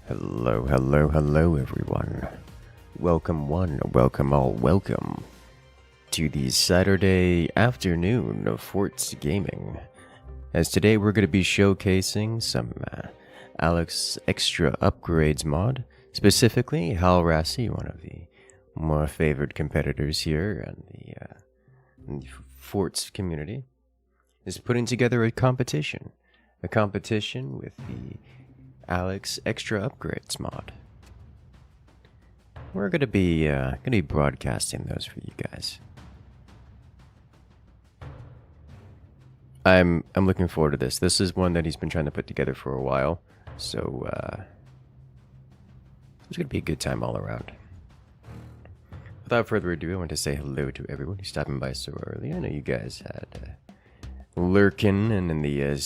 Hello, hello, hello, everyone. Welcome one, welcome all, welcome to the Saturday afternoon of Forts Gaming. As today we're going to be showcasing some Alex Extra Upgrades mod, specifically Hallrassy, one of the more favored competitors here in the Forts community, is putting together a competition with the Alex Extra Upgrades mod. We're gonna be broadcasting those for you guys. I'm looking forward to this. This is one that he's been trying to put together for a while, so it's gonna be a good time all around. Without further ado, I want to say hello to everyone who's stopping by so early. I know you guys had lurking and in the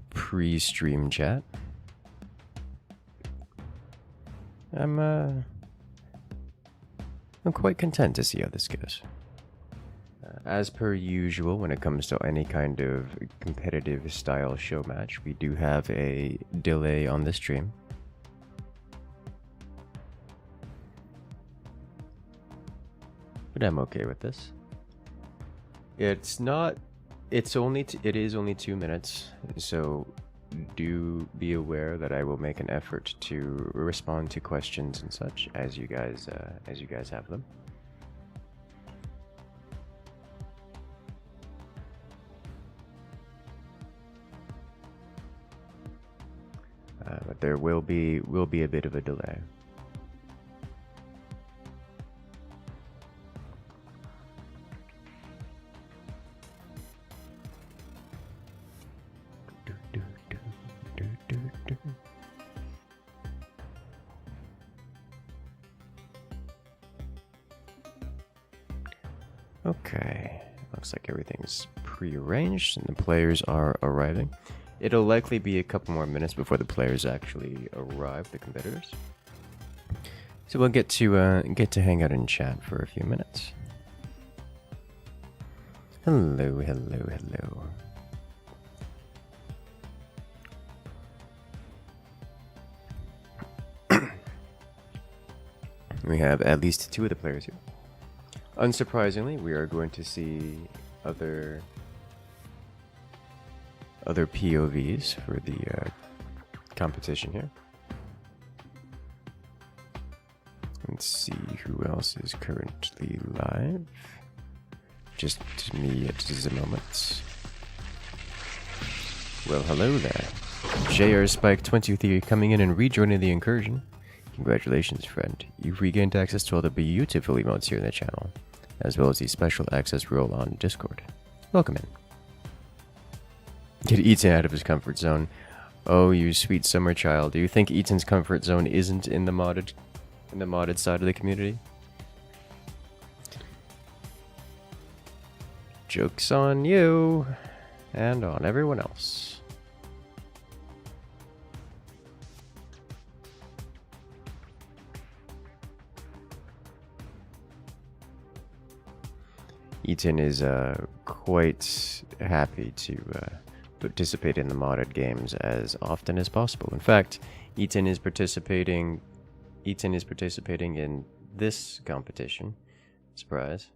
pre-stream chat. I'm quite content to see how this goes. As per usual, when it comes to any kind of competitive style show match, we do have a delay on the stream. But I'm okay with this. It is only 2 minutes, so do be aware that I will make an effort to respond to questions and such as you guys have them. But there will be a bit of a delay. Okay, looks like everything's pre-arranged and the players are arriving. It'll likely be a couple more minutes before the players actually arrive, the competitors. So we'll get to hang out and chat for a few minutes. Hello, hello, hello. We have at least 2 of the players here. Unsurprisingly, we are going to see other POVs for the competition here. Let's see who else is currently live. Just me at the moment. Well, hello there. JR Spike 23 coming in and rejoining the incursion. Congratulations, friend. You've regained access to all the beautiful emotes here in the channel, as well as the special access role on Discord. Welcome in. Get Ethan out of his comfort zone. Oh, you sweet summer child. Do you think Ethan's comfort zone isn't in the modded side of the community? Joke's on you and on everyone else. Ethan is quite happy to participate in the modded games as often as possible. In fact, Ethan is participating in this competition. Surprise.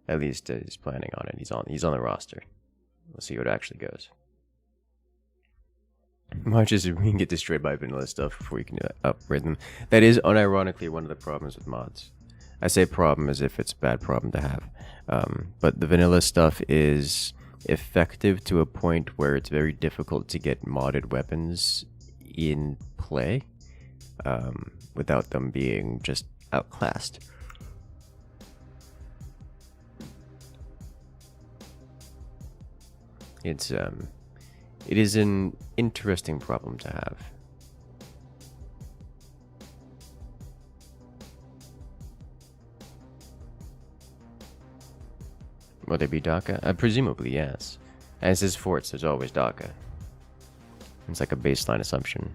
At least he's planning on it. He's on the roster. We'll see what actually goes. Watch as we can get destroyed by vanilla stuff before we can upgrade them. That is unironically one of the problems with mods. I say problem as if it's a bad problem to have. But the vanilla stuff is effective to a point where it's very difficult to get modded weapons in play without them being just outclassed. It is an interesting problem to have. Will there be DACA? Presumably, yes. As is Forts, there's always DACA. It's like a baseline assumption.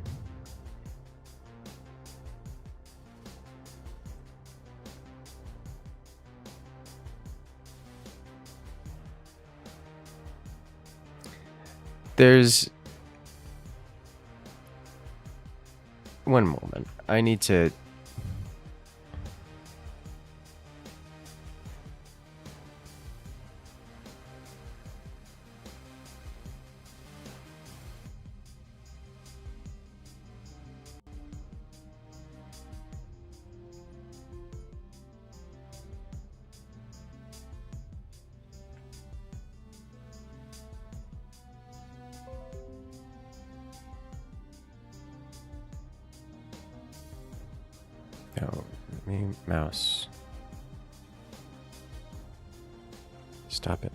There's One moment. I need to... No, me mouse. Stop it.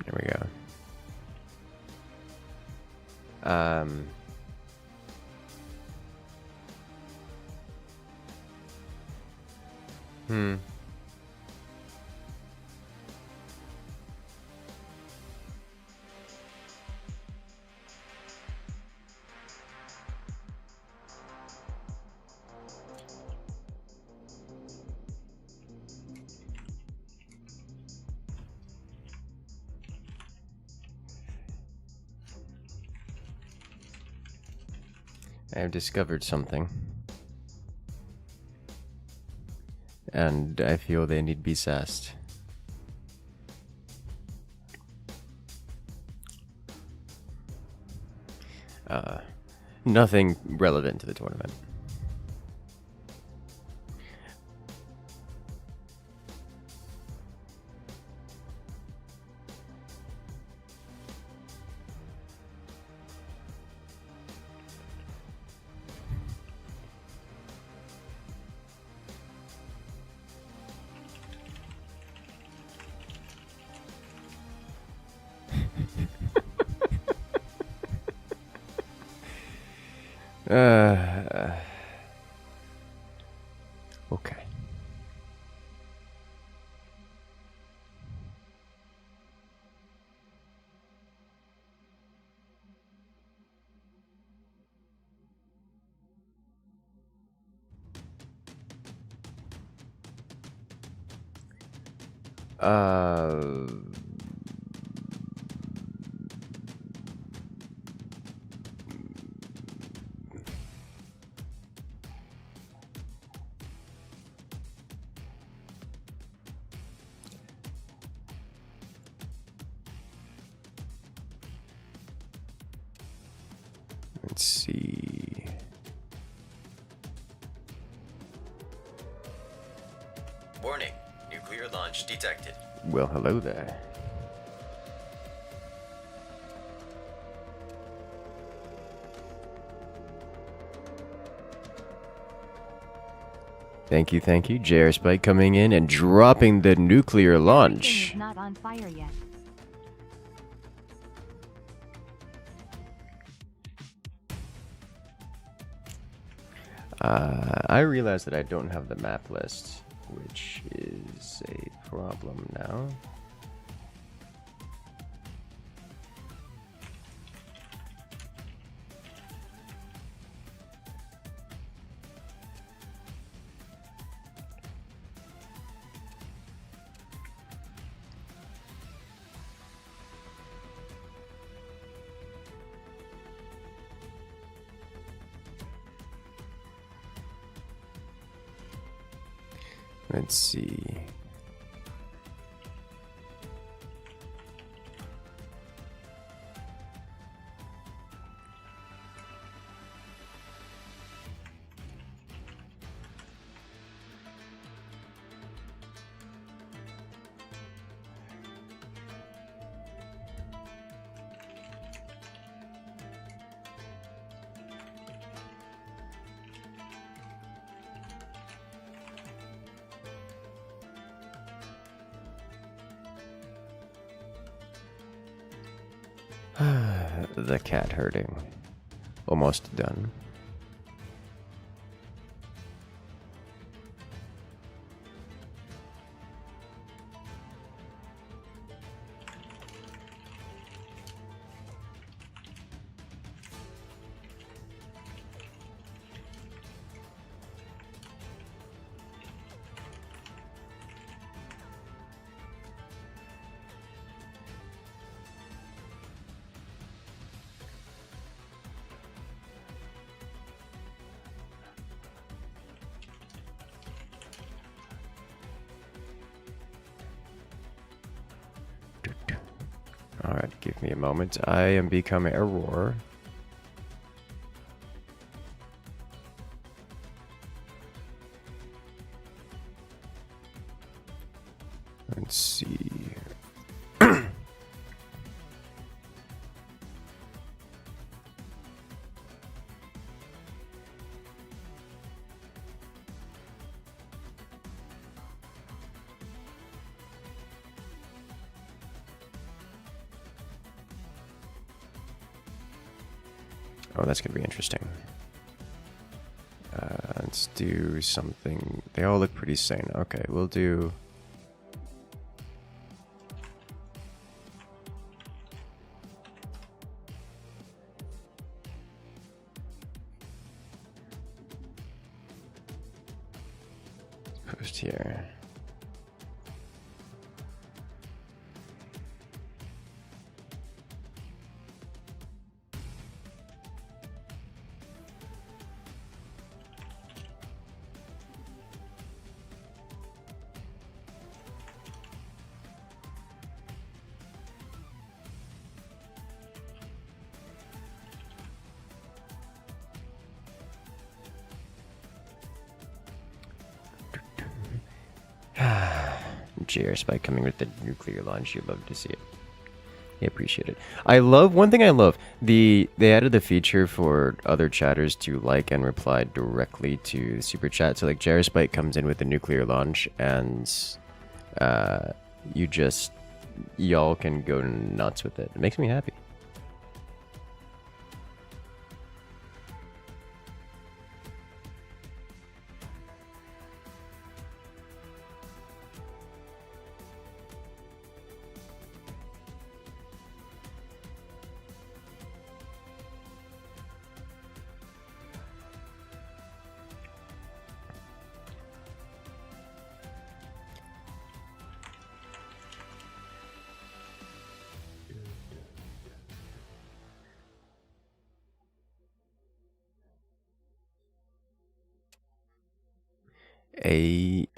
There we go. I have discovered something. And I feel they need to be sassed. Nothing relevant to the tournament. Okay. Let's see. Warning, nuclear launch detected. Well, hello there. Thank you, JR Spike coming in and dropping the nuclear launch. Not on fire yet. I realize that I don't have the map list, which is a problem now. Let's see. The cat herding. Almost done. Alright, give me a moment. I am becoming a roar. Let's see. Oh, that's gonna be interesting. Let's do something. They all look pretty sane. Okay, we'll do. Post here. Cheers by coming with the nuclear launch. You love to see it. I appreciate it. I love one thing. I love they added the feature for other chatters to like and reply directly to the super chat. So like Jarspite comes in with the nuclear launch, and y'all can go nuts with it. It makes me happy.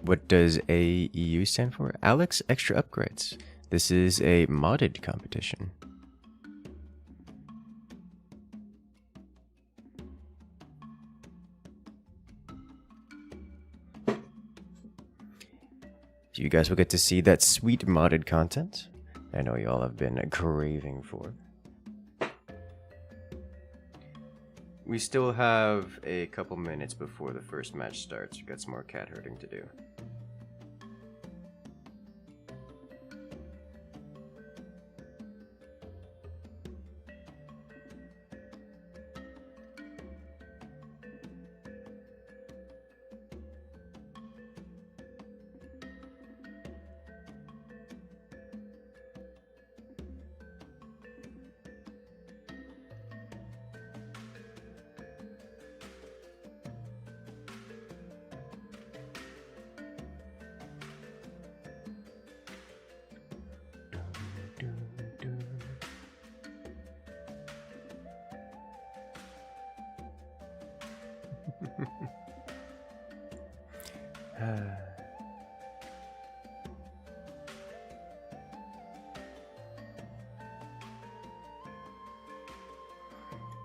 What does AEU stand for? Alex Extra Upgrades. This is a modded competition. So you guys will get to see that sweet modded content I know y'all have been craving for. We still have a couple minutes before the first match starts. We've got some more cat herding to do.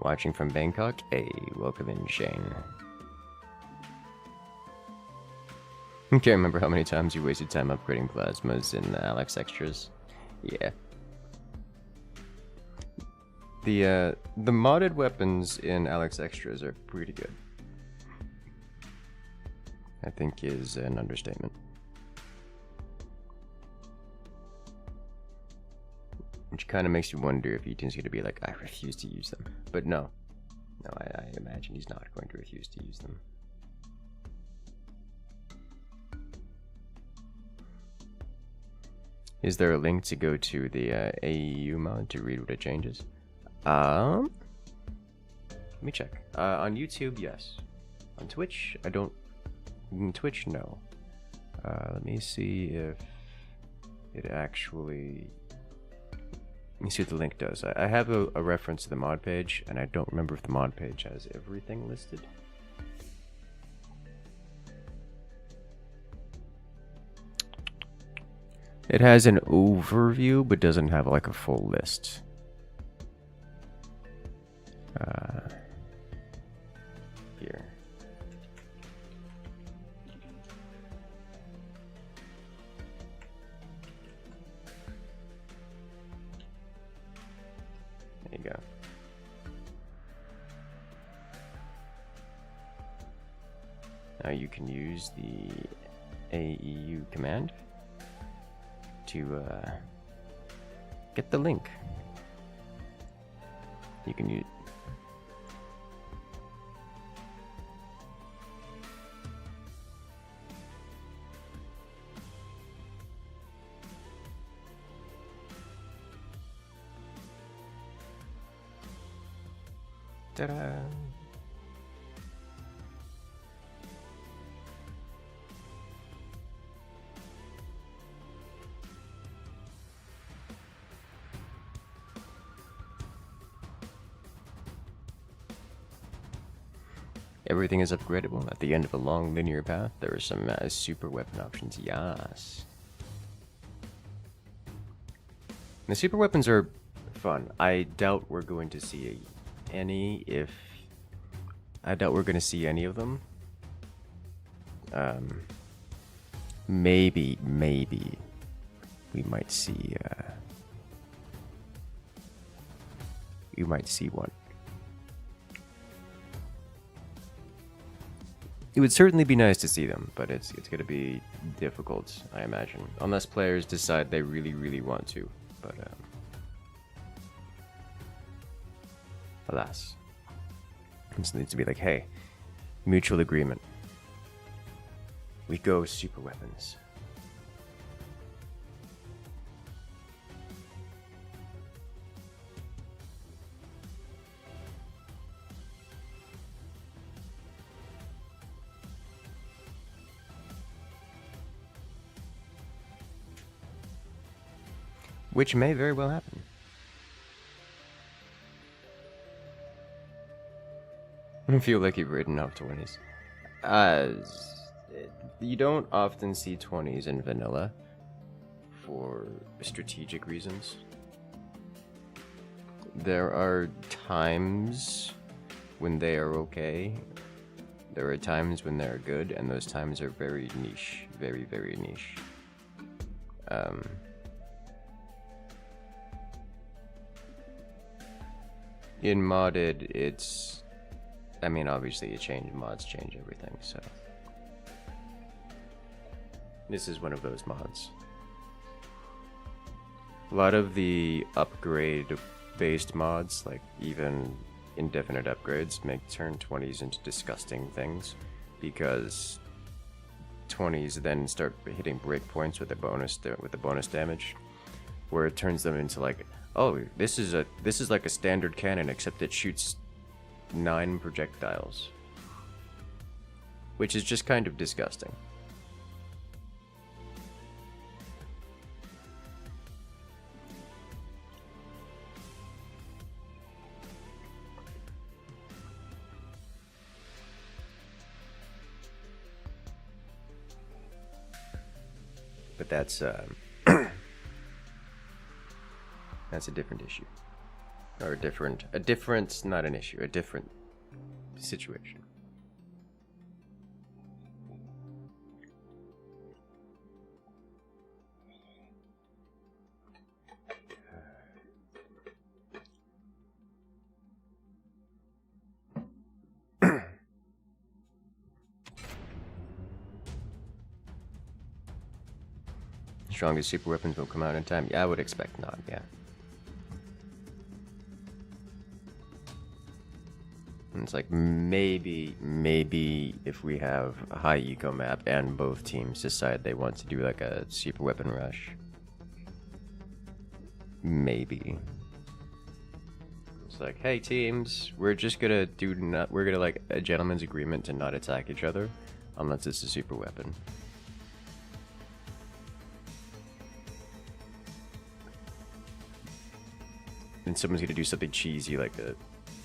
Watching from Bangkok. Hey, welcome in, Shane. Can't remember how many times you wasted time upgrading plasmas in Alex Extras. Yeah. The modded weapons in Alex Extras are pretty good. I think is an understatement. Which kind of makes you wonder if Eaton's going to be like, I refuse to use them. But no. No, I imagine he's not going to refuse to use them. Is there a link to go to the AEU mod to read what it changes? Let me check. On YouTube, yes. On Twitch, I don't... On Twitch, no. Let me see if it actually... Let me see what the link does. I have a reference to the mod page, and I don't remember if the mod page has everything listed. It has an overview, but doesn't have like a full list. Here. There you go. Now you can use the AEU command to get the link. You can use. Ta-da! Everything is upgradable. At the end of a long linear path, there are some super weapon options. Yes. The super weapons are fun. I doubt we're going to see any I doubt we're going to see any of them. Maybe we might see one. It would certainly be nice to see them, but it's going to be difficult, I imagine, unless players decide they really want to. But alas, it needs to be like, hey, mutual agreement. We go super weapons. Which may very well happen. I feel like you've written off 20s. You don't often see 20s in vanilla for strategic reasons. There are times when they are okay. There are times when they're good, and those times are very niche. Very niche. In modded, it's... I mean, obviously mods change everything, so... This is one of those mods. A lot of the upgrade-based mods, like even indefinite upgrades, turn 20s into disgusting things, because 20s then start hitting breakpoints with the bonus damage, where it turns them into like, oh, this is like a standard cannon, except it shoots 9 projectiles, which is just kind of disgusting. But that's that's a different issue, or not an issue, a different situation. Strongest super weapons will come out in time. Yeah, I would expect not, yeah. And it's like, maybe if we have a high eco map and both teams decide they want to do like a super weapon rush. Maybe. It's like, hey teams, we're just gonna we're gonna like a gentleman's agreement to not attack each other unless it's a super weapon. And someone's gonna do something cheesy like a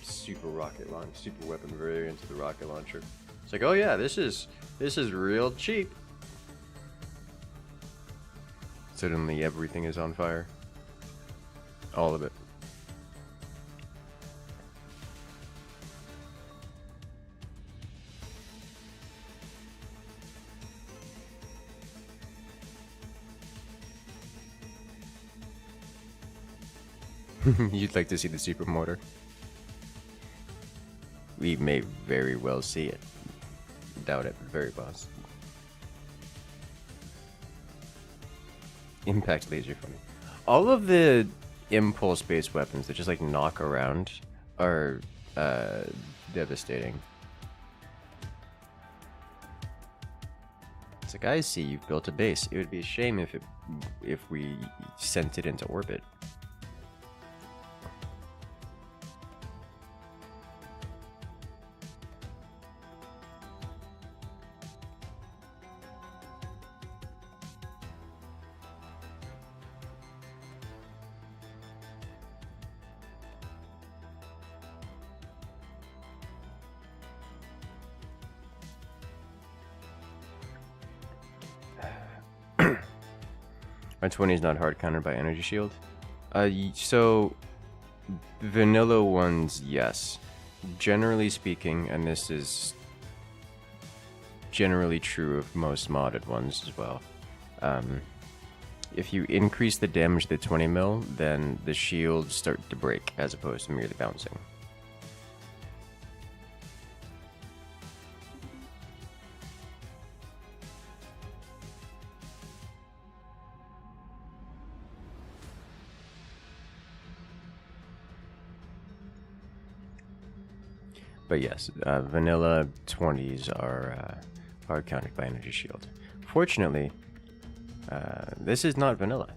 super weapon variant of the rocket launcher. It's like, oh yeah, this is real cheap. Suddenly everything is on fire. All of it. You'd like to see the super motor? We may very well see it. Doubt it, very possible. Impact laser funny. All of the impulse-based weapons that just like knock around are devastating. It's like, I see you've built a base. It would be a shame if we sent it into orbit. My 20 is not hard countered by energy shield. So vanilla ones, yes. Generally speaking, and this is generally true of most modded ones as well. If you increase the damage to 20 mil, then the shields start to break as opposed to merely bouncing. But yes, vanilla 20s are hard countered by energy shield. Fortunately, this is not vanilla.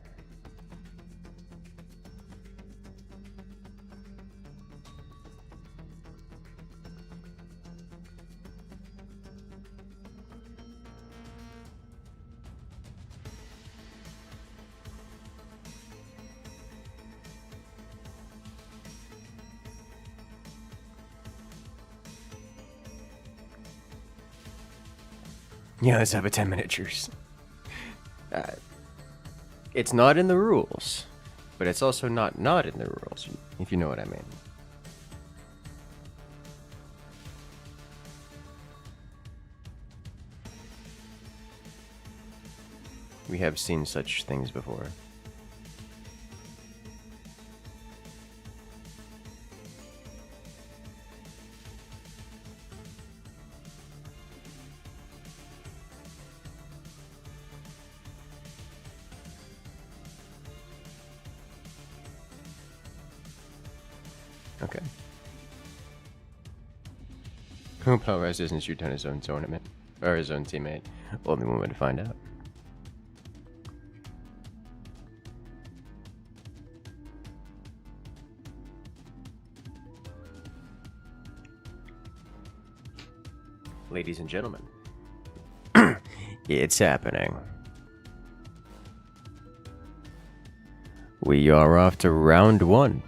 Yeah, let's have a 10-minute truce. It's not in the rules, but it's also not in the rules, if you know what I mean. We have seen such things before. Okay. Hope Hallrassy doesn't shoot down his own tournament, or his own teammate. Only one way to find out. Ladies and gentlemen, it's happening. We are off to round one.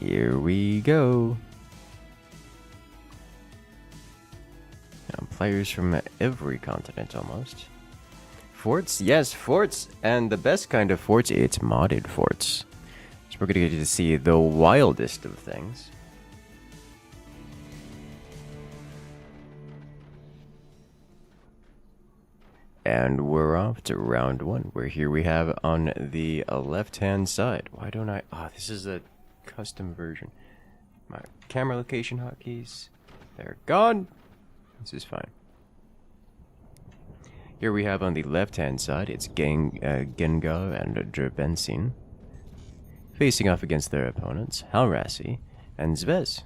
Here we go. Now, players from every continent almost. Forts? Yes, forts. And the best kind of forts, it's modded forts. So we're going to get to see the wildest of things. And we're off to round one, where here we have on the left-hand side. Why don't I... Oh, this is a custom version. My camera location hotkeys, they're gone. This is fine. Here we have on the left-hand side, it's Gengar and Drabensin facing off against their opponents, Hallrassy and Zvez.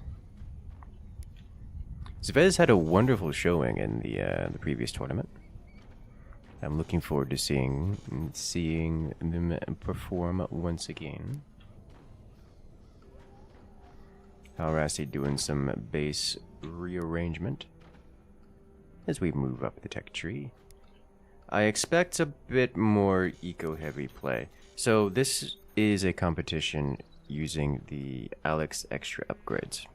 Zvez had a wonderful showing in the previous tournament. I'm looking forward to seeing them perform once again. Hallrassy doing some base rearrangement as we move up the tech tree. I expect a bit more eco-heavy play. So this is a competition using the Alex Extra Upgrades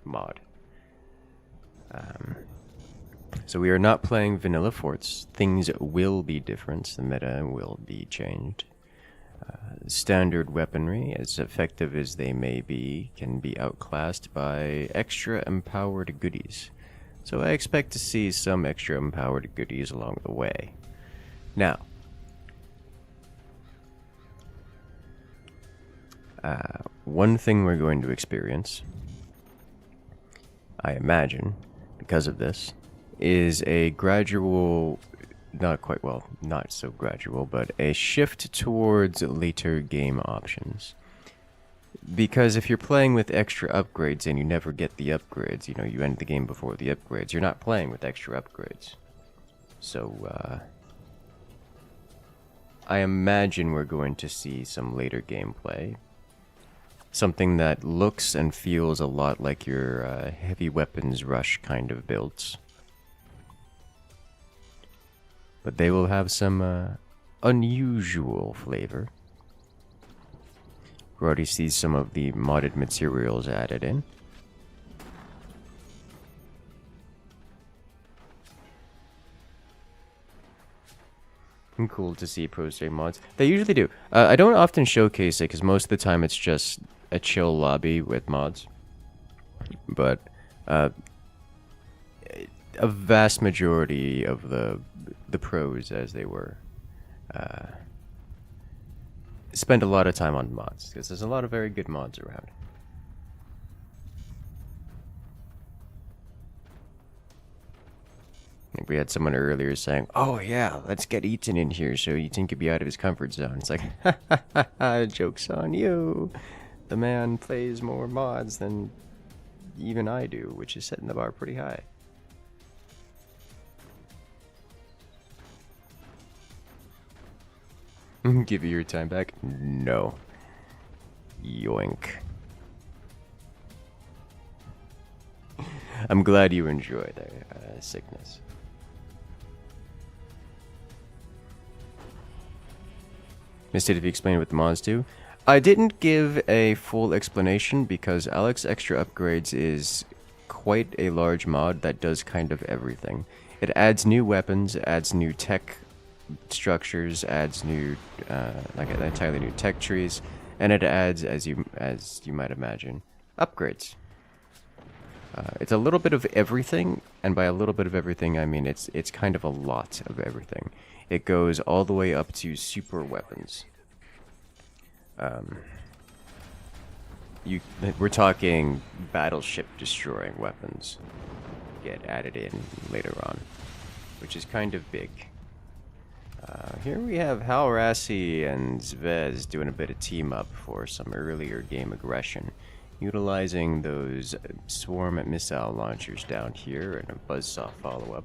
mod. So we are not playing vanilla forts. Things will be different. The meta will be changed. Standard weaponry, as effective as they may be, can be outclassed by extra empowered goodies. So I expect to see some extra empowered goodies along the way. Now, one thing we're going to experience, I imagine, because of this, is a gradual, not so gradual, but a shift towards later game options. Because if you're playing with extra upgrades and you never get the upgrades, you end the game before the upgrades, you're not playing with extra upgrades. So, I imagine we're going to see some later gameplay. Something that looks and feels a lot like your heavy weapons rush kind of builds. But they will have some unusual flavor. We already see some of the modded materials added in. And cool to see pro stream mods. They usually do. I don't often showcase it because most of the time it's just a chill lobby with mods. But a vast majority of the pros, as they were, spend a lot of time on mods because there's a lot of very good mods around. I think we had someone earlier saying, "Oh yeah, let's get Ethan in here so Ethan could be out of his comfort zone." It's like, ha ha ha ha, joke's on you. The man plays more mods than even I do, which is setting the bar pretty high. Give you your time back? No. Yoink. I'm glad you enjoy the sickness. Missed it if you explained what the mods do. I didn't give a full explanation because Alex Extra Upgrades is quite a large mod that does kind of everything. It adds new weapons, adds new tech structures, adds new, like entirely new tech trees, and it adds, as you might imagine, upgrades. It's a little bit of everything, and by a little bit of everything, I mean it's kind of a lot of everything. It goes all the way up to super weapons. We're talking battleship destroying weapons get added in later on, which is kind of big. Here we have Hallrassy and Zvez doing a bit of team up for some earlier game aggression, utilizing those swarm missile launchers down here and a buzzsaw follow-up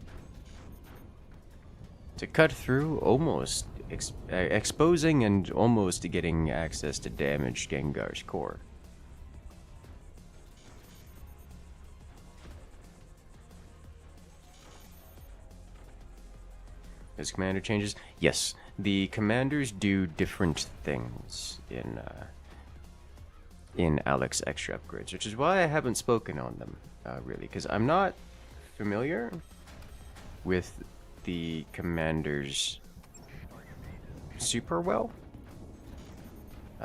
to cut through, almost exposing and almost getting access to damaged Gengar's core. As commander changes? Yes, the commanders do different things in Alex Extra Upgrades, which is why I haven't spoken on them, really, because I'm not familiar with the commanders super well.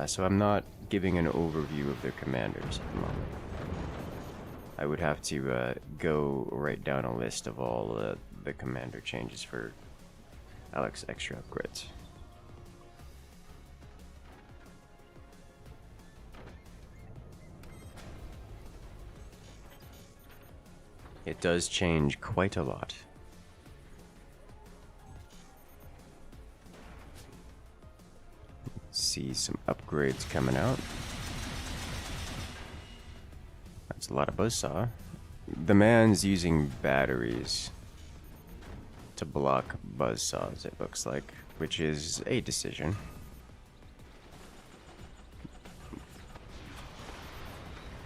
So I'm not giving an overview of their commanders at the moment. I would have to go write down a list of all the commander changes for Alex Extra Upgrades. It does change quite a lot. See some upgrades coming out. That's a lot of buzzsaw. The man's using batteries to block buzzsaws, it looks like, which is a decision.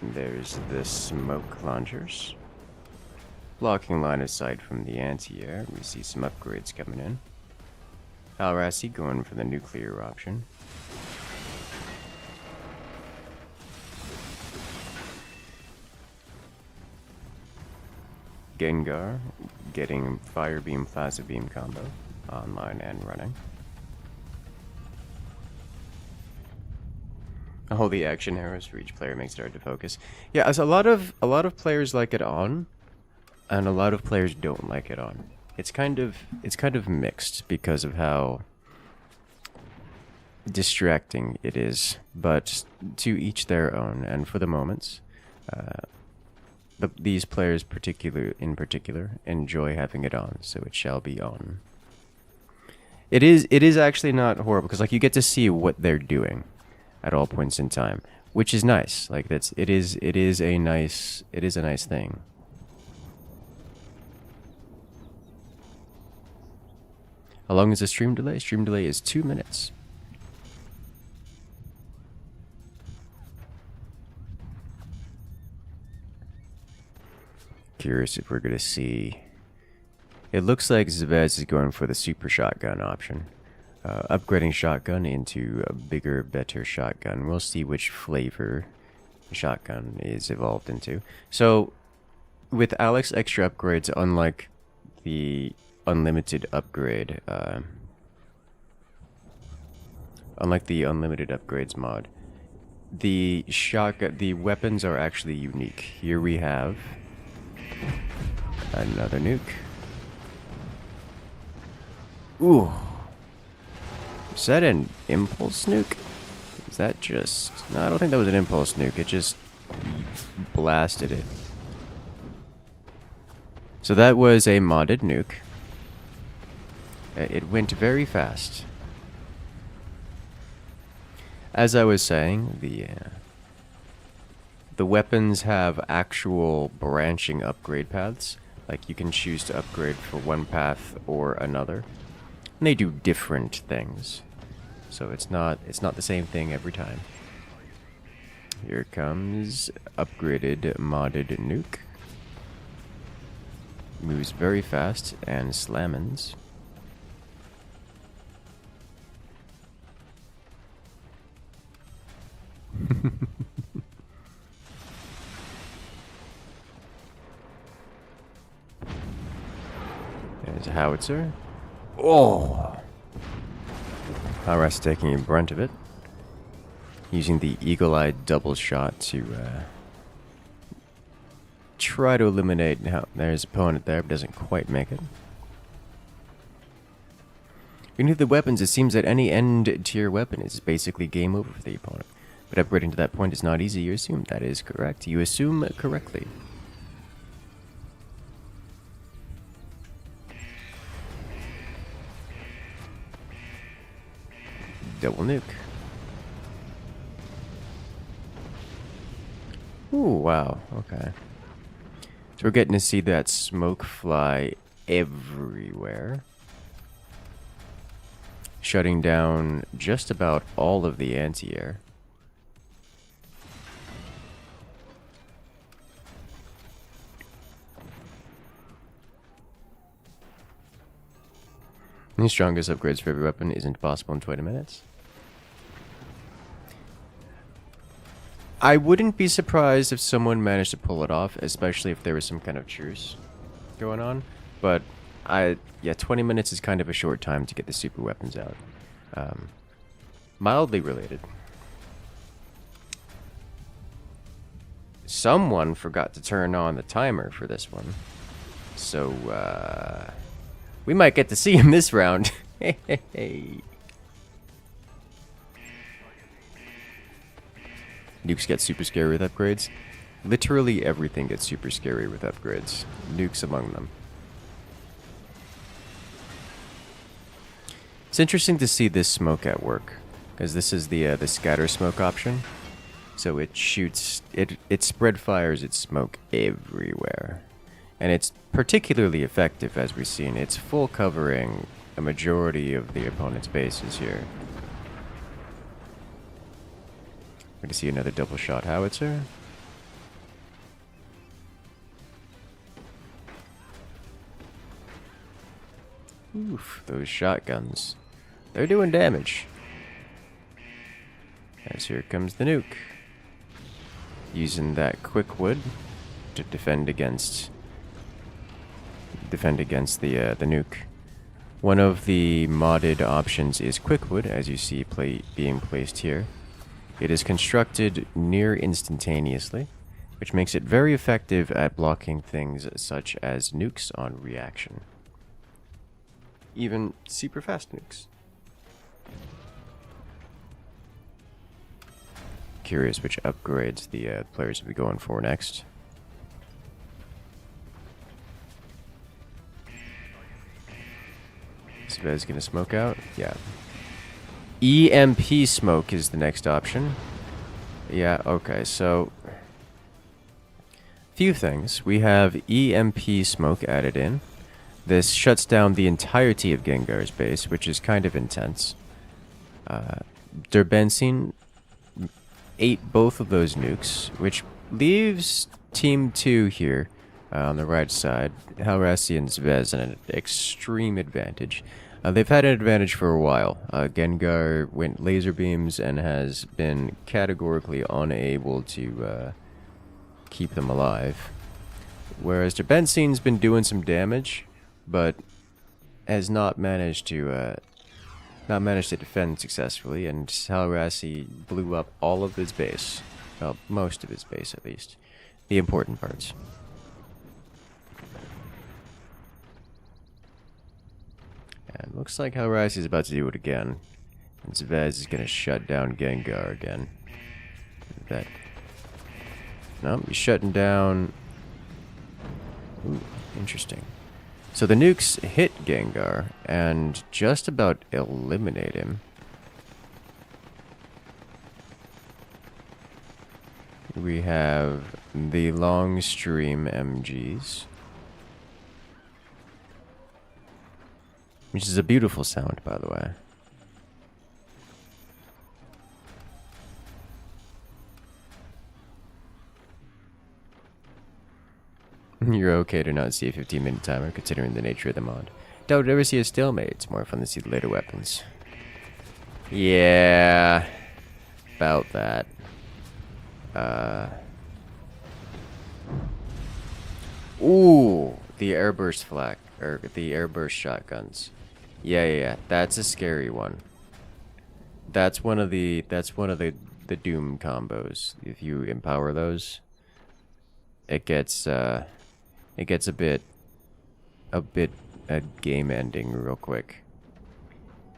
There's the smoke launchers. Blocking line of sight from the anti-air. We see some upgrades coming in. Hallrassy going for the nuclear option. Gengar getting Fire Beam, Plasma Beam combo online and running. Oh, the action arrows for each player makes it hard to focus. Yeah, as a lot of players like it on, and a lot of players don't like it on. It's kind of mixed because of how distracting it is, but to each their own. And for the moments, these players in particular enjoy having it on, so it shall be on. It is actually not horrible because like you get to see what they're doing at all points in time, which is nice. Like it is a nice thing. How long is the stream delay? Stream delay is 2 minutes. Curious if we're gonna see. It looks like Zvez is going for the super shotgun option. Upgrading shotgun into a bigger, better shotgun. We'll see which flavor the shotgun is evolved into. So, with Alex extra upgrades, unlike the unlimited upgrade, unlike the unlimited upgrades mod, the weapons are actually unique. Here we have another nuke. Ooh. Is that an impulse nuke? Is that just... No, I don't think that was an impulse nuke. It just blasted it. So that was a modded nuke. It went very fast. As I was saying, the weapons have actual branching upgrade paths. Like you can choose to upgrade for one path or another. And they do different things. So it's not the same thing every time. Here comes upgraded modded nuke. Moves very fast and slammins. There's a howitzer. Oh! Hallrassy taking a brunt of it. Using the eagle-eyed double shot to try to eliminate... Now, there's an opponent there, but doesn't quite make it. Beneath the weapons, it seems that any end-tier weapon is basically game over for the opponent. But upgrading to that point is not easy, you assume. That is correct. You assume correctly. Double nuke. Ooh, wow. Okay. So we're getting to see that smoke fly everywhere. Shutting down just about all of the anti-air. The strongest upgrades for every weapon isn't possible in 20 minutes. I wouldn't be surprised if someone managed to pull it off, especially if there was some kind of truce going on. But yeah, 20 minutes is kind of a short time to get the super weapons out. Mildly related. Someone forgot to turn on the timer for this one. So, we might get to see him this round. Hey. Nukes get super scary with upgrades. Literally everything gets super scary with upgrades. Nukes among them. It's interesting to see this smoke at work, because this is the scatter smoke option. So it shoots, it spread fires its smoke everywhere. And it's particularly effective, as we've seen. It's full covering a majority of the opponent's bases here. We're going to see another double shot howitzer. Oof, those shotguns. They're doing damage. As here comes the nuke. Using that quick wood to defend against defend against the nuke. One of the modded options is Quickwood, as you see being placed here. It is constructed near instantaneously, which makes it very effective at blocking things such as nukes on reaction. Even super fast nukes. Curious which upgrades the players will be going for next. Is gonna smoke out? Yeah. EMP smoke is the next option. Yeah, okay, so few things. We have EMP smoke added in. This shuts down the entirety of Gengar's base, which is kind of intense. Derbenzine ate both of those nukes, which leaves Team 2 here on the right side. Hallrassy and Zvez in an extreme advantage. They've had an advantage for a while. Gengar went laser beams and has been categorically unable to keep them alive. Whereas Derbenzine's been doing some damage, but has not managed to defend successfully, and Hallrassy blew up all of his base. Well, most of his base at least. The important parts. And looks like Hallrassy is about to do it again. And Zvez is gonna shut down Gengar again. That. No, he's shutting down. Ooh, interesting. So the nukes hit Gengar and just about eliminate him. We have the long stream MGs. Which is a beautiful sound, by the way. You're okay to not see a 15-minute timer, considering the nature of the mod. Doubt ever see a stalemate. It's more fun to see the later weapons. Yeah, about that. Ooh, the airburst flak, or the airburst shotguns. Yeah. That's a scary one. That's one of the Doom combos. If you empower those, it gets a game ending real quick.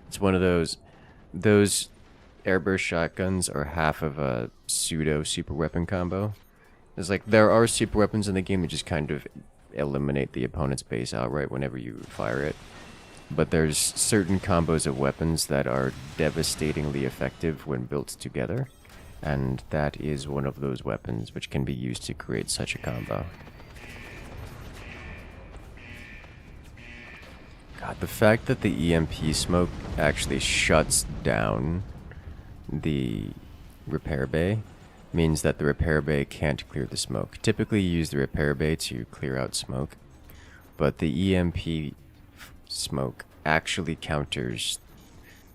It's one of those airburst shotguns are half of a pseudo super weapon combo. It's like there are super weapons in the game that just kind of eliminate the opponent's base outright whenever you fire it. But there's certain combos of weapons that are devastatingly effective when built together, and that is one of those weapons which can be used to create such a combo. God, the fact that the EMP smoke actually shuts down the repair bay means that the repair bay can't clear the smoke. Typically you use the repair bay to clear out smoke, but the EMP smoke actually counters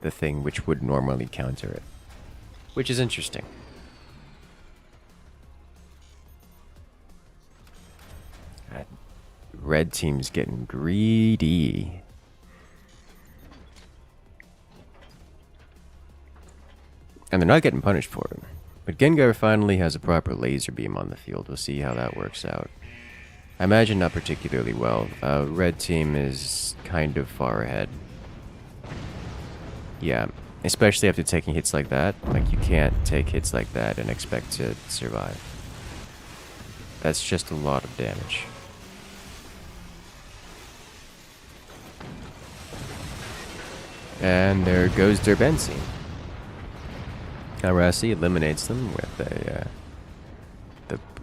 the thing which would normally counter it, which is interesting. That red team's getting greedy. And they're not getting punished for it. But Gengar finally has a proper laser beam on the field. We'll see how that works out. I imagine not particularly well. Red team is kind of far ahead. Yeah, especially after taking hits like that. Like, you can't take hits like that and expect to survive. That's just a lot of damage. And there goes Derbenzine. Alasi eliminates them with the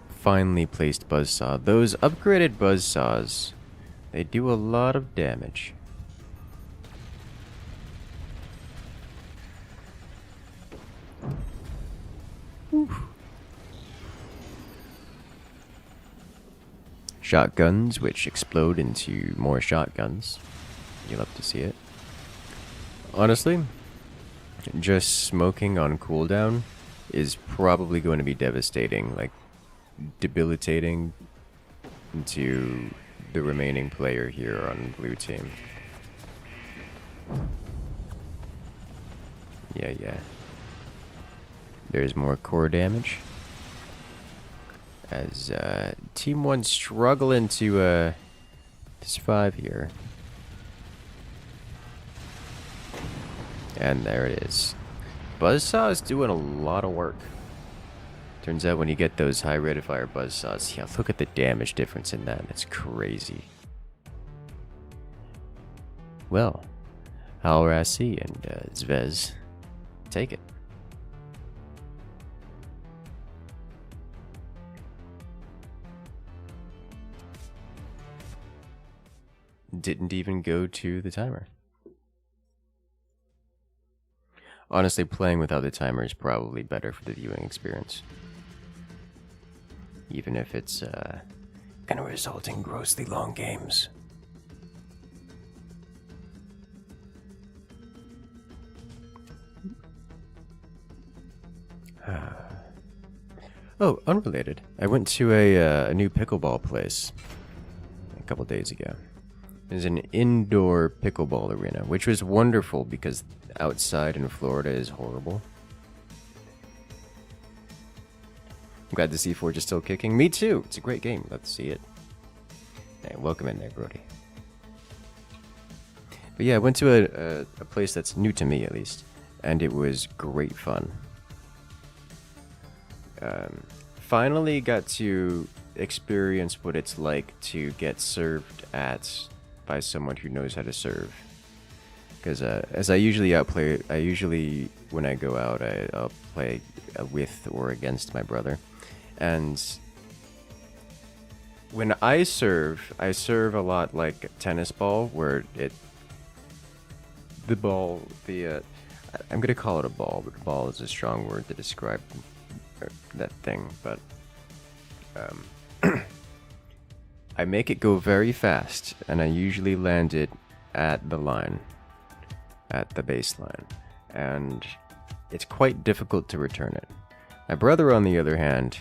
finely placed buzzsaw. Those upgraded buzzsaws, they do a lot of damage. Whew. Shotguns, which explode into more shotguns. You'll love to see it. Honestly, just smoking on cooldown is probably going to be devastating, like debilitating to the remaining player here on blue team. Yeah. There's more core damage. As Team 1 struggling to survive here. And there it is. Buzzsaw is doing a lot of work. Turns out when you get those high rate of fire buzzsaws, yeah, look at the damage difference in that. It's crazy. Well, Hallrassy and Zvez, take it. Didn't even go to the timer. Honestly, playing without the timer is probably better for the viewing experience. Even if it's gonna result in grossly long games. Oh, unrelated. I went to a new pickleball place a couple days ago. There's an indoor pickleball arena, which was wonderful because outside in Florida is horrible. I'm glad to see Forge is still kicking. Me too. It's a great game. Love to see it. Hey, welcome in there, Brody. But yeah, I went to a place that's new to me, at least, and it was great fun. Finally got to experience what it's like to get served at by someone who knows how to serve. Because as I usually when I go out, I'll play with or against my brother. And when I serve a lot like a tennis ball, where I'm gonna call it a ball, but ball is a strong word to describe that thing. But I make it go very fast, and I usually land it at the line, at the baseline, and it's quite difficult to return it. My brother, on the other hand,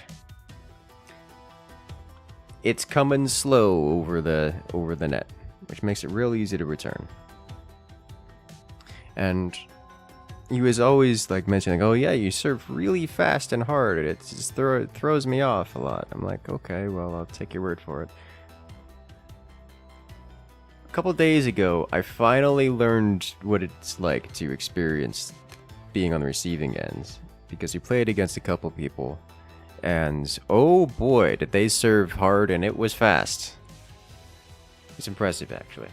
it's coming slow over the net, which makes it real easy to return. And he was always like mentioning, "Oh yeah, you serve really fast and hard. It just throws me off a lot." I'm like, "Okay, well, I'll take your word for it." A couple days ago, I finally learned what it's like to experience being on the receiving end, because we played against a couple people, and oh boy, did they serve hard, and it was fast. It's impressive, actually.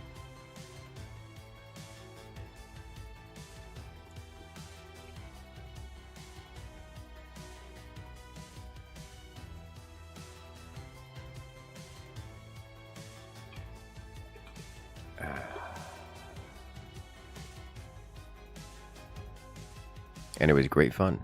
And it was great fun.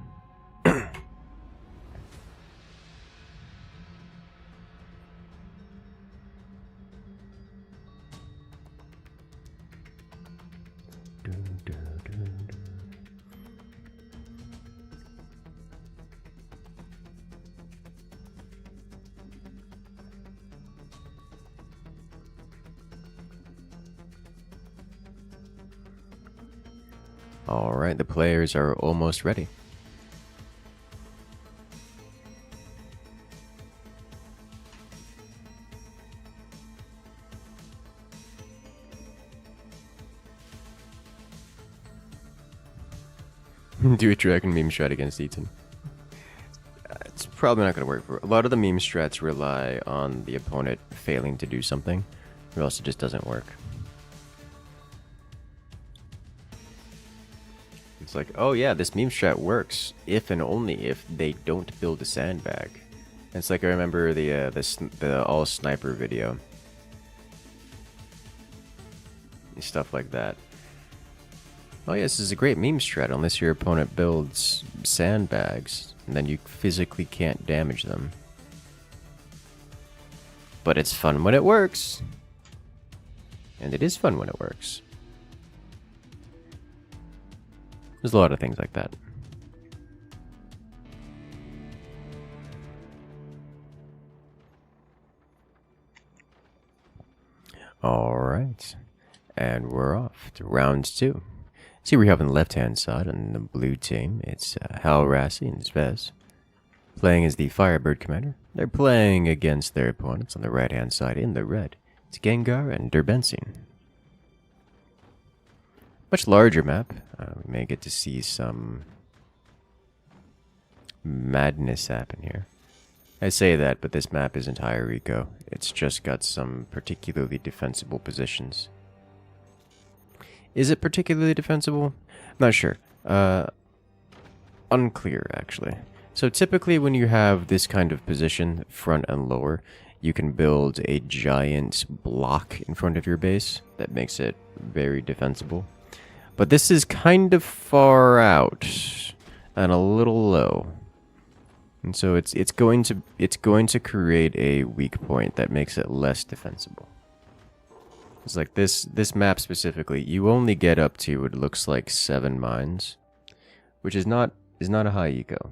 Alright, the players are almost ready. Do a dragon meme strat against Eaton. It's probably not going to work. A lot of the meme strats rely on the opponent failing to do something, or else it just doesn't work. It's like, oh yeah, this meme strat works if and only if they don't build a sandbag. And it's like, I remember the all sniper video. Stuff like that. Oh yeah, this is a great meme strat unless your opponent builds sandbags, and then you physically can't damage them. But it's fun when it works. And it is fun when it works. There's a lot of things like that. Alright. And we're off to round 2. See, we have on the left-hand side on the blue team, it's Hallrassy and Zvez, playing as the Firebird commander. They're playing against their opponents on the right-hand side in the red. It's Gengar and Durbensine. Much larger map. We may get to see some madness happen here. I say that, but this map isn't higher eco. It's just got some particularly defensible positions. Is it particularly defensible? Not sure. Unclear, actually. So typically when you have this kind of position, front and lower, you can build a giant block in front of your base that makes it very defensible. But this is kind of far out and a little low. And so it's going to create a weak point that makes it less defensible. It's like this map specifically, you only get up to what looks like 7 mines, which is not a high eco.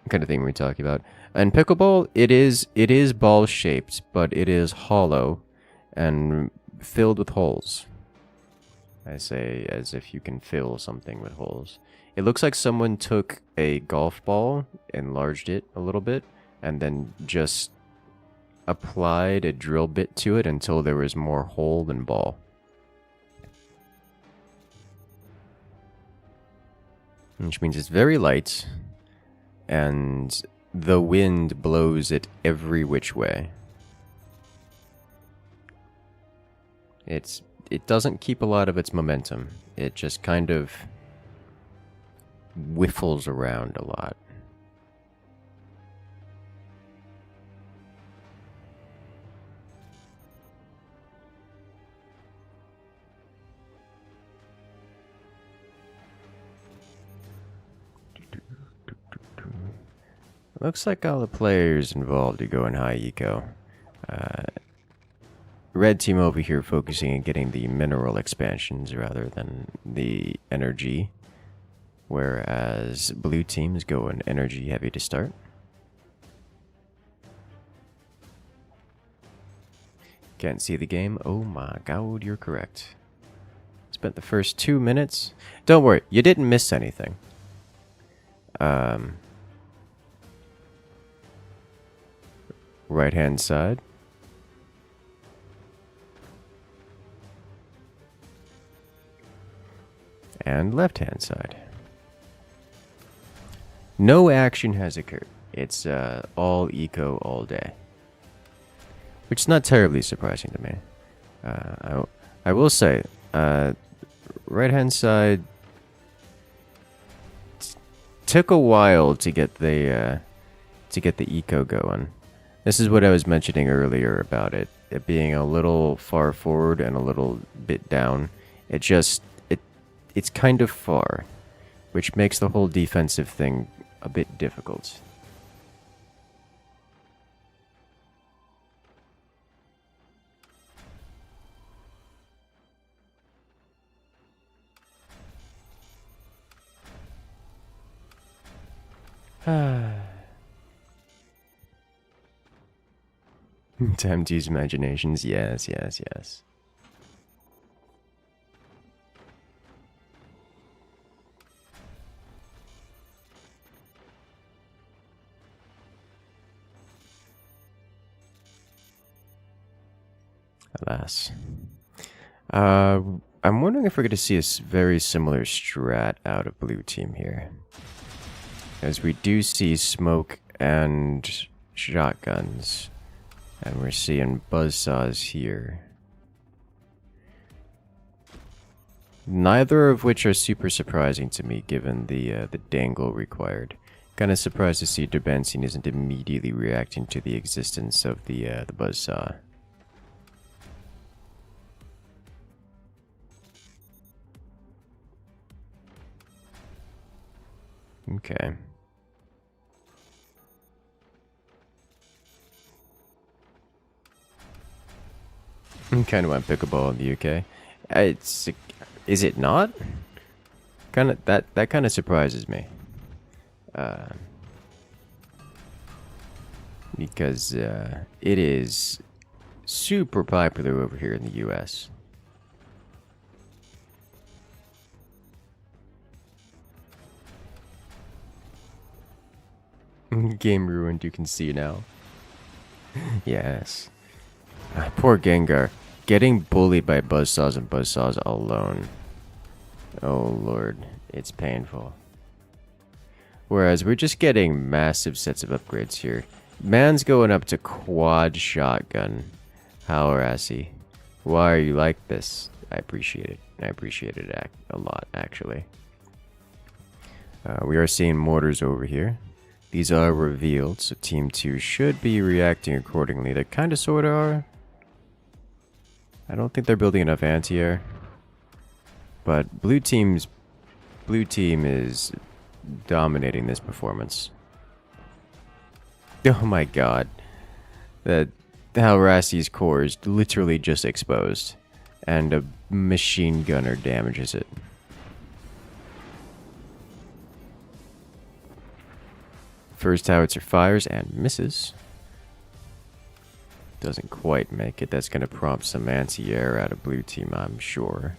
What kind of thing we're talking about. And pickleball, it is ball shaped, but it is hollow and filled with holes. I say as if you can fill something with holes. It looks like someone took a golf ball, enlarged it a little bit, and then just applied a drill bit to it until there was more hole than ball. Which means it's very light, and the wind blows it every which way. It doesn't keep a lot of its momentum. It just kind of whiffles around a lot. Looks like all the players involved are going high eco. Red team over here focusing on getting the mineral expansions rather than the energy, whereas blue team is going energy heavy to start. Can't see the game? Oh my god, you're correct. Spent the first 2 minutes. Don't worry, you didn't miss anything. Right hand side. And left hand side. No action has occurred. It's all eco all day. Which is not terribly surprising to me. I will say, right hand side took a while to get the eco going. This is what I was mentioning earlier about it being a little far forward and a little bit down. It's kind of far, which makes the whole defensive thing a bit difficult. Time to use imaginations. Yes, yes, yes. Alas. I'm wondering if we're going to see a very similar strat out of blue team here. As we do see smoke and shotguns. And we're seeing buzzsaws here. Neither of which are super surprising to me given the dangle required. Kind of surprised to see Durbensine isn't immediately reacting to the existence of the buzzsaw. Okay. Kind of want pickleball in the UK. Is it not? Kind of that kind of surprises me. because it is super popular over here in the US. Game ruined, you can see now. Yes. Poor Gengar. Getting bullied by buzzsaws and buzzsaws alone. Oh lord, it's painful. Whereas we're just getting massive sets of upgrades here. Man's going up to quad shotgun. Hallrassy. Why are you like this? I appreciate it. I appreciate it a lot, actually. We are seeing mortars over here. These are revealed, so Team 2 should be reacting accordingly. They kind of sort of are. I don't think they're building enough anti-air. But blue team is dominating this performance. Oh my god. The Hallrassy's core is literally just exposed. And a machine gunner damages it. First howitzer fires and misses. Doesn't quite make it. That's going to prompt some anti-air out of blue team, I'm sure.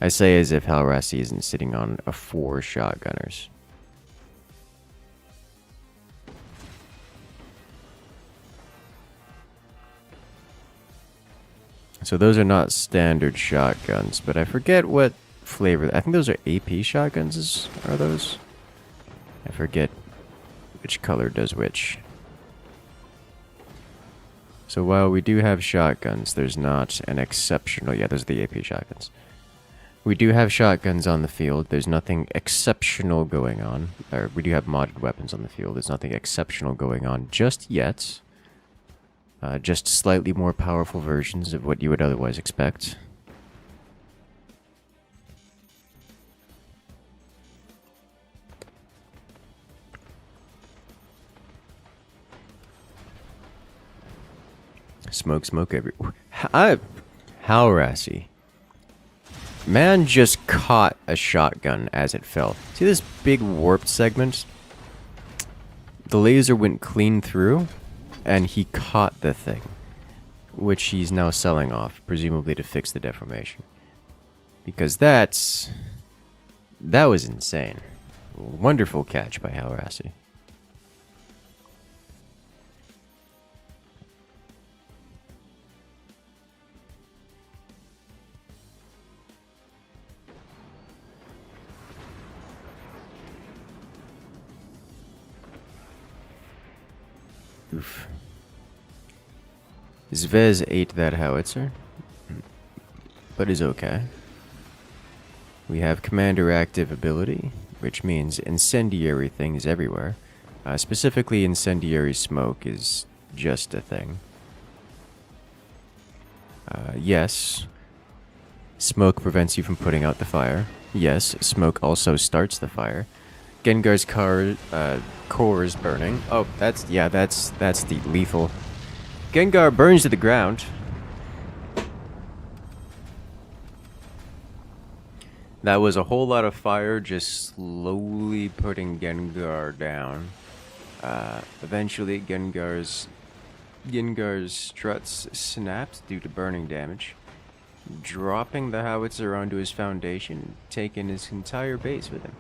I say as if Hallrassy isn't sitting on a 4 shotgunners. So those are not standard shotguns, but I forget what flavor. I think those are AP shotguns, are those? I forget which color does which. So while we do have shotguns, there's not an exceptional... Yeah, those are the AP shotguns. We do have shotguns on the field. There's nothing exceptional going on. Or we do have modded weapons on the field. There's nothing exceptional going on just yet. Just slightly more powerful versions of what you would otherwise expect. Smoke everywhere. Hallrassy. Man just caught a shotgun as it fell. See this big warped segment? The laser went clean through, and he caught the thing, which he's now selling off, presumably to fix the deformation. Because that was insane. Wonderful catch by Hallrassy. Oof. Zvez ate that howitzer, but is okay. We have commander active ability, which means incendiary things everywhere. Specifically, incendiary smoke is just a thing. Yes, smoke prevents you from putting out the fire. Yes, smoke also starts the fire. Gengar's core is burning. Oh, that's the lethal. Gengar burns to the ground. That was a whole lot of fire just slowly putting Gengar down. Eventually, Gengar's struts snapped due to burning damage, dropping the howitzer onto his foundation, taking his entire base with him.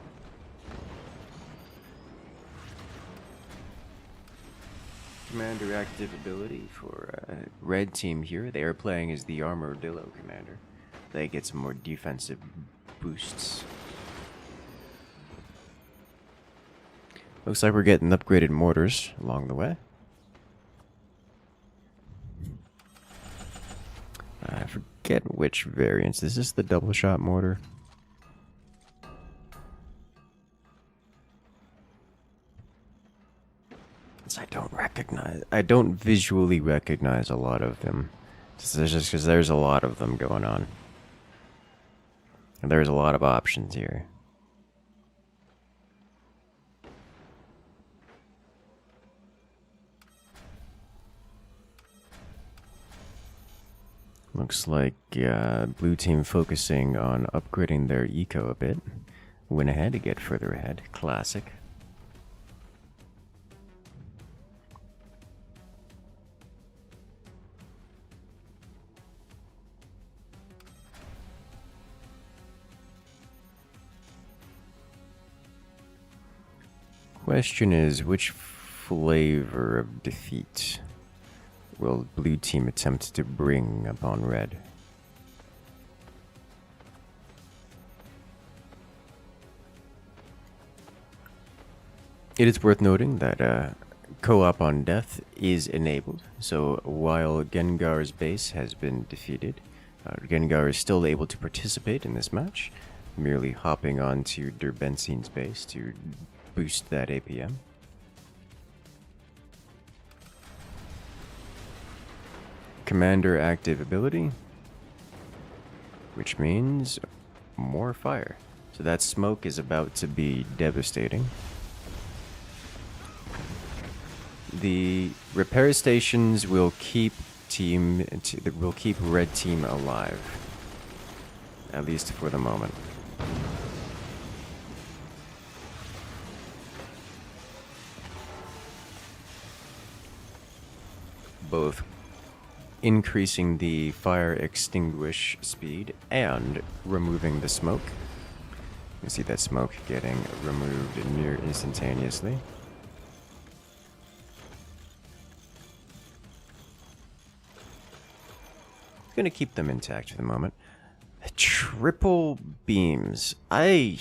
Commander active ability for red team here. They are playing as the Armadillo commander. They get some more defensive boosts. Looks like we're getting upgraded mortars along the way. I forget which variants. Is this the double shot mortar? I don't visually recognize a lot of them. Just because there's a lot of them going on. And there's a lot of options here. Looks like blue team focusing on upgrading their eco a bit. Went ahead to get further ahead. Classic. Question is, which flavor of defeat will blue team attempt to bring upon red? It is worth noting that co-op on death is enabled, so while Gengar's base has been defeated, Gengar is still able to participate in this match, merely hopping onto Derbensine's base to boost that APM. Commander active ability, which means more fire. So that smoke is about to be devastating. The repair stations will keep red team alive, at least for the moment. Both increasing the fire extinguish speed and removing the smoke. You see that smoke getting removed near instantaneously. Gonna keep them intact for the moment. Triple beams. I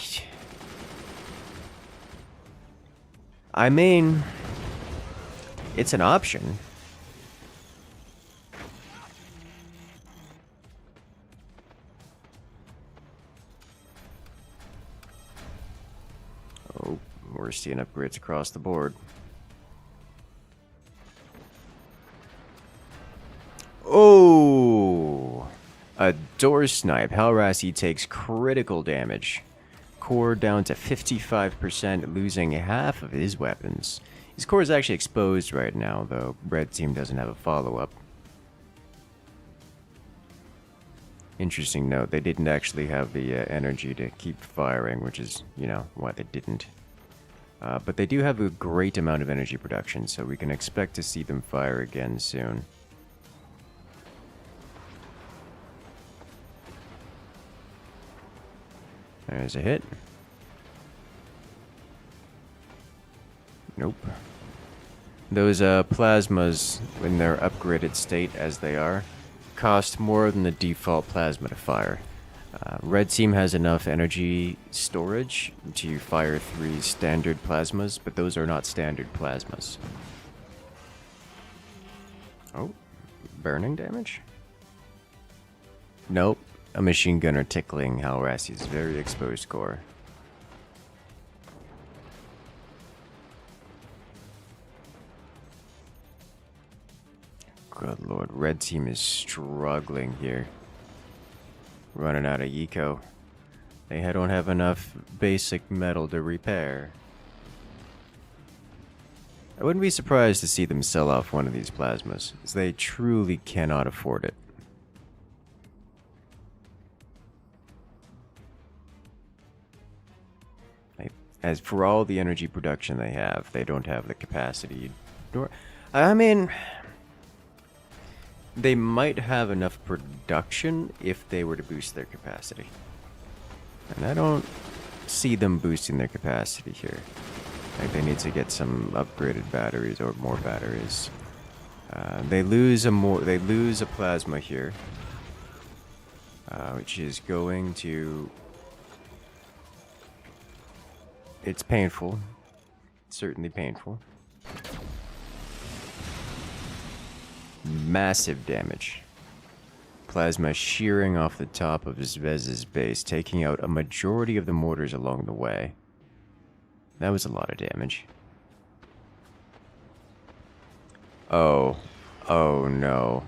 mean, it's an option. Oh, we're seeing upgrades across the board. Oh! A door snipe. Hallrassy takes critical damage. Core down to 55%, losing half of his weapons. His core is actually exposed right now, though red team doesn't have a follow-up. Interesting note, they didn't actually have the energy to keep firing, which is, you know, why they didn't. But they do have a great amount of energy production, so we can expect to see them fire again soon. There's a hit. Nope. Those plasmas, in their upgraded state as they are, cost more than the default plasma to fire. Red team has enough energy storage to fire 3 standard plasmas, but those are not standard plasmas. Oh, burning damage? Nope. A machine gunner tickling Hallrassy's very exposed core. Good lord, red team is struggling here. Running out of eco. They don't have enough basic metal to repair. I wouldn't be surprised to see them sell off one of these plasmas, as they truly cannot afford it. As for all the energy production they have, they don't have the capacity. I mean, they might have enough production if they were to boost their capacity. And I don't see them boosting their capacity here. Like, they need to get some upgraded batteries or more batteries. They lose a plasma here, which is going to. It's painful. Certainly painful. Massive damage. Plasma shearing off the top of Zvez's base, taking out a majority of the mortars along the way. That was a lot of damage. Oh. Oh no.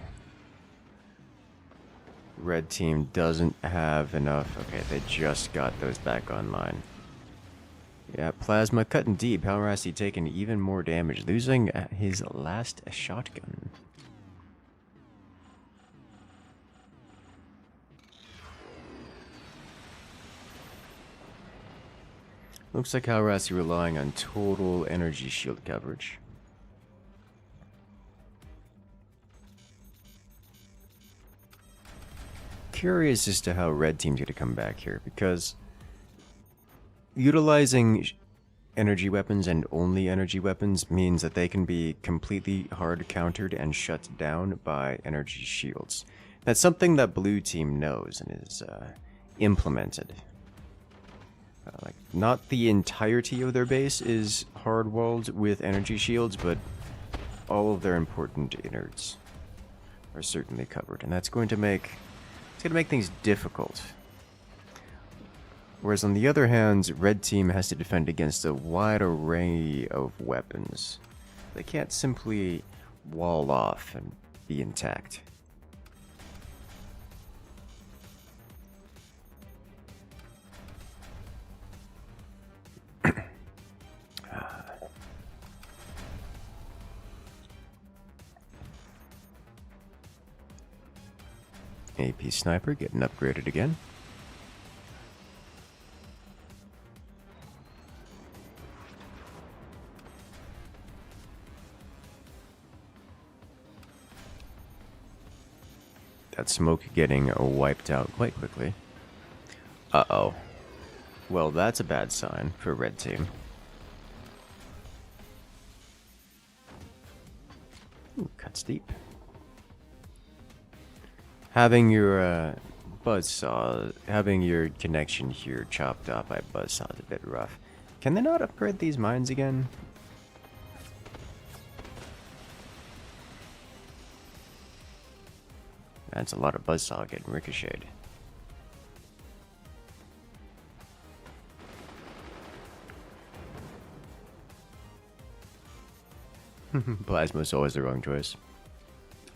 Red team doesn't have enough. Okay, they just got those back online. Yeah, plasma cutting deep. Hallrassy taking even more damage, losing his last shotgun. Looks like Hallrassy relying on total energy shield coverage. Curious as to how red team's gonna come back here, because utilizing energy weapons and only energy weapons means that they can be completely hard countered and shut down by energy shields. That's something that blue team knows and is implemented. Like, not the entirety of their base is hard-walled with energy shields, but all of their important innards are certainly covered, and that's going to make things difficult. Whereas on the other hand, red team has to defend against a wide array of weapons. They can't simply wall off and be intact. AP Sniper getting upgraded again. That smoke getting wiped out quite quickly. Uh-oh. Well, that's a bad sign for red team. Ooh, cuts deep. Having your buzzsaw, having your connection here chopped off by buzzsaw is a bit rough. Can they not upgrade these mines again? That's a lot of buzzsaw getting ricocheted. Plasma's always the wrong choice.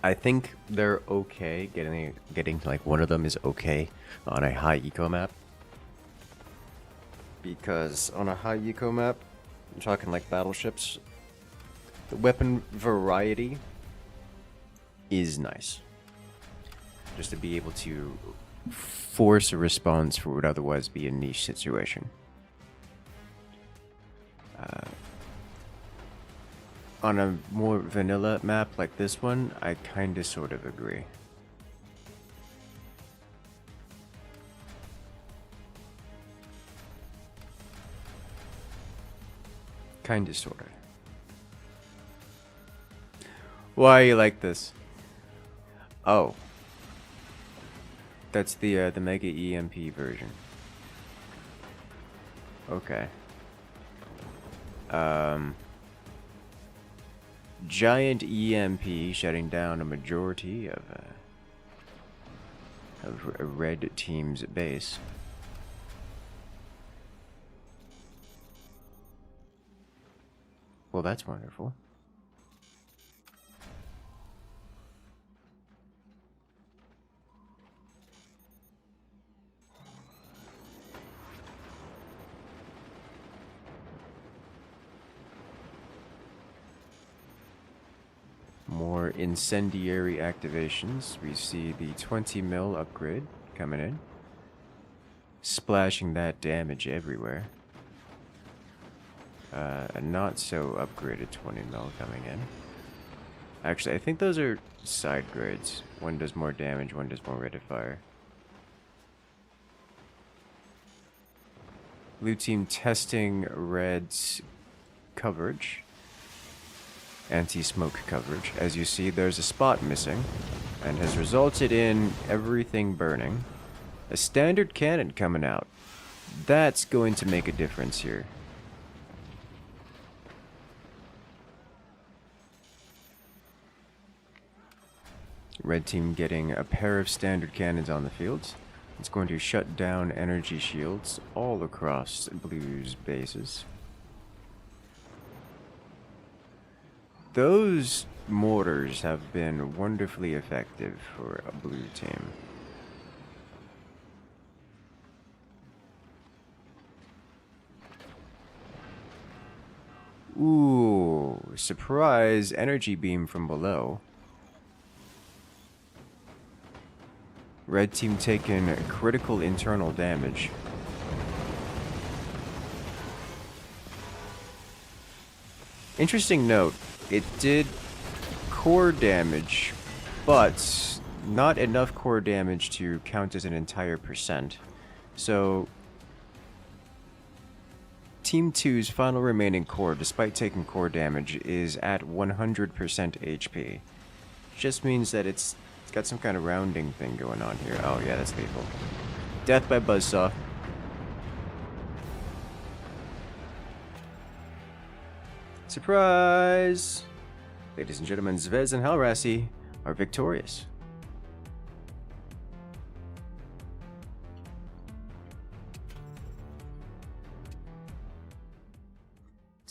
I think they're okay. Getting like one of them is okay on a high eco map. Because on a high eco map, I'm talking like battleships, the weapon variety is nice. Just to be able to force a response for what would otherwise be a niche situation. On a more vanilla map like this one, I kinda sort of agree. Kinda sorta. Why you like this? Oh. That's the Mega EMP version. Okay. Giant EMP shutting down a majority of a red team's base. Well, that's wonderful. More incendiary activations. We see the 20 mil upgrade coming in. Splashing that damage everywhere. A not so upgraded 20 mil coming in. Actually, I think those are side grades. One does more damage, one does more rate of fire. Blue team testing red's coverage. Anti-smoke coverage. As you see, there's a spot missing, and has resulted in everything burning. A standard cannon coming out. That's going to make a difference here. Red team getting a pair of standard cannons on the field. It's going to shut down energy shields all across blue's bases. Those mortars have been wonderfully effective for a blue team. Ooh, surprise energy beam from below. Red team taking critical internal damage. Interesting note. It did core damage, but not enough core damage to count as an entire percent. So Team 2's final remaining core, despite taking core damage, is at 100% HP. Just means that it's got some kind of rounding thing going on here. Oh yeah, that's lethal. Death by Buzzsaw. Surprise! Ladies and gentlemen, Zvez and Hallrassy are victorious.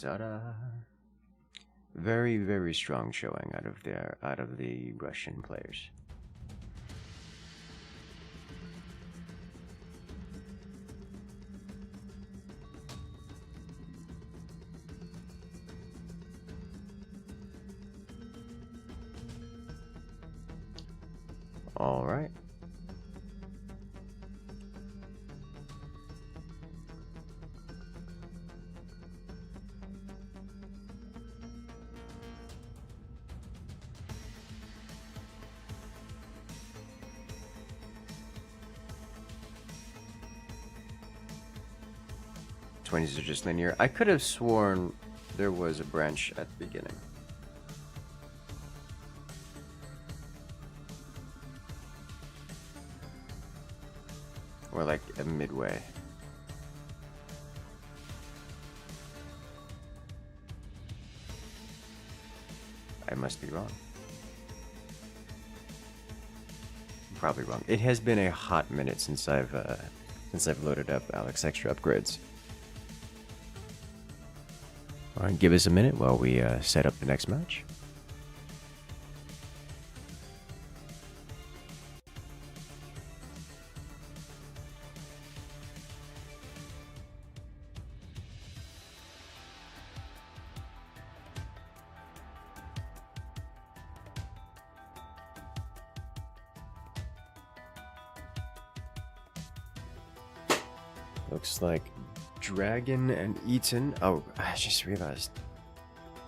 Ta-da! Very, very strong showing out of the Russian players. All right. Twenties are just linear. I could have sworn there was a branch at the beginning. Or like a midway. I must be wrong. I'm probably wrong. It has been a hot minute since I've loaded up Alex Extra upgrades. All right, give us a minute while we set up the next match. Looks like Dragon and Eaton. Oh, I just realized.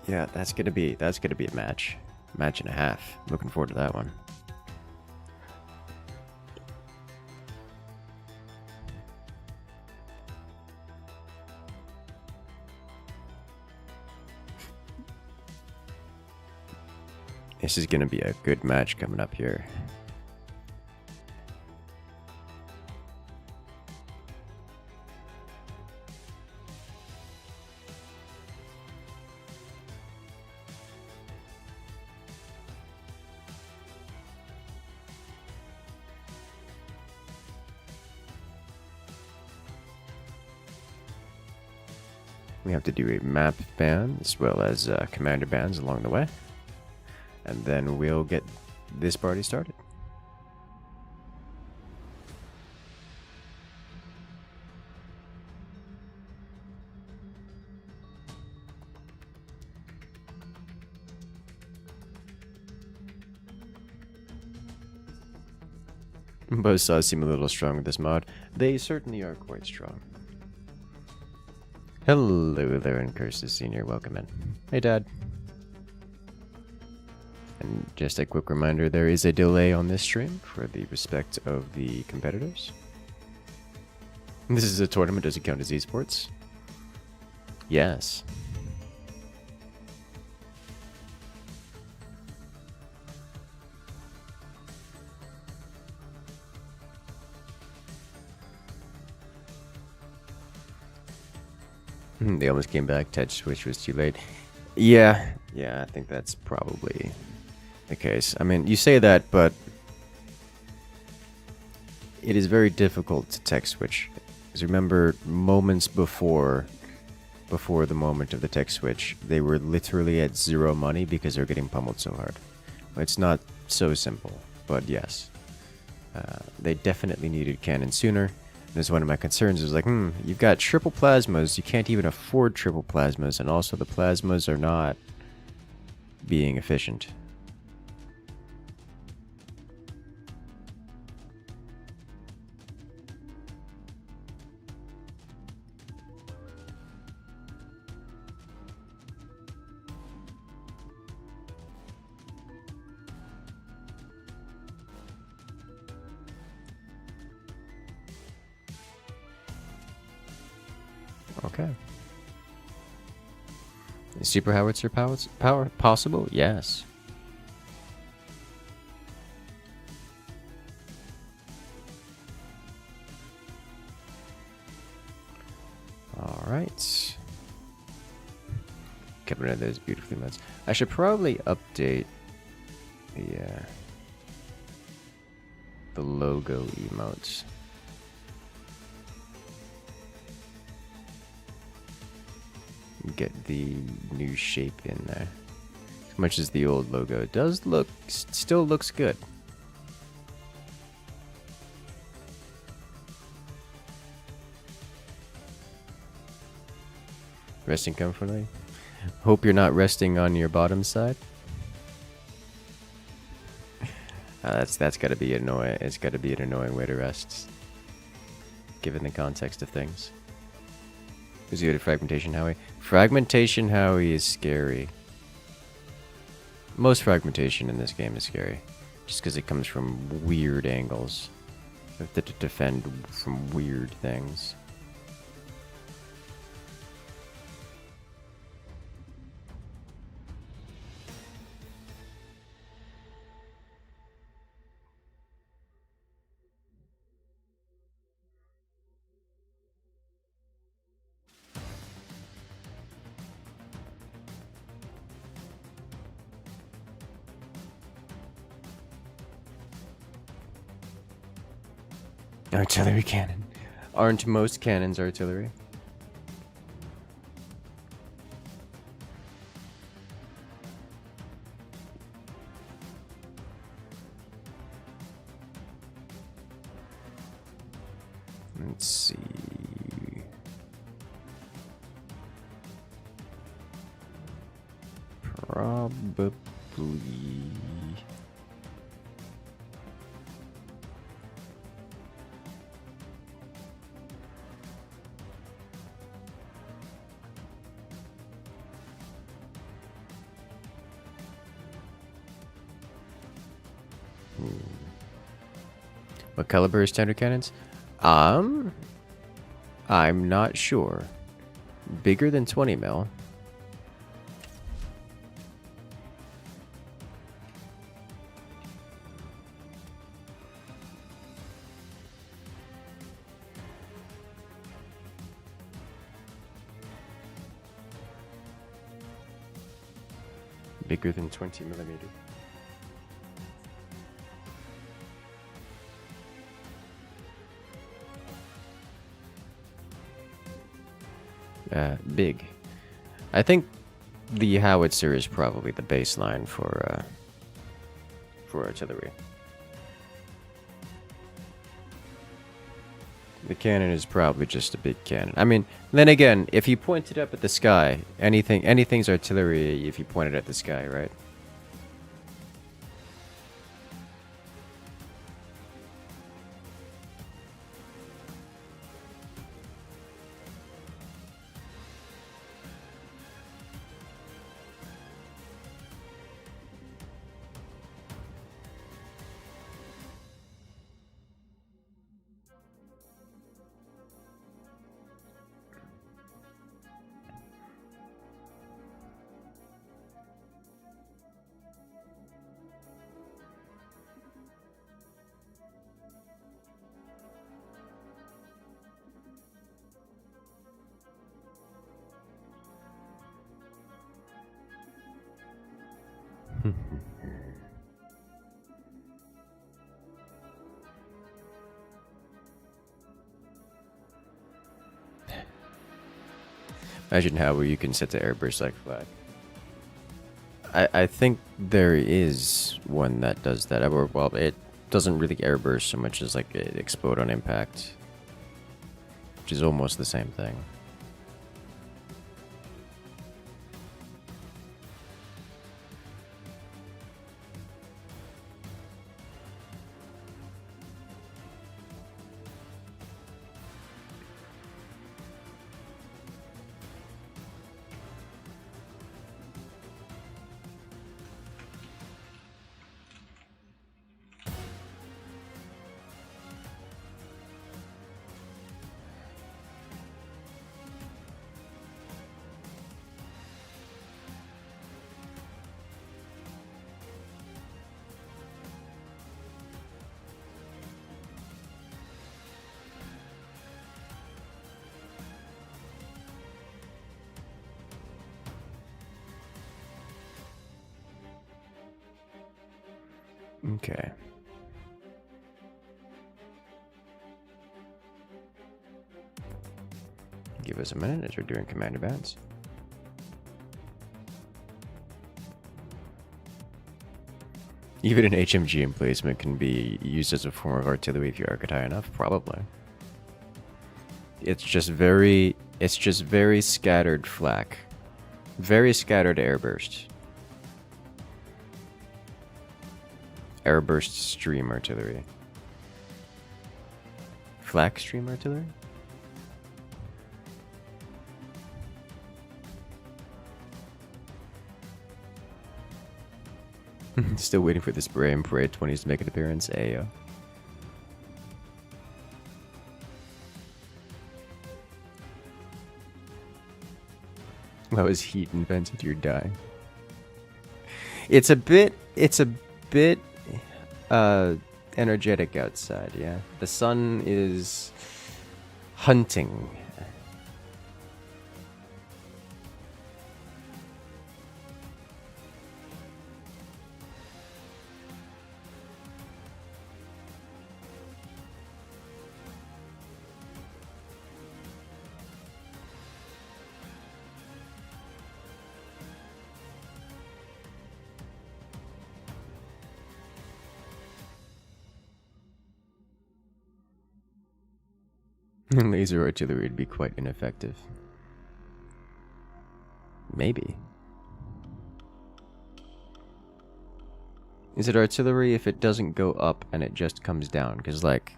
Yeah, that's gonna be a match and a half. Looking forward to that one. This is gonna be a good match coming up here. We have to do a map ban as well as commander bans along the way. And then we'll get this party started. Both saws seem a little strong with this mod. They certainly are quite strong. Hello there, Incursus Senior. Welcome in. Hey, Dad. And just a quick reminder, there is a delay on this stream for the respect of the competitors. This is a tournament. Does it count as esports? Yes. They almost came back. Touch switch was too late. Yeah, I think that's probably the case. I mean, you say that, but it is very difficult to tech switch. Because remember, moments before the moment of the tech switch, they were literally at zero money because they're getting pummeled so hard. It's not so simple, but yes. They definitely needed cannon sooner. That's one of my concerns. Is like, you've got triple plasmas. You can't even afford triple plasmas, and also the plasmas are not being efficient. Okay. Is super howitzer power possible? Yes. Alright. Couple of those beautiful emotes. I should probably update the logo emotes. Get the new shape in there. As much as the old logo does still looks good. Resting comfortably. Hope you're not resting on your bottom side. That's got to be annoying. It's got to be an annoying way to rest, given the context of things. Who's good at Fragmentation Howie? Fragmentation Howie is scary. Most fragmentation in this game is scary, just because it comes from weird angles. You have to defend from weird things. Artillery cannon. Aren't most cannons artillery? Let's see. Probably. What caliber is standard cannons? I'm not sure. Bigger than 20 mil. Bigger than 20 millimeter. Big. I think the howitzer is probably the baseline for artillery. The cannon is probably just a big cannon. I mean, then again, if you point it up at the sky, anything's artillery if you point it at the sky, right? Imagine how you can set the airburst like flag. I think there is one that does that. Well, it doesn't really airburst so much as like it explode on impact, which is almost the same thing. Okay. Give us a minute as we're doing command advance. Even an HMG emplacement can be used as a form of artillery if you arc it high enough, probably. It's just very scattered flak. Very scattered airburst. Airburst stream artillery. Flak stream artillery? Still waiting for the Spray and Parade 20s to make an appearance. Ayo. How is heat invented? You're dying. It's a bit energetic outside, yeah. The sun is hunting. Laser artillery would be quite ineffective. Maybe. Is it artillery if it doesn't go up and it just comes down? Because, like...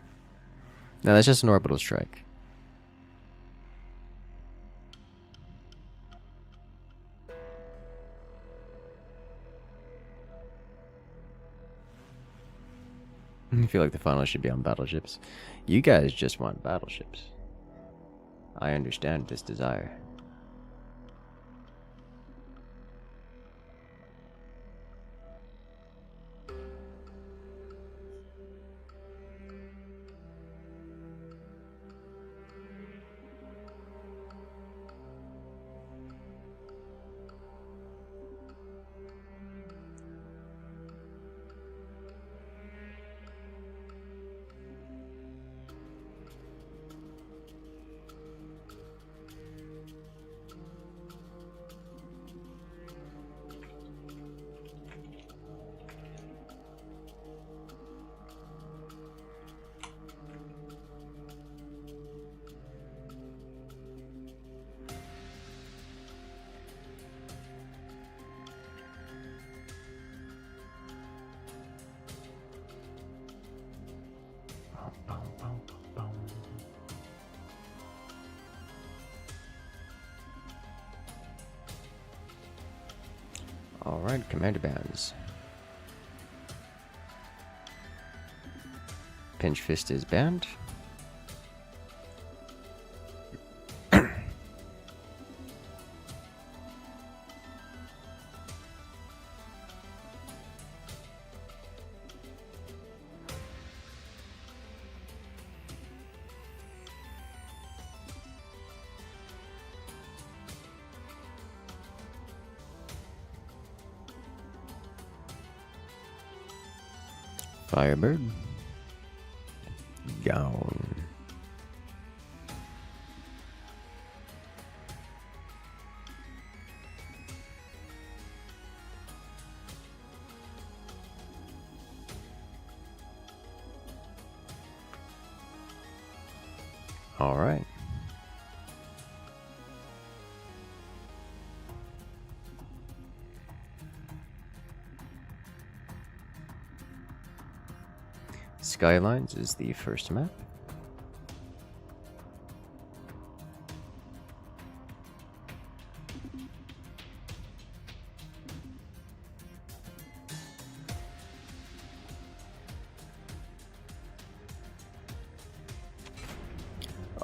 No, that's just an orbital strike. I feel like the final should be on battleships. You guys just want battleships. I understand this desire. Alright, commander bands. Pinch Fist is banned. Firebird. Gone. All right. Skylines is the first map.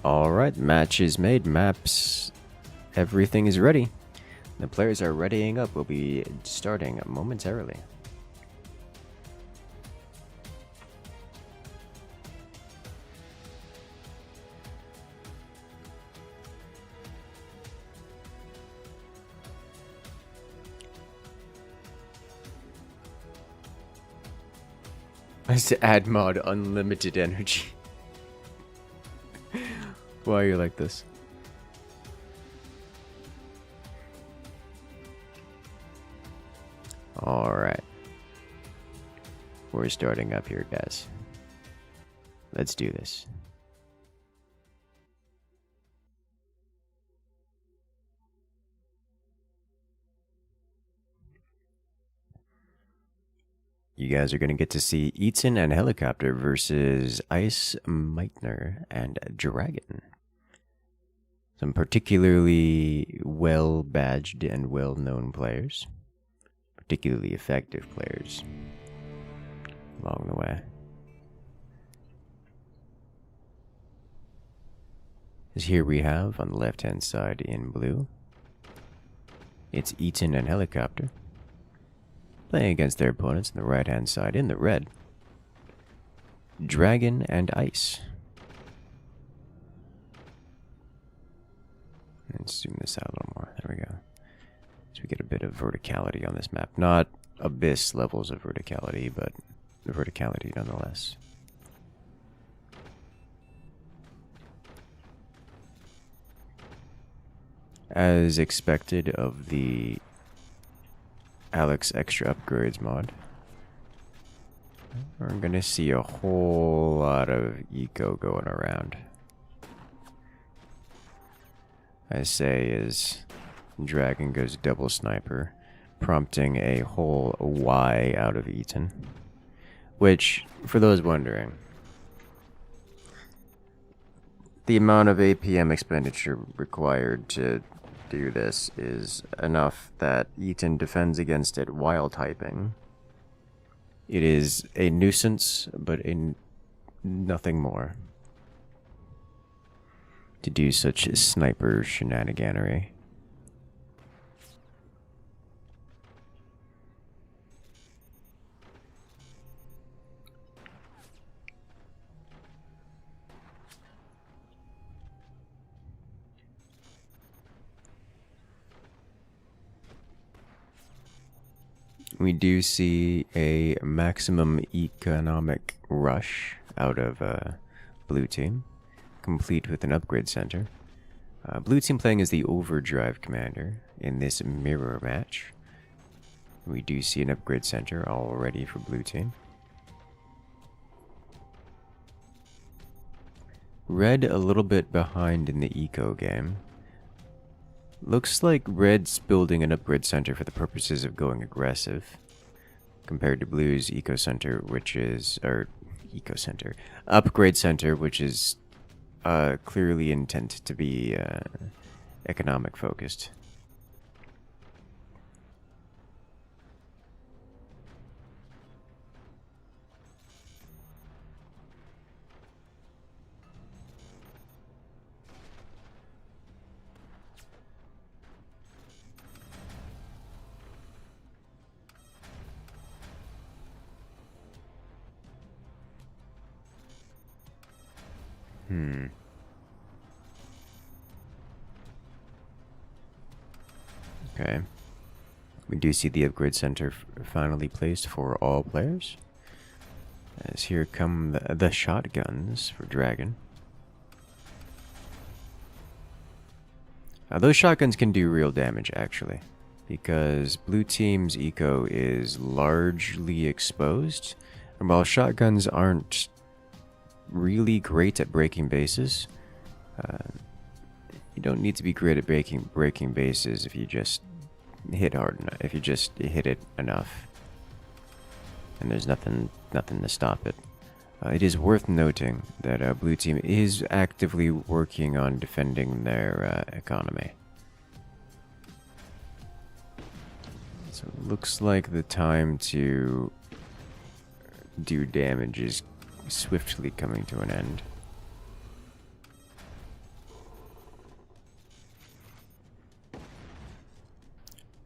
Alright, match is made, maps, everything is ready. The players are readying up, we'll be starting momentarily. I said add mod unlimited energy. Why are you like this? Alright. We're starting up here, guys. Let's do this. You guys are going to get to see Eaton and Helicopter versus Ice, Meitner, and Dragon. Some particularly well-badged and well-known players. Particularly effective players along the way. As here we have, on the left-hand side in blue, it's Eaton and Helicopter. Playing against their opponents on the right-hand side in the red, Dragon and Ice. Let's zoom this out a little more. There we go. So we get a bit of verticality on this map. Not abyss levels of verticality, but the verticality nonetheless. As expected of the Alex Extra Upgrades mod, we're going to see a whole lot of eco going around. I say as Dragon goes double sniper, prompting a whole Y out of Eaton. Which, for those wondering, the amount of APM expenditure required to do this is enough that Eaton defends against it while typing. It is a nuisance, but nothing more. To do such sniper shenaniganery. We do see a maximum economic rush out of blue team, complete with an upgrade center. Blue team playing as the overdrive commander in this mirror match. We do see an upgrade center already for blue team. Red a little bit behind in the eco game. Looks like Red's building an upgrade center for the purposes of going aggressive, compared to Blue's eco center, which is, upgrade center, which is clearly intent to be economic focused. Okay. We do see the upgrade center finally placed for all players. As here come the shotguns for Dragon. Those shotguns can do real damage, actually, because blue team's eco is largely exposed, and while shotguns aren't really great at breaking bases, you don't need to be great at breaking bases if you just hit hard enough, if you just hit it enough, and there's nothing to stop it. It is worth noting that blue team is actively working on defending their economy. So it looks like the time to do damage is swiftly coming to an end.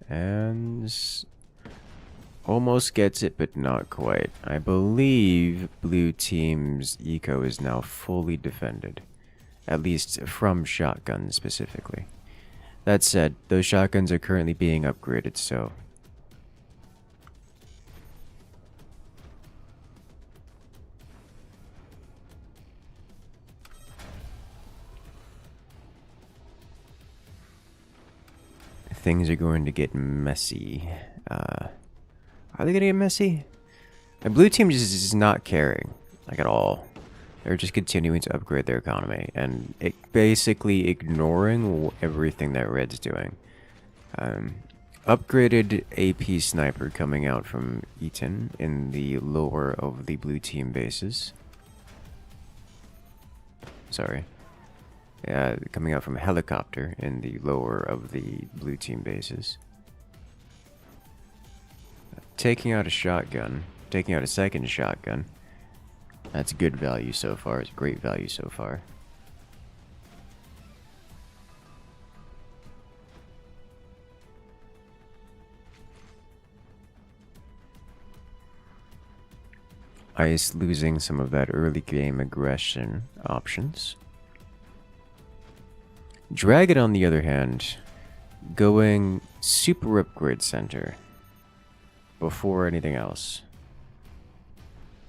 And almost gets it, but not quite. I believe blue team's eco is now fully defended, at least from shotguns specifically. That said, those shotguns are currently being upgraded, so things are going to get messy. Are they going to get messy? The blue team just is not caring, like at all. They're just continuing to upgrade their economy and basically ignoring everything that red's doing. Upgraded AP sniper coming out from Eaton in the lower of the blue team bases. Sorry. Coming out from a helicopter in the lower of the blue team bases. Taking out a shotgun. Taking out a second shotgun. That's good value so far. It's great value so far. Ice losing some of that early game aggression options. Dragon, on the other hand, going super upgrade center before anything else.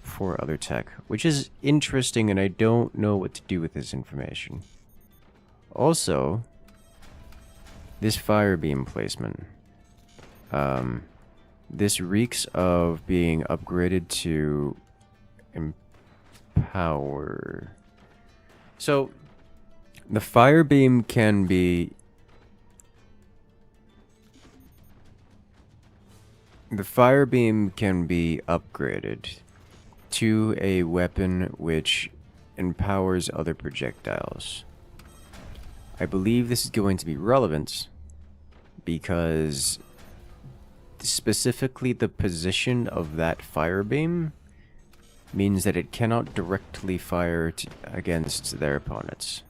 Before other tech, which is interesting, and I don't know what to do with this information. Also, this fire beam placement. This reeks of being upgraded to empower. So, the fire beam can be... The fire beam can be upgraded to a weapon which empowers other projectiles. I believe this is going to be relevant because specifically the position of that fire beam means that it cannot directly fire against their opponents.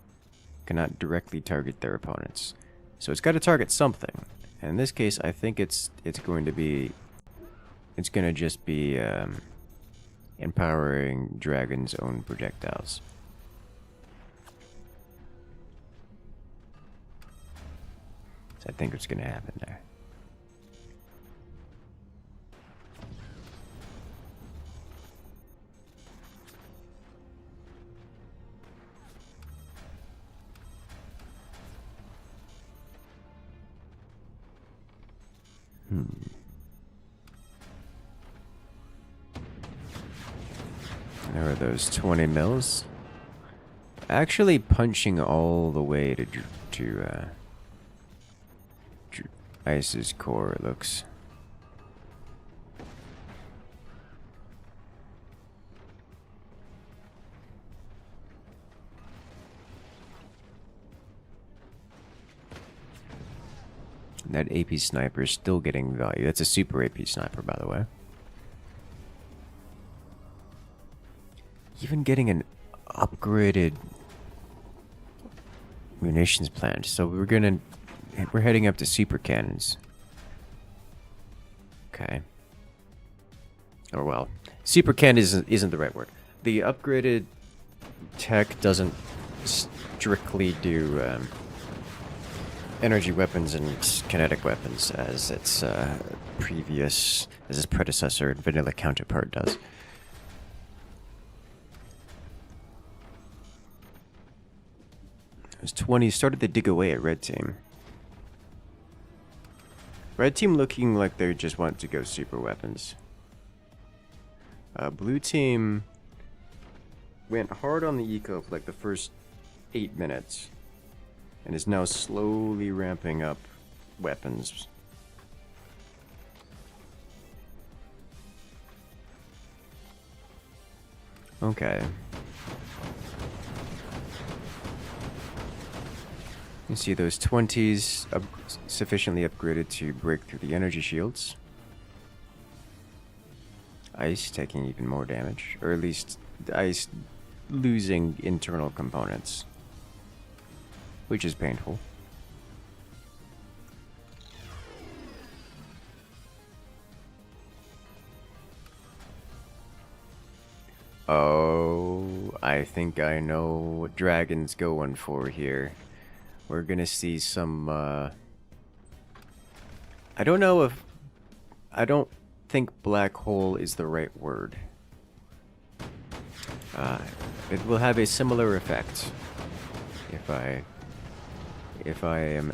Cannot directly target their opponents. So it's got to target something. And in this case, I think it's going to just be empowering Dragon's own projectiles. So I think what's going to happen there. There are those 20 mils. Actually punching all the way to Ice's core, it looks. That AP sniper is still getting value. That's a super AP sniper, by the way. Even getting an upgraded munitions plant. So we're heading up to super cannons. Okay. Or well, super cannon isn't the right word. The upgraded tech doesn't strictly do energy weapons and kinetic weapons as its predecessor and vanilla counterpart does. Those 20 started to dig away at red team. Red team looking like they just want to go super weapons. Blue team went hard on the eco for like the first 8 minutes. And is now slowly ramping up weapons. Okay. You see those 20s sufficiently upgraded to break through the energy shields. Ice taking even more damage, or at least Ice losing internal components, which is painful. Oh, I think I know what Dragon's going for here. We're gonna see some, I don't think black hole is the right word. It will have a similar effect if I am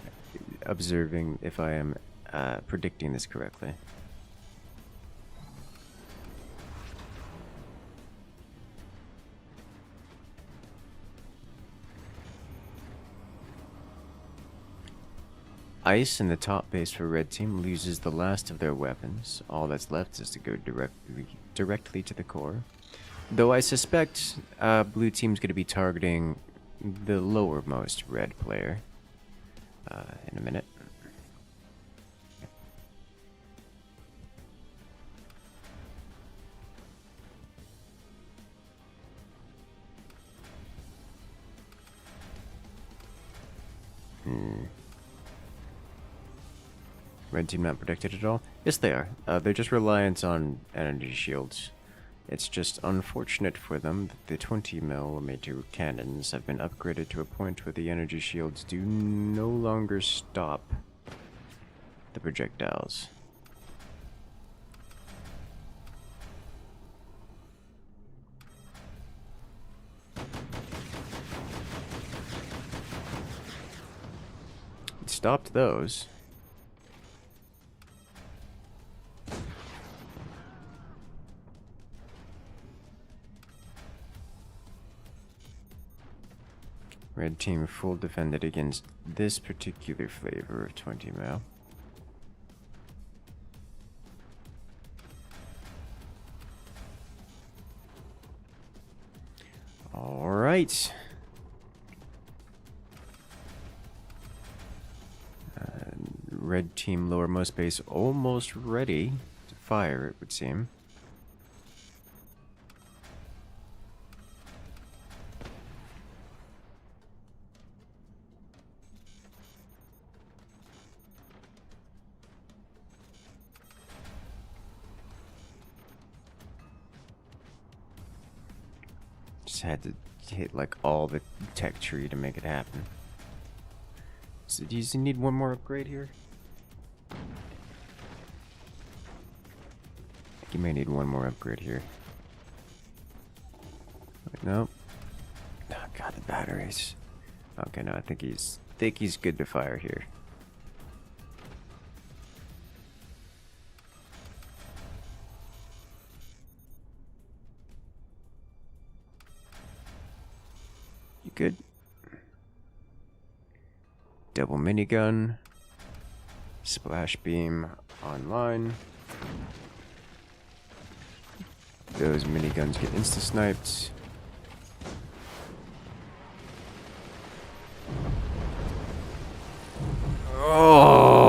observing if I am predicting this correctly. Ice in the top base for red team loses the last of their weapons. All that's left is to go directly to the core. Though I suspect blue team's going to be targeting the lowermost red player in a minute. Red team not protected at all? Yes, they are. They're just reliant on energy shields. It's just unfortunate for them that the 20mm cannons have been upgraded to a point where the energy shields do no longer stop the projectiles. It stopped those. Red team full defended against this particular flavor of 20mm. Alright. Red team lowermost base almost ready to fire, it would seem. Had to hit like all the tech tree to make it happen. So do you need one more upgrade here? I think you may need one more upgrade here. Wait, nope. Oh god, the batteries. Okay, no, I think he's good to fire here. Good. Double minigun. Splash beam online. Those miniguns get insta-sniped. Oh,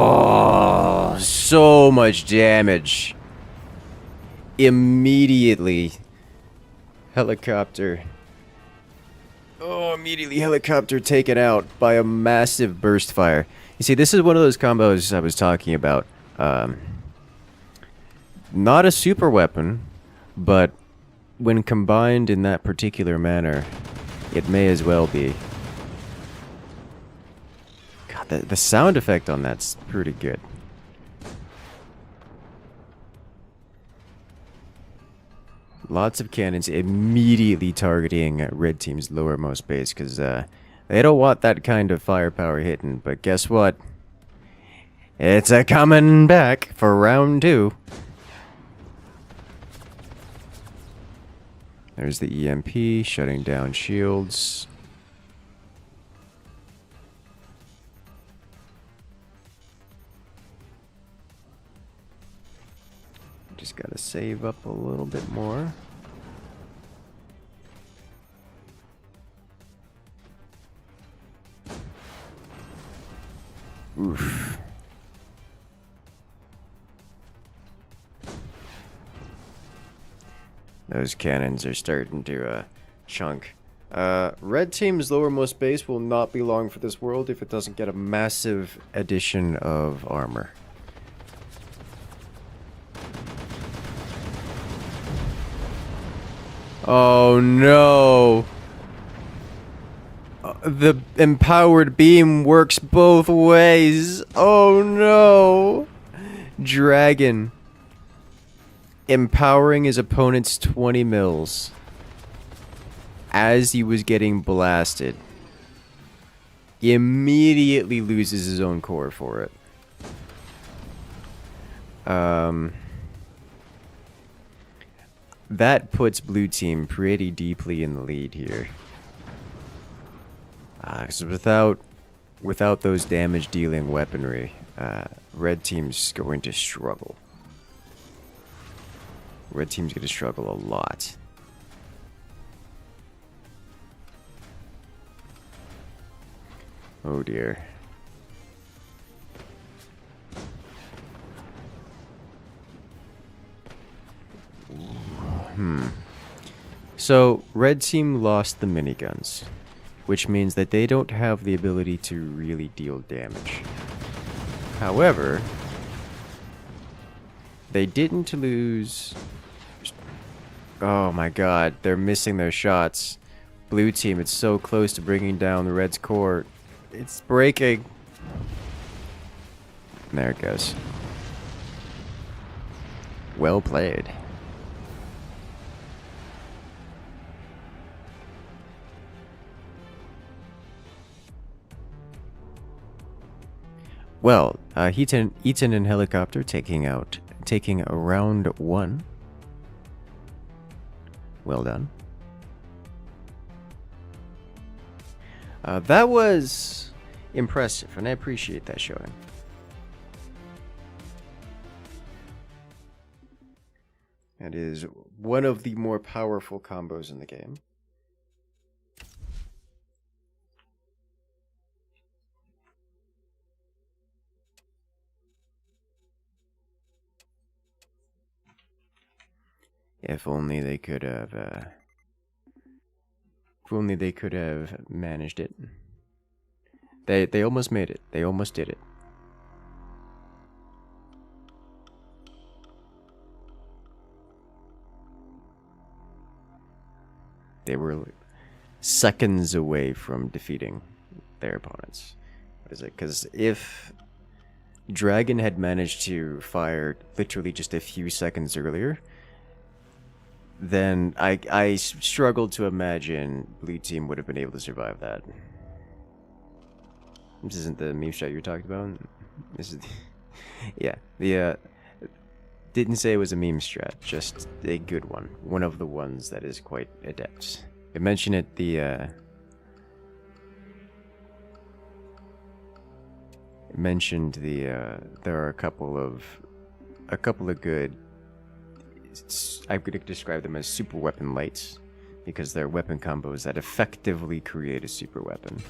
so much damage. Immediately. Helicopter. Oh, immediately helicopter taken out by a massive burst fire. You see, this is one of those combos I was talking about. Not a super weapon, but when combined in that particular manner, it may as well be. God, the sound effect on that's pretty good. Lots of cannons immediately targeting red team's lowermost base because they don't want that kind of firepower hitting. But guess what? It's a coming back for round 2. There's the EMP shutting down shields. Just gotta save up a little bit more. Oof. Those cannons are starting to chunk. Red team's lowermost base will not be long for this world if it doesn't get a massive addition of armor. Oh no! The empowered beam works both ways. Oh no! Dragon. Empowering his opponent's 20 mils. As he was getting blasted. immediately loses his own core for it. That puts blue team pretty deeply in the lead here. So without those damage dealing weaponry, red team's going to struggle. Red team's going to struggle a lot. Oh dear. So, red team lost the miniguns, which means that they don't have the ability to really deal damage. However, they didn't lose... Oh my god, they're missing their shots. Blue team, it's so close to bringing down the red's core. It's breaking. There it goes. Well played. Well, Eaton and Helicopter taking a round 1. Well done. That was impressive, and I appreciate that showing. That is one of the more powerful combos in the game. If only they could have managed it. They almost made it. They almost did it. They were seconds away from defeating their opponents. What is it? Because if Dragon had managed to fire literally just a few seconds earlier, then I struggled to imagine blue team would have been able to survive that. This isn't the meme shot you're talking about. This is, yeah, the didn't say it was a meme strat, just a good one. One of the ones that is quite adept. I mentioned it. There are a couple of good. I'm going to describe them as super weapon lights, because they're weapon combos that effectively create a super weapon.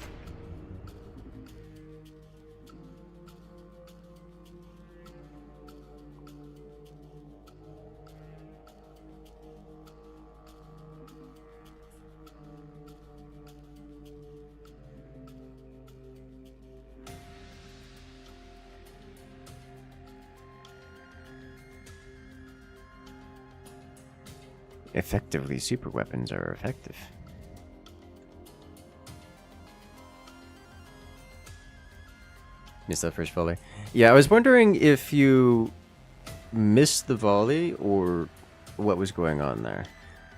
Effectively, super weapons are effective. Missed that first volley. Yeah, I was wondering if you missed the volley or what was going on there.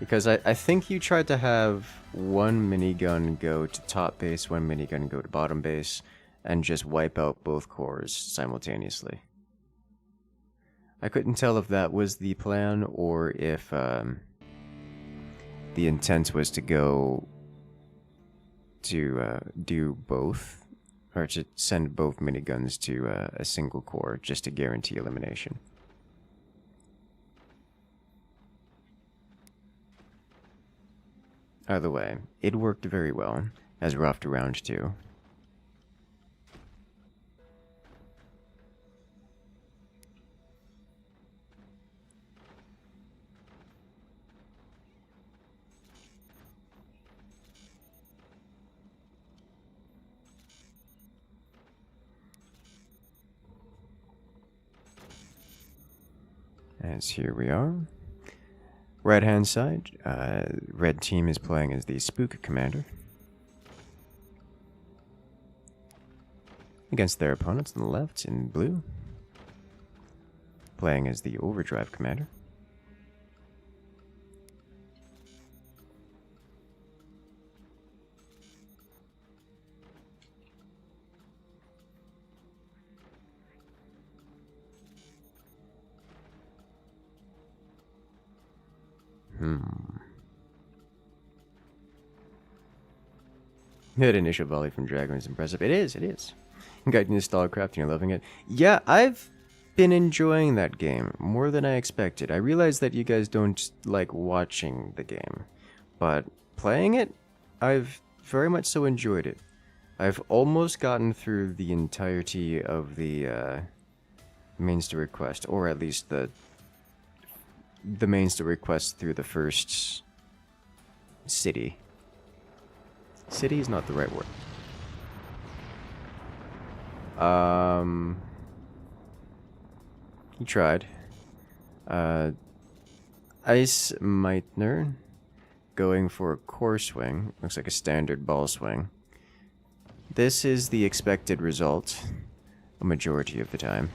Because I think you tried to have one minigun go to top base, one minigun go to bottom base, and just wipe out both cores simultaneously. I couldn't tell if that was the plan or if the intent was to go to do both, or to send both miniguns to a single core just to guarantee elimination. Either way, it worked very well, as we're off to round 2. As here we are. Right hand side, red team is playing as the Spook Commander against their opponents on the left in blue, playing as the Overdrive Commander. That initial volley from Dragon is impressive. It is, it is. Got new style crafting, you're loving it. Yeah, I've been enjoying that game more than I expected. I realize that you guys don't like watching the game, but playing it, I've very much so enjoyed it. I've almost gotten through the entirety of the main story quest, or at least the main story quest through the first city. City is not the right word. He tried. Ice Meitner going for a core swing. Looks like a standard ball swing. This is the expected result a majority of the time.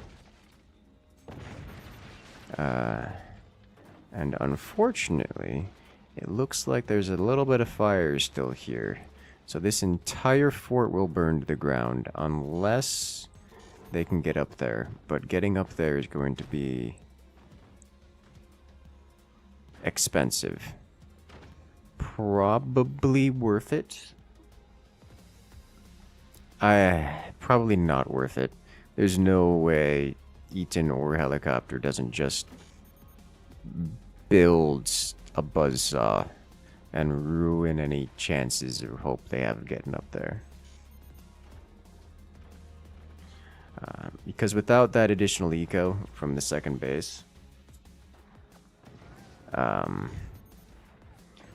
And unfortunately, it looks like there's a little bit of fire still here. So this entire fort will burn to the ground unless they can get up there. But getting up there is going to be expensive. Probably worth it. Probably not worth it. There's no way Eaton or Helicopter doesn't just build a buzzsaw and ruin any chances or hope they have of getting up there. Because without that additional eco from the second base,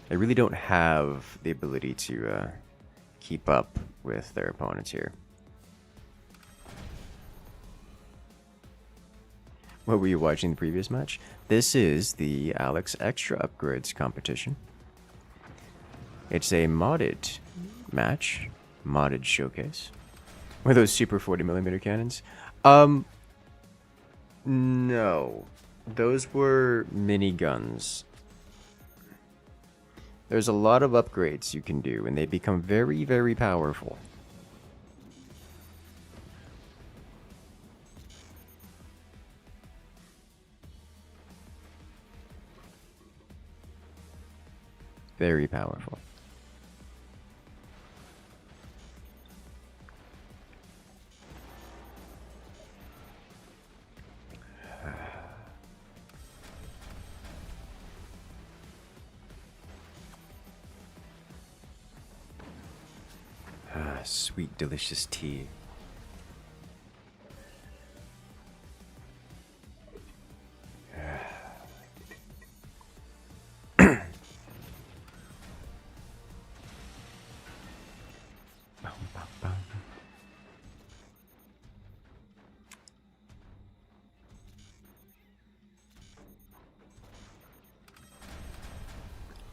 they really don't have the ability to keep up with their opponents here. What were you watching the previous match? This is the Alex Extra Upgrades competition. It's a modded match, modded showcase. Were those super 40mm cannons? No. Those were miniguns. There's a lot of upgrades you can do, and they become very, very powerful. Very powerful. Sweet, delicious tea.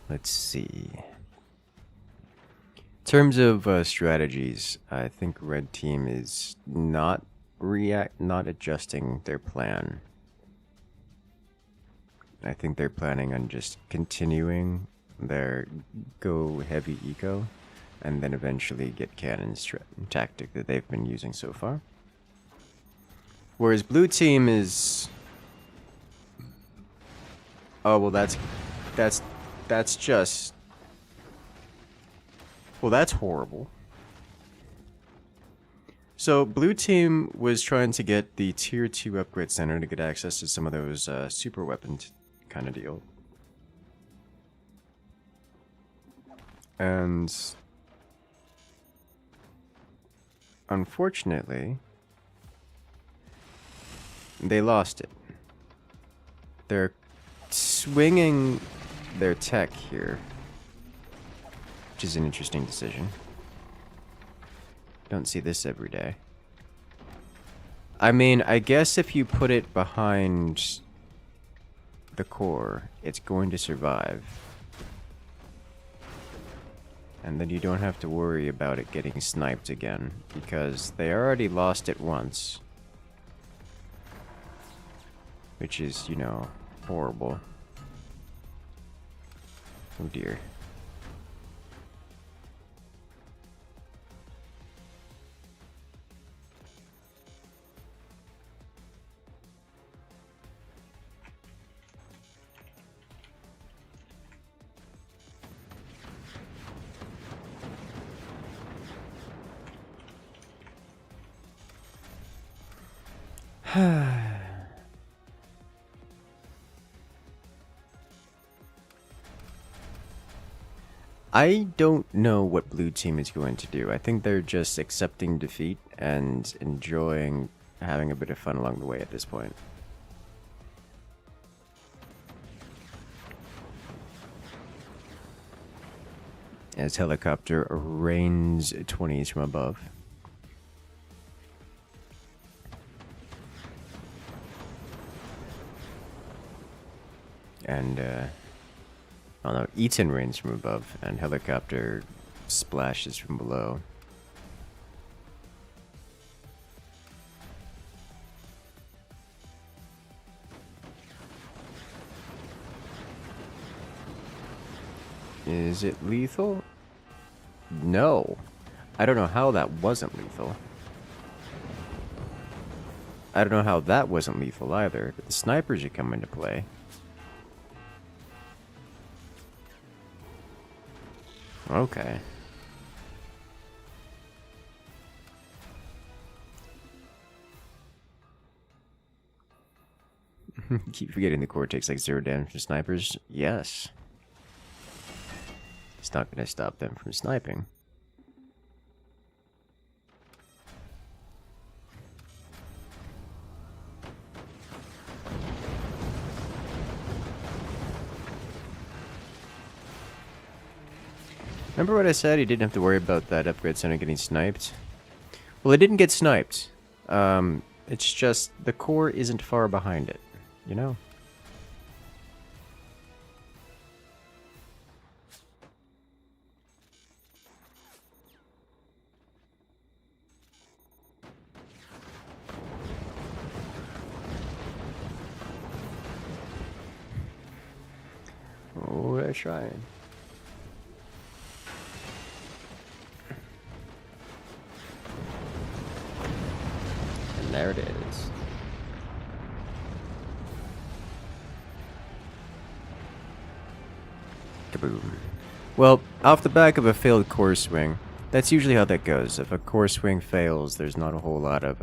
Let's see. In terms of strategies, I think Red Team is not adjusting their plan. I think they're planning on just continuing their go heavy eco, and then eventually get cannons tactic that they've been using so far. Whereas Blue Team is, oh well, that's just. Well, that's horrible. So, Blue Team was trying to get the Tier 2 Upgrade Center to get access to some of those super weapons kind of deal. And unfortunately, they lost it. They're swinging their tech here, which is an interesting decision. Don't see this every day. I mean, I guess if you put it behind the core, it's going to survive. And then you don't have to worry about it getting sniped again, because they already lost it once. Which is, you know, horrible. Oh dear. I don't know what blue team is going to do. I think they're just accepting defeat and enjoying having a bit of fun along the way at this point. As helicopter rains 20s from above. And, oh no, Eaton rains from above, and helicopter splashes from below. Is it lethal? No. I don't know how that wasn't lethal. I don't know how that wasn't lethal either. But the snipers should come into play. Okay. Keep forgetting the core takes like 0 damage from snipers. Yes. It's not going to stop them from sniping. Remember what I said? He didn't have to worry about that upgrade center getting sniped? Well, it didn't get sniped. It's just the core isn't far behind it, you know? Oh, they're trying. And there it is. Kaboom. Well, off the back of a failed core swing, that's usually how that goes. If a core swing fails, there's not a whole lot of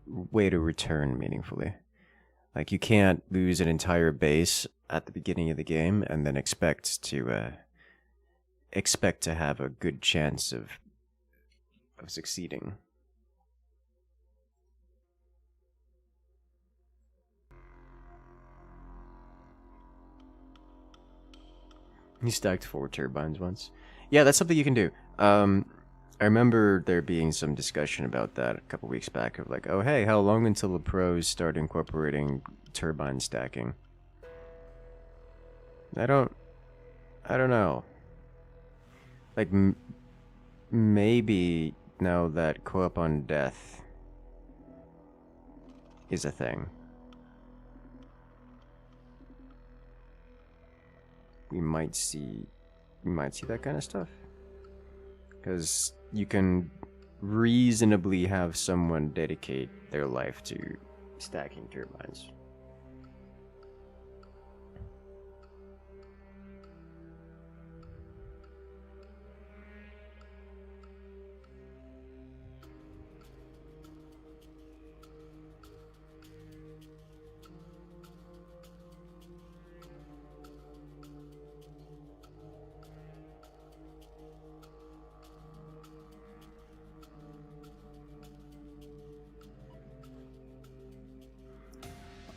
way to return meaningfully. Like, you can't lose an entire base at the beginning of the game and then expect to have a good chance of succeeding. He stacked 4 turbines once. Yeah, that's something you can do. I remember there being some discussion about that a couple weeks back of like, oh hey, how long until the pros start incorporating turbine stacking? I don't know. Like, maybe now that co-op on death is a thing. We might see that kind of stuff. Because you can reasonably have someone dedicate their life to stacking turbines.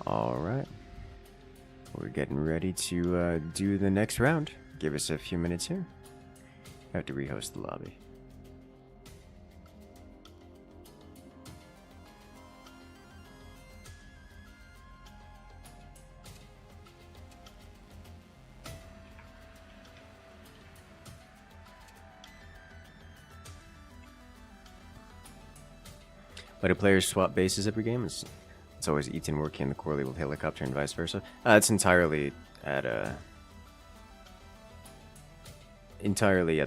Alright. We're getting ready to do the next round. Give us a few minutes here. I have to rehost the lobby. Why do players swap bases every game? It's always Eaton working in the core with helicopter and vice versa. It's entirely at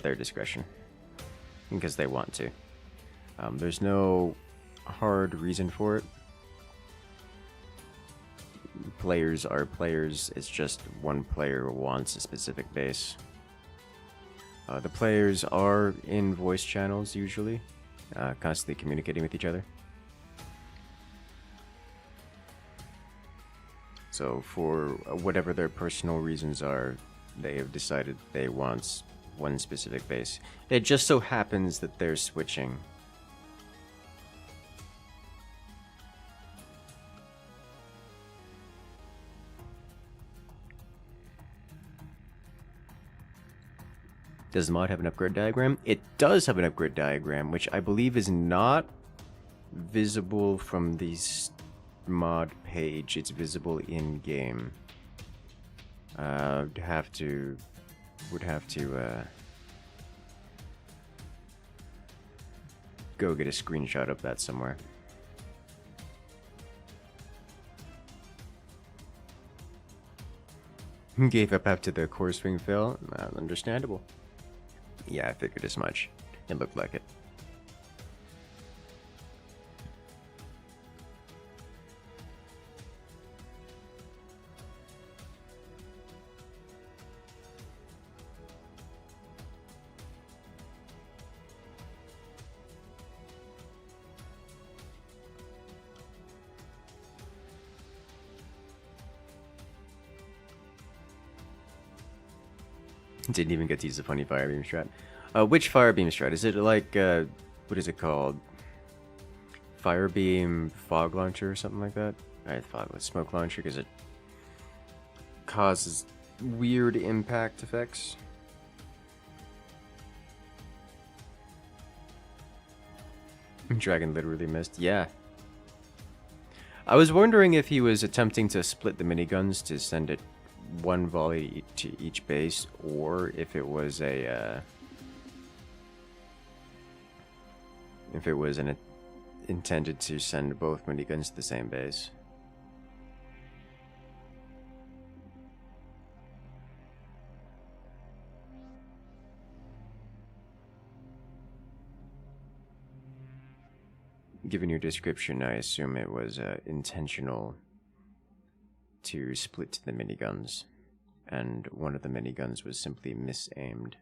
their discretion, because they want to. There's no hard reason for it. Players are players. It's just one player wants a specific base. The players are in voice channels usually, constantly communicating with each other. So for whatever their personal reasons are, they have decided they want one specific base. It just so happens that they're switching. Does the mod have an upgrade diagram? It does have an upgrade diagram, which I believe is not visible from the mod page. It's visible in game. Would have to go get a screenshot of that somewhere. Gave up after the core swing fail. Understandable. Yeah, I figured as much. It looked like it. Didn't even get to use the funny fire beam strat. Which fire beam strat? Is it like, what is it called? Fire beam fog launcher or something like that? I thought it was smoke launcher because it causes weird impact effects. Dragon literally missed. Yeah. I was wondering if he was attempting to split the miniguns to send it one volley to each base, or if it was a intended to send both miniguns to the same base. Given your description, I assume it was intentional to split the miniguns, and one of the miniguns was simply misaimed.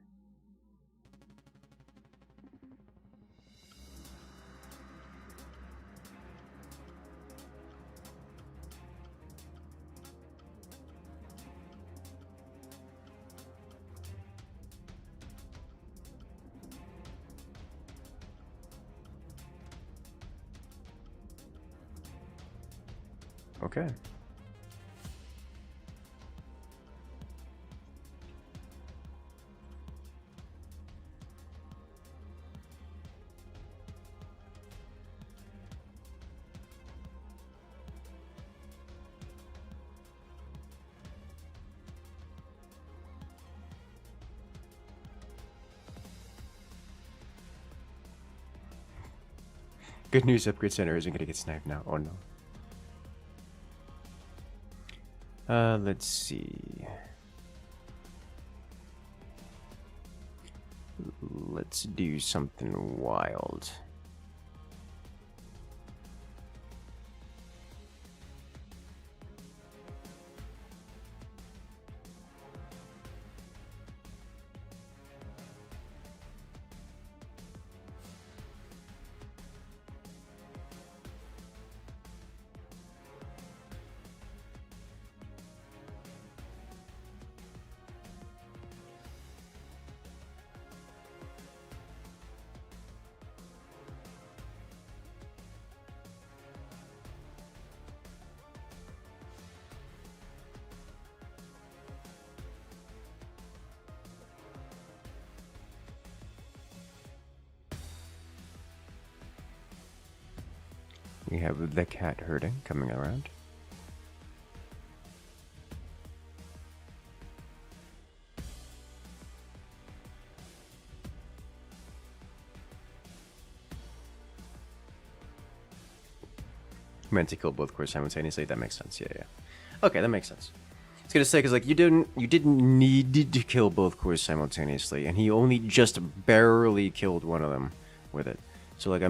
Okay. Good news, Upgrade Center isn't gonna get sniped now. Oh no. Let's see. Let's do something wild. We have the cat herding coming around. Meant to kill both cores simultaneously. That makes sense. Yeah. Okay, that makes sense. I was gonna say, because like you didn't need to kill both cores simultaneously, and he only just barely killed one of them with it. So like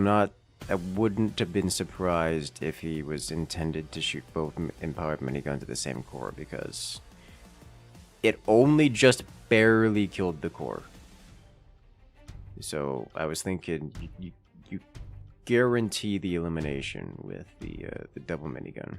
I wouldn't have been surprised if he was intended to shoot both empowered miniguns at the same core, because it only just barely killed the core. So I was thinking you guarantee the elimination with the double minigun.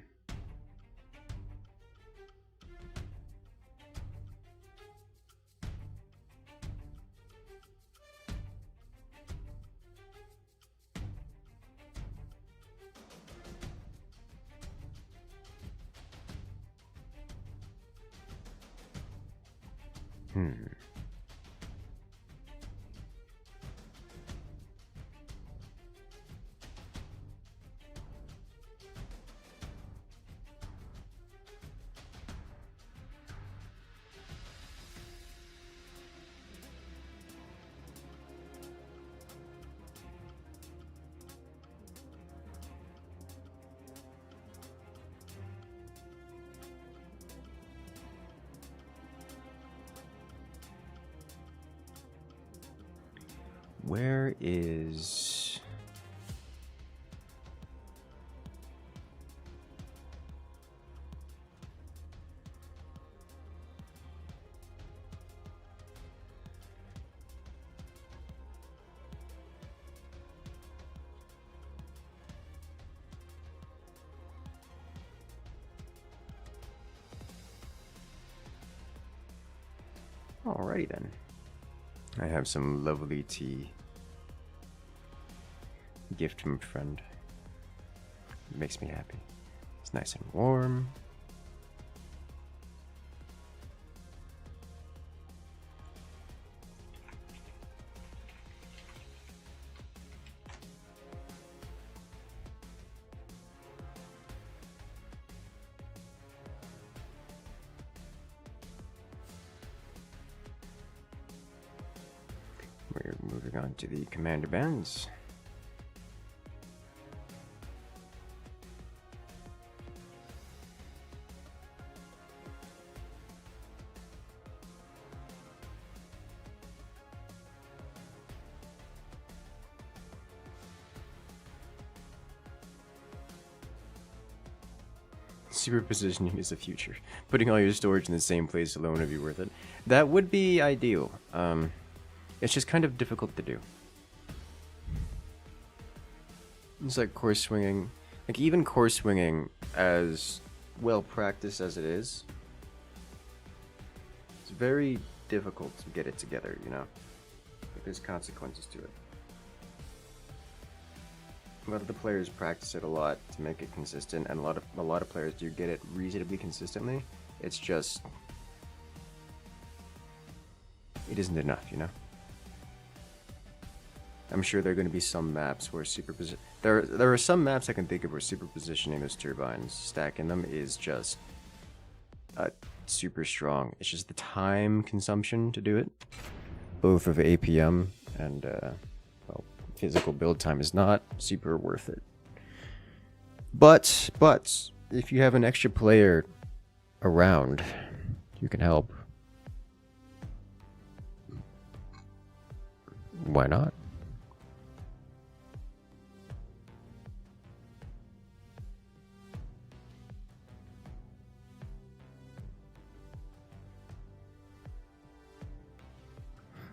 Where is... Alrighty then. I have some lovely tea. Gift from a friend. It makes me happy. It's nice and warm. We're moving on to the commander bands. Superpositioning is the future. Putting all your storage in the same place alone would be worth it. That would be ideal. It's just kind of difficult to do. It's like course swinging. Like even course swinging, as well practiced as it is, it's very difficult to get it together, you know? Like there's consequences to it. A lot of the players practice it a lot to make it consistent, and a lot of players do get it reasonably consistently. It's just it isn't enough, you know. I'm sure there are going to be some maps where there are some maps I can think of where superpositioning those turbines, stacking them, is just super strong. It's just the time consumption to do it, both of APM and well, physical build time is not super worth it. But if you have an extra player around, you can help. Why not?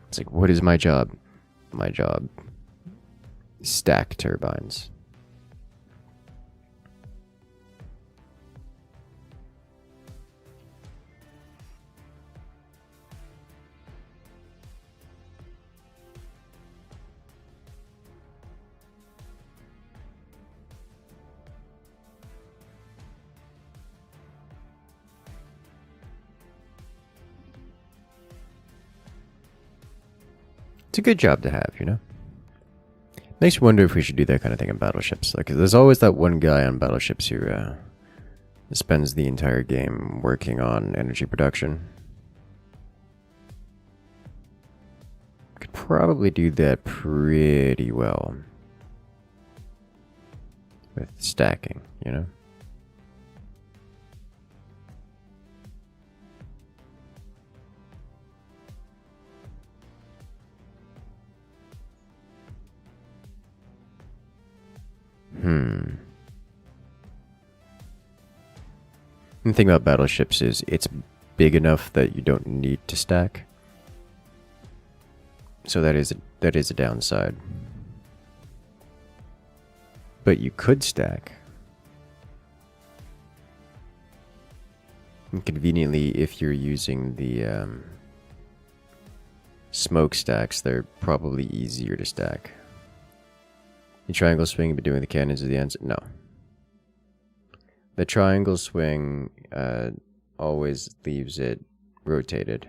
It's like, what is my job? My job, stack turbines. It's a good job to have, you know? Makes you wonder if we should do that kind of thing in battleships. Like, there's always that one guy on battleships who spends the entire game working on energy production. Could probably do that pretty well with stacking, you know? The thing about battleships is it's big enough that you don't need to stack. So that is a downside. But you could stack. And conveniently, if you're using the smokestacks, they're probably easier to stack. The triangle swing, but doing the cannons is the answer? No. The triangle swing always leaves it rotated,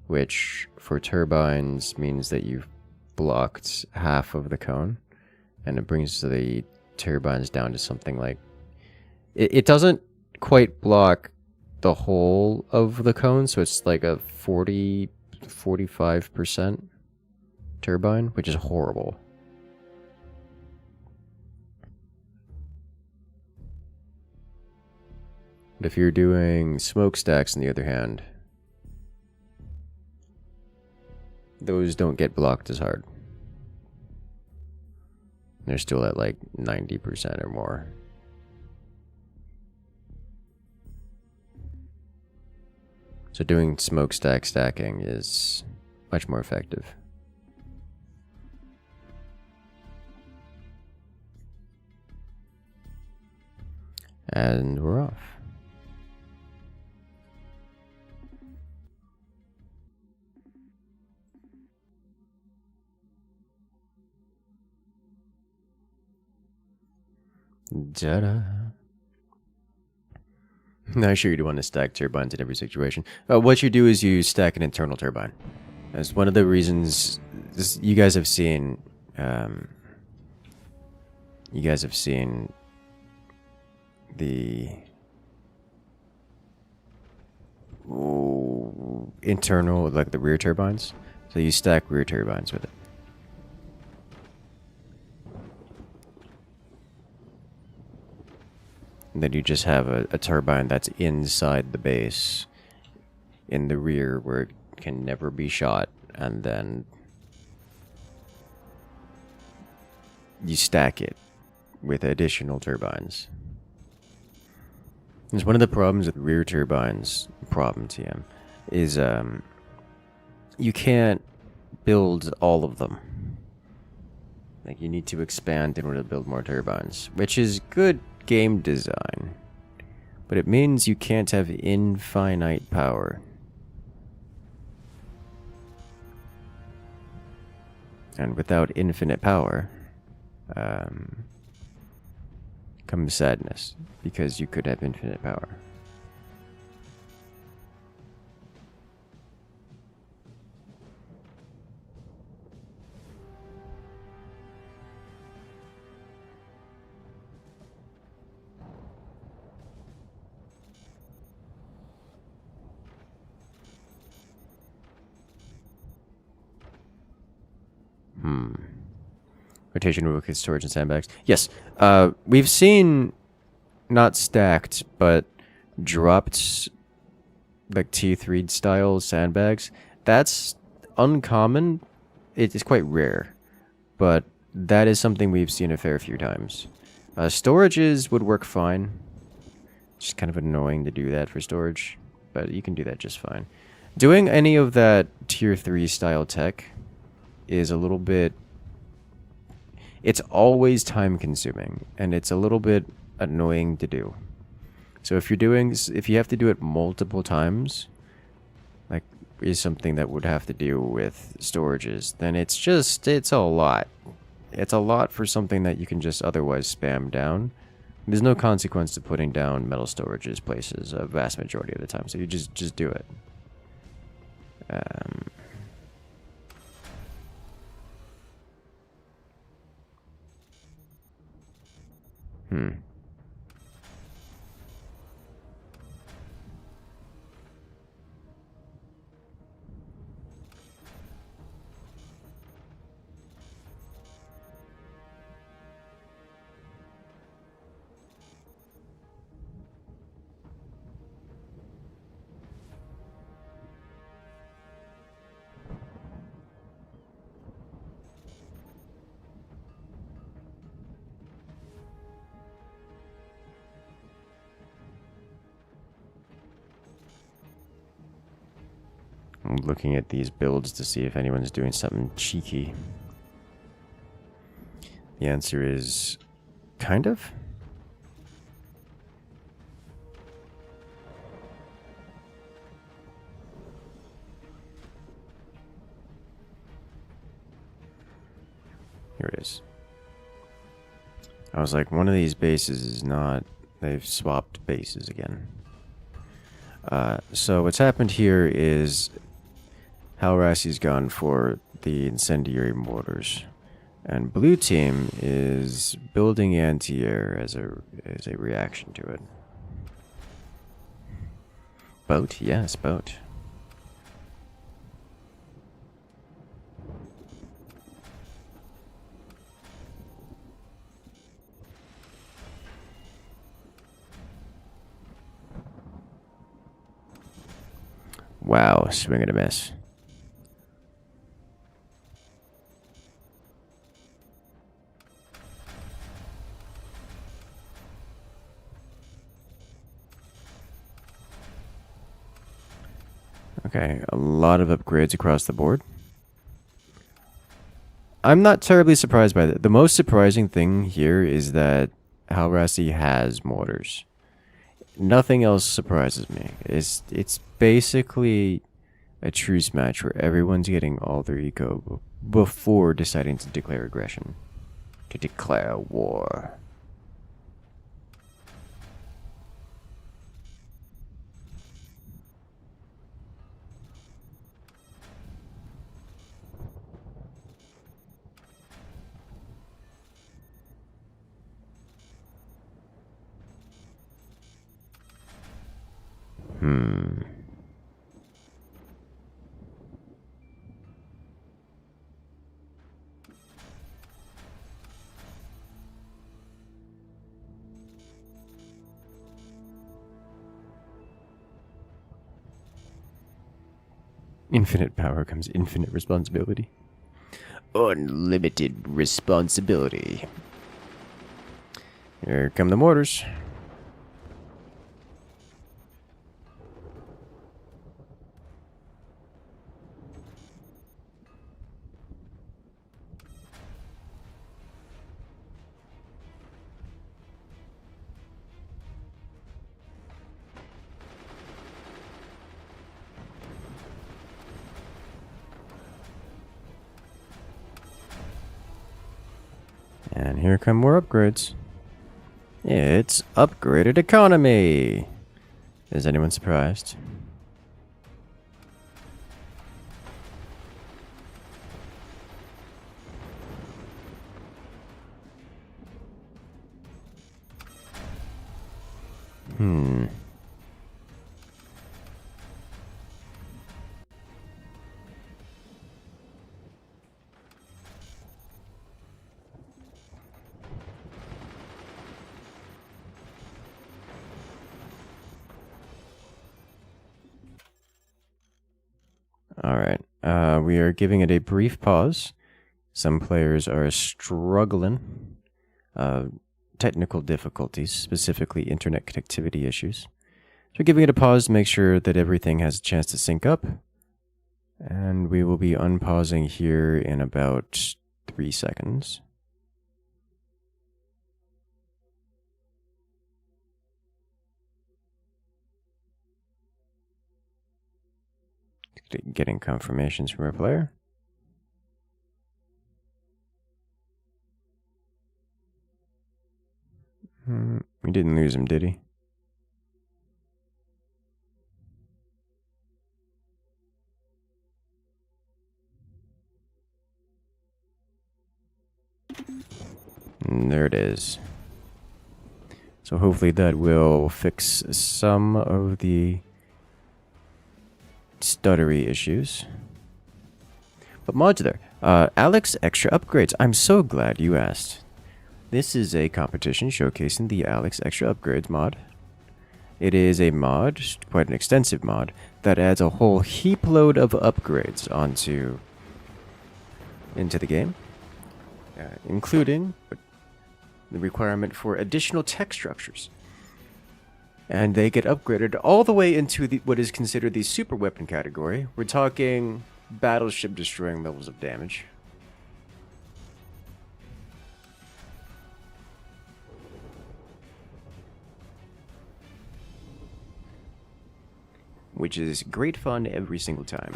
which for turbines means that you've blocked half of the cone, and it brings the turbines down to something like... It doesn't quite block the whole of the cone, so it's like a 45% turbine, which is horrible. But if you're doing smokestacks, on the other hand, those don't get blocked as hard. They're still at like 90% or more. So doing smokestack stacking is much more effective. And we're off. Ta-da. Not sure you'd want to stack turbines in every situation. What you do is you stack an internal turbine. That's one of the reasons you guys have seen. The internal, like the rear turbines. So you stack rear turbines with it. And then you just have a turbine that's inside the base in the rear where it can never be shot, and then you stack it with additional turbines. It's one of the problems with rear turbines, TM, is you can't build all of them. Like, you need to expand in order to build more turbines, which is good game design, but it means you can't have infinite power. And without infinite power comes sadness, because you could have infinite power. Rotation with storage and sandbags. Yes, we've seen not stacked, but dropped like T3 style sandbags. That's uncommon. It is quite rare, but that is something we've seen a fair few times. Storages would work fine. It's kind of annoying to do that for storage, but you can do that just fine. Doing any of that tier 3 style tech is a little bit... It's always time consuming, and it's a little bit annoying to do. So if you have to do it multiple times, like is something that would have to do with storages, then it's a lot. It's a lot for something that you can just otherwise spam down. There's no consequence to putting down metal storages places a vast majority of the time, so you just do it. I'm looking at these builds to see if anyone's doing something cheeky. The answer is Kind of. Here it is. I was like, one of these bases is not... They've swapped bases again. So what's happened here is Hallrassy's gone for the incendiary mortars. And blue team is building anti-air as a reaction to it. Boat? Yes, boat. Wow, swing and a miss. Okay, a lot of upgrades across the board. I'm not terribly surprised by that. The most surprising thing here is that Hallrassy has mortars. Nothing else surprises me. It's basically a truce match where everyone's getting all their eco before deciding to declare aggression. To declare war. Infinite power comes infinite responsibility. Unlimited responsibility. Here come the mortars. And here come more upgrades. It's upgraded economy. Is anyone surprised? Alright, we are giving it a brief pause. Some players are struggling. Technical difficulties, specifically internet connectivity issues. So we're giving it a pause to make sure that everything has a chance to sync up. And we will be unpausing here in about 3 seconds. Getting confirmations from our player. We didn't lose him, did he? And there it is. So hopefully that will fix some of the stuttery issues. But modular. Alex Extra Upgrades. I'm so glad you asked. This is a competition showcasing the Alex Extra Upgrades mod. It is a mod, quite an extensive mod, that adds a whole heap load of upgrades into the game. Including the requirement for additional tech structures. And they get upgraded all the way into what is considered the super weapon category. We're talking battleship destroying levels of damage. which is great fun every single time.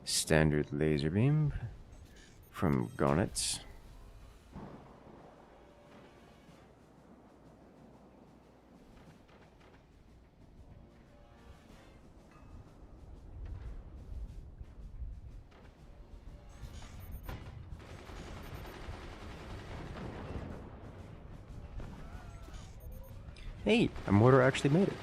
Standard laser beam from Garnets. Hey, a mortar actually made it.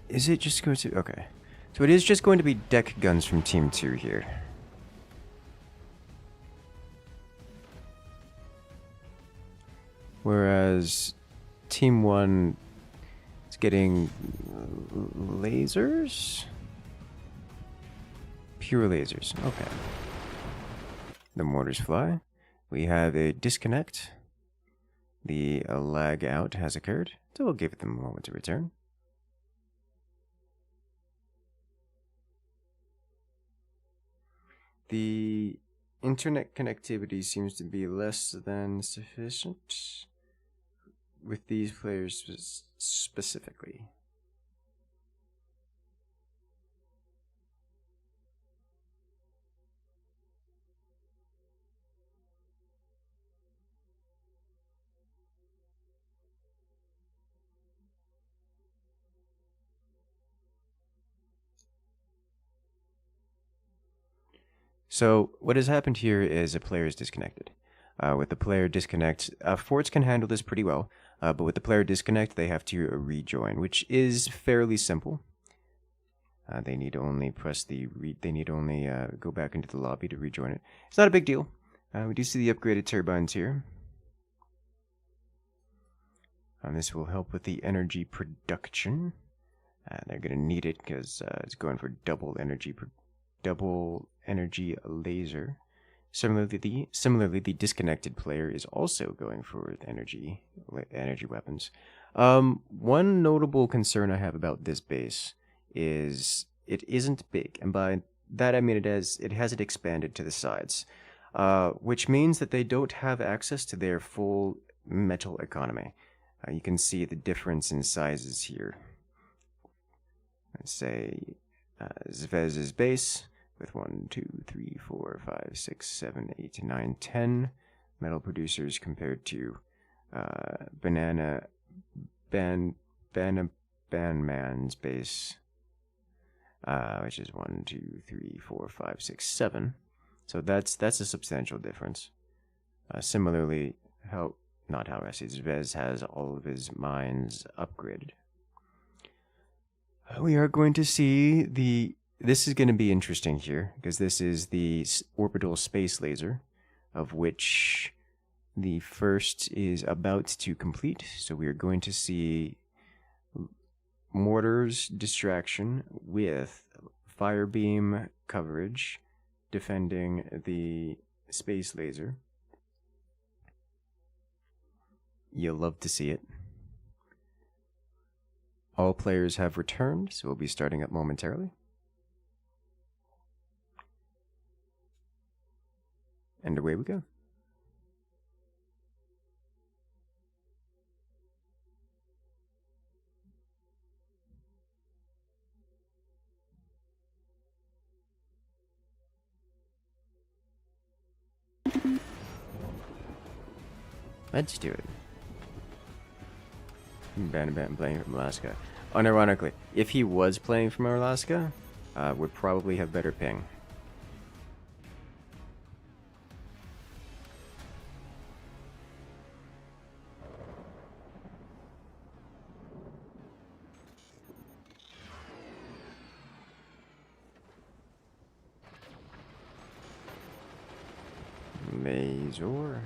Is it just going to... Okay. So it is just going to be deck guns from Team 2 here. Whereas Team 1 is getting lasers? Pure lasers. Okay. The mortars fly. We have a disconnect. The lag out has occurred, so we'll give them a moment to return. The internet connectivity seems to be less than sufficient with these players specifically. So what has happened here is a player is disconnected. With the player disconnect, forts can handle this pretty well, but with the player disconnect, they have to rejoin, which is fairly simple. They need to only press the go back into the lobby to rejoin it. It's not a big deal. We do see the upgraded turbines here. This will help with the energy production. They're going to need it because it's going for double energy laser. Similarly, the disconnected player is also going for energy weapons. One notable concern I have about this base is it isn't big, and by that I mean it hasn't expanded to the sides, which means that they don't have access to their full metal economy. You can see the difference in sizes here. Let's say Zvez's base with 1, 2, 3, 4, 5, 6, 7, 8, 9, 10 metal producers compared to Banana Man's base, which is 1, 2, 3, 4, 5, 6, 7. So that's a substantial difference. Similarly, not Hallrassy, Zvez has all of his mines upgraded. We are going to see this is going to be interesting here, because this is the orbital space laser, of which the first is about to complete. So we are going to see mortars distraction with fire beam coverage defending the space laser. You'll love to see it. All players have returned, so we'll be starting up momentarily. And away we go. Let's do it. Banaban playing from Alaska. Unironically, if he was playing from Alaska, would probably have better ping. Mazor.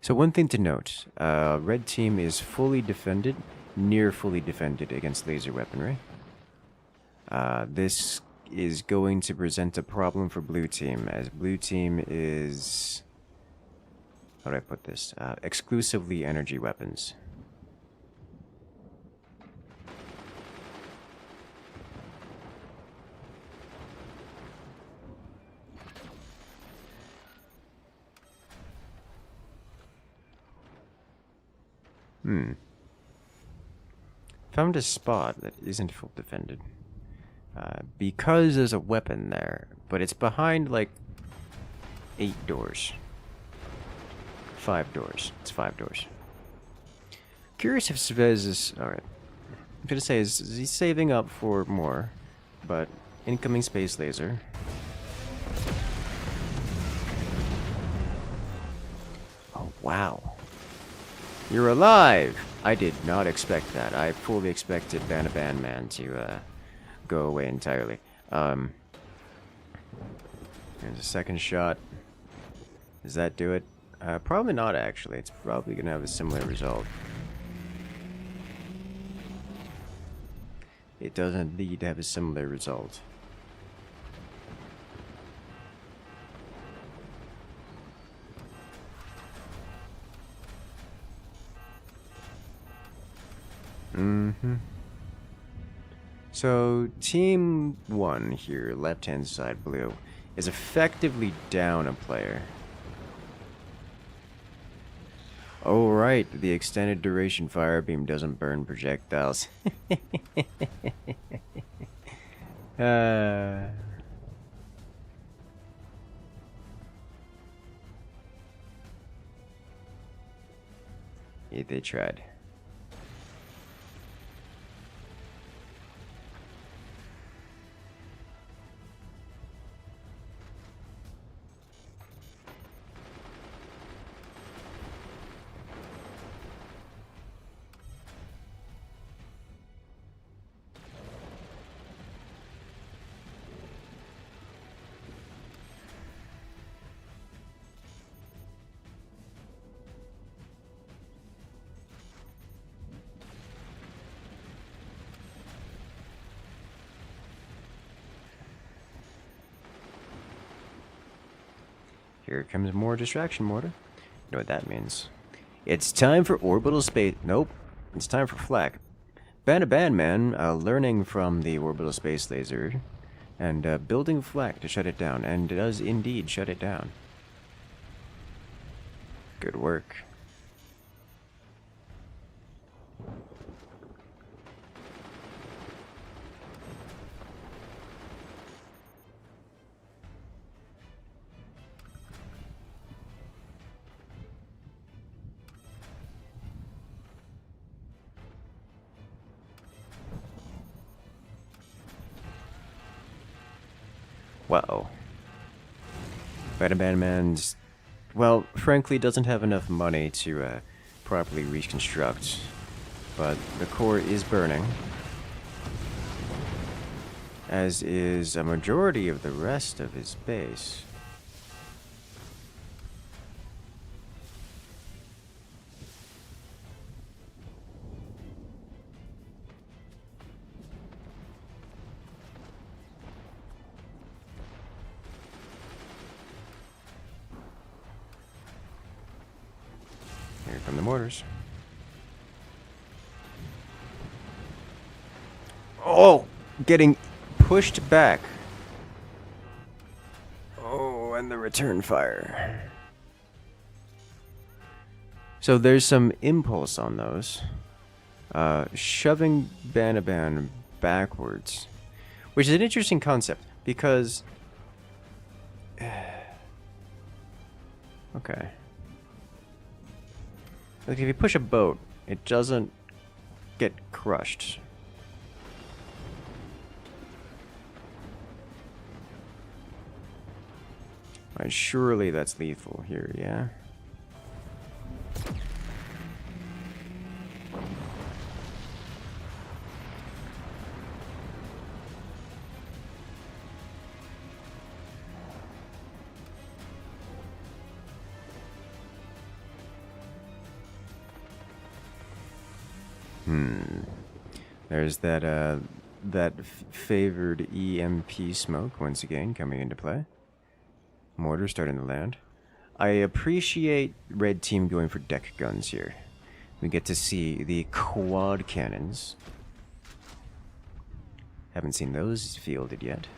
So one thing to note, red team is fully defended, near fully defended against laser weaponry. This is going to present a problem for blue team, as blue team is, how do I put this, exclusively energy weapons. Found a spot that isn't full defended. Because there's a weapon there, but it's behind like 8 doors. 5 doors. It's 5 doors. Curious if Svez is... Alright. I'm gonna say, is he saving up for more? But incoming space laser. Oh, wow. You're alive! I did not expect that. I fully expected Banaban Man to go away entirely. There's a second shot. Does that do it? Probably not, actually. It's probably going to have a similar result. It does indeed have a similar result. So, Team 1 here, left-hand side blue, is effectively down a player. Oh, right, the extended duration fire beam doesn't burn projectiles. Yeah, they tried. Here comes more distraction mortar. You know what that means. It's time for orbital space. Nope. It's time for flak. Banaban Man, learning from the orbital space laser and building flak to shut it down, and does indeed shut it down. Good work. Wow. Banaban Man's, well, frankly, doesn't have enough money to properly reconstruct, but the core is burning, as is a majority of the rest of his base. Here come the mortars. Oh! Getting pushed back. Oh, and And the return fire. So there's some impulse on those. Shoving Banaban backwards. Which is an interesting concept, because... okay. Like, if you push a boat, it doesn't get crushed. Right, surely that's lethal here, yeah? There's that favored EMP smoke once again coming into play. Mortar starting to land. I appreciate red team going for deck guns here. We get to see the quad cannons. Haven't seen those fielded yet.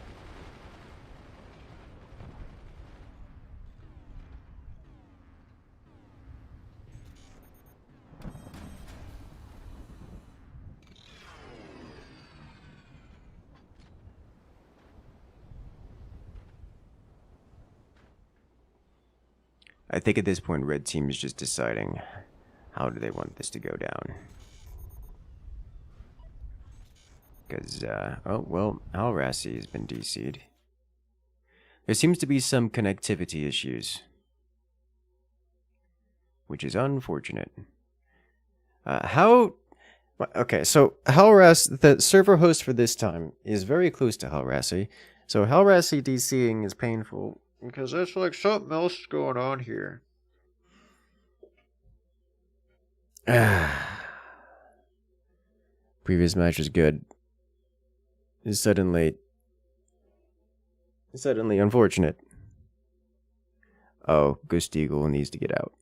I think at this point, red team is just deciding how do they want this to go down. Because, oh, well, Hallrassy has been DC'd. There seems to be some connectivity issues, which is unfortunate. Okay, so the server host for this time is very close to Hallrassy. So Hallrassy DCing is painful, because there's like something else going on here. Previous match was good. It's suddenly unfortunate. Oh, Ghost Eagle needs to get out.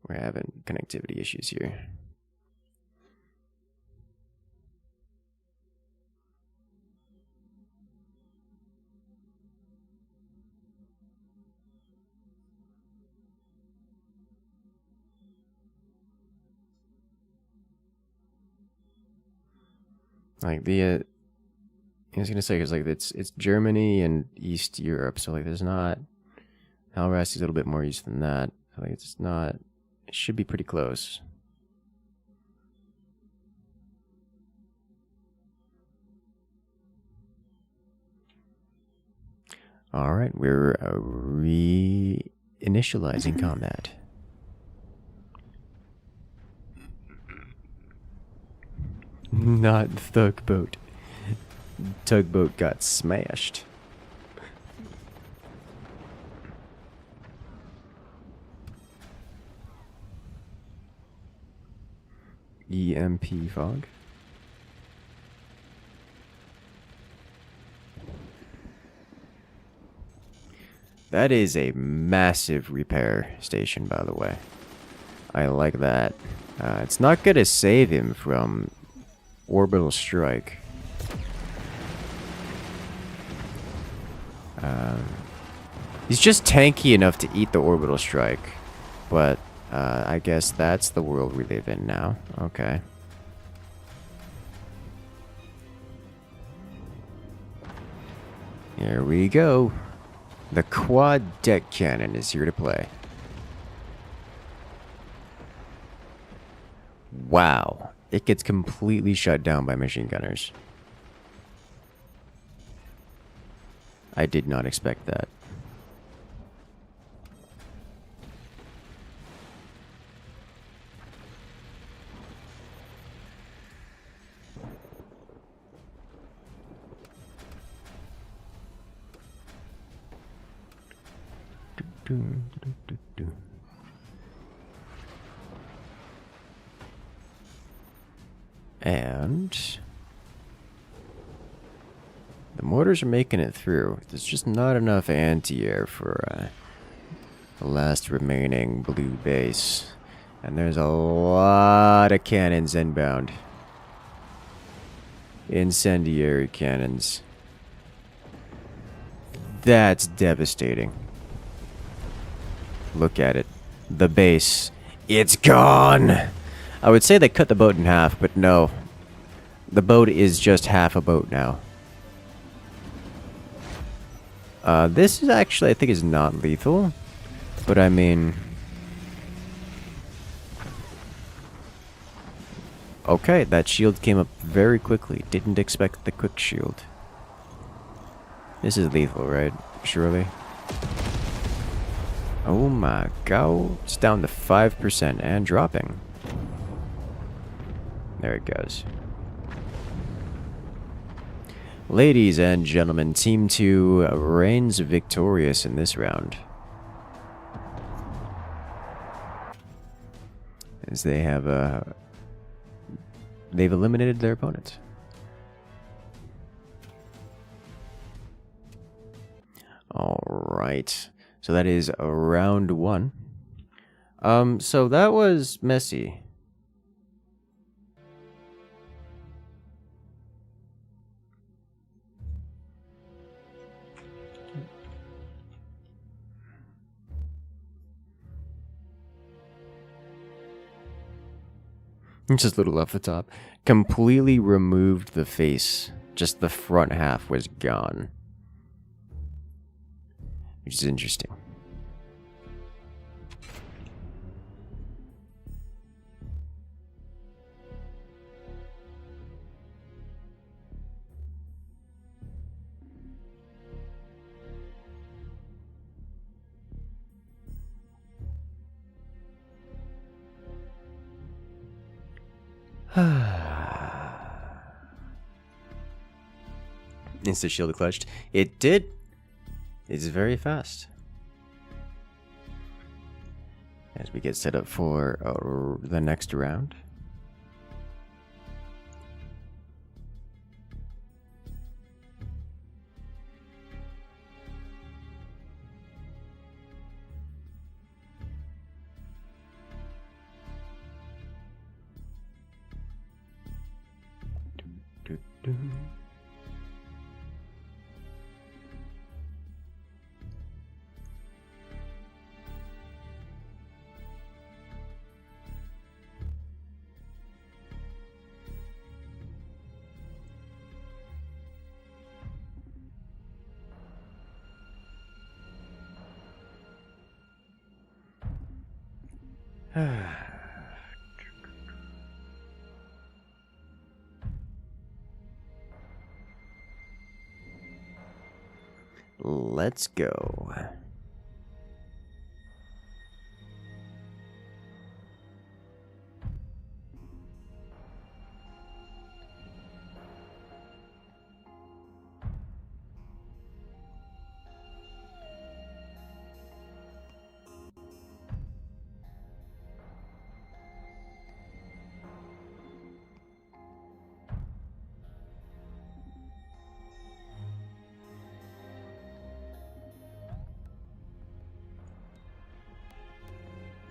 We're having connectivity issues here. Like I was gonna say, because like it's Germany and East Europe, so like there's not. Hallrassy's a little bit more east than that. Like it's not. It should be pretty close. All right, we're reinitializing combat. Not tugboat. Tugboat got smashed. EMP fog. That is a massive repair station, by the way. I like that. It's not going to save him from orbital strike. He's just tanky enough to eat the orbital strike, but I guess that's the world we live in now. Okay. Here we go. The quad deck cannon is here to play. Wow. It gets completely shut down by machine gunners. I did not expect that. And the mortars are making it through. There's just not enough anti-air for the last remaining blue base. And there's a lot of cannons inbound. Incendiary cannons. That's devastating. Look at it. The base. It's gone! I would say they cut the boat in half, but no. The boat is just half a boat now. This is actually, I think, is not lethal. But I mean... Okay, that shield came up very quickly. Didn't expect the quick shield. This is lethal, right? Surely. Oh my god. It's down to 5% and dropping. There it goes. Ladies and gentlemen, Team 2 reigns victorious in this round. As they have they've eliminated their opponent. Alright. So that is round 1. So that was messy. Just a little off the top. Completely removed the face. Just the front half was gone. Which is interesting. Insta shield clutched. It did. It's very fast. As we get set up for the next round. Let's go.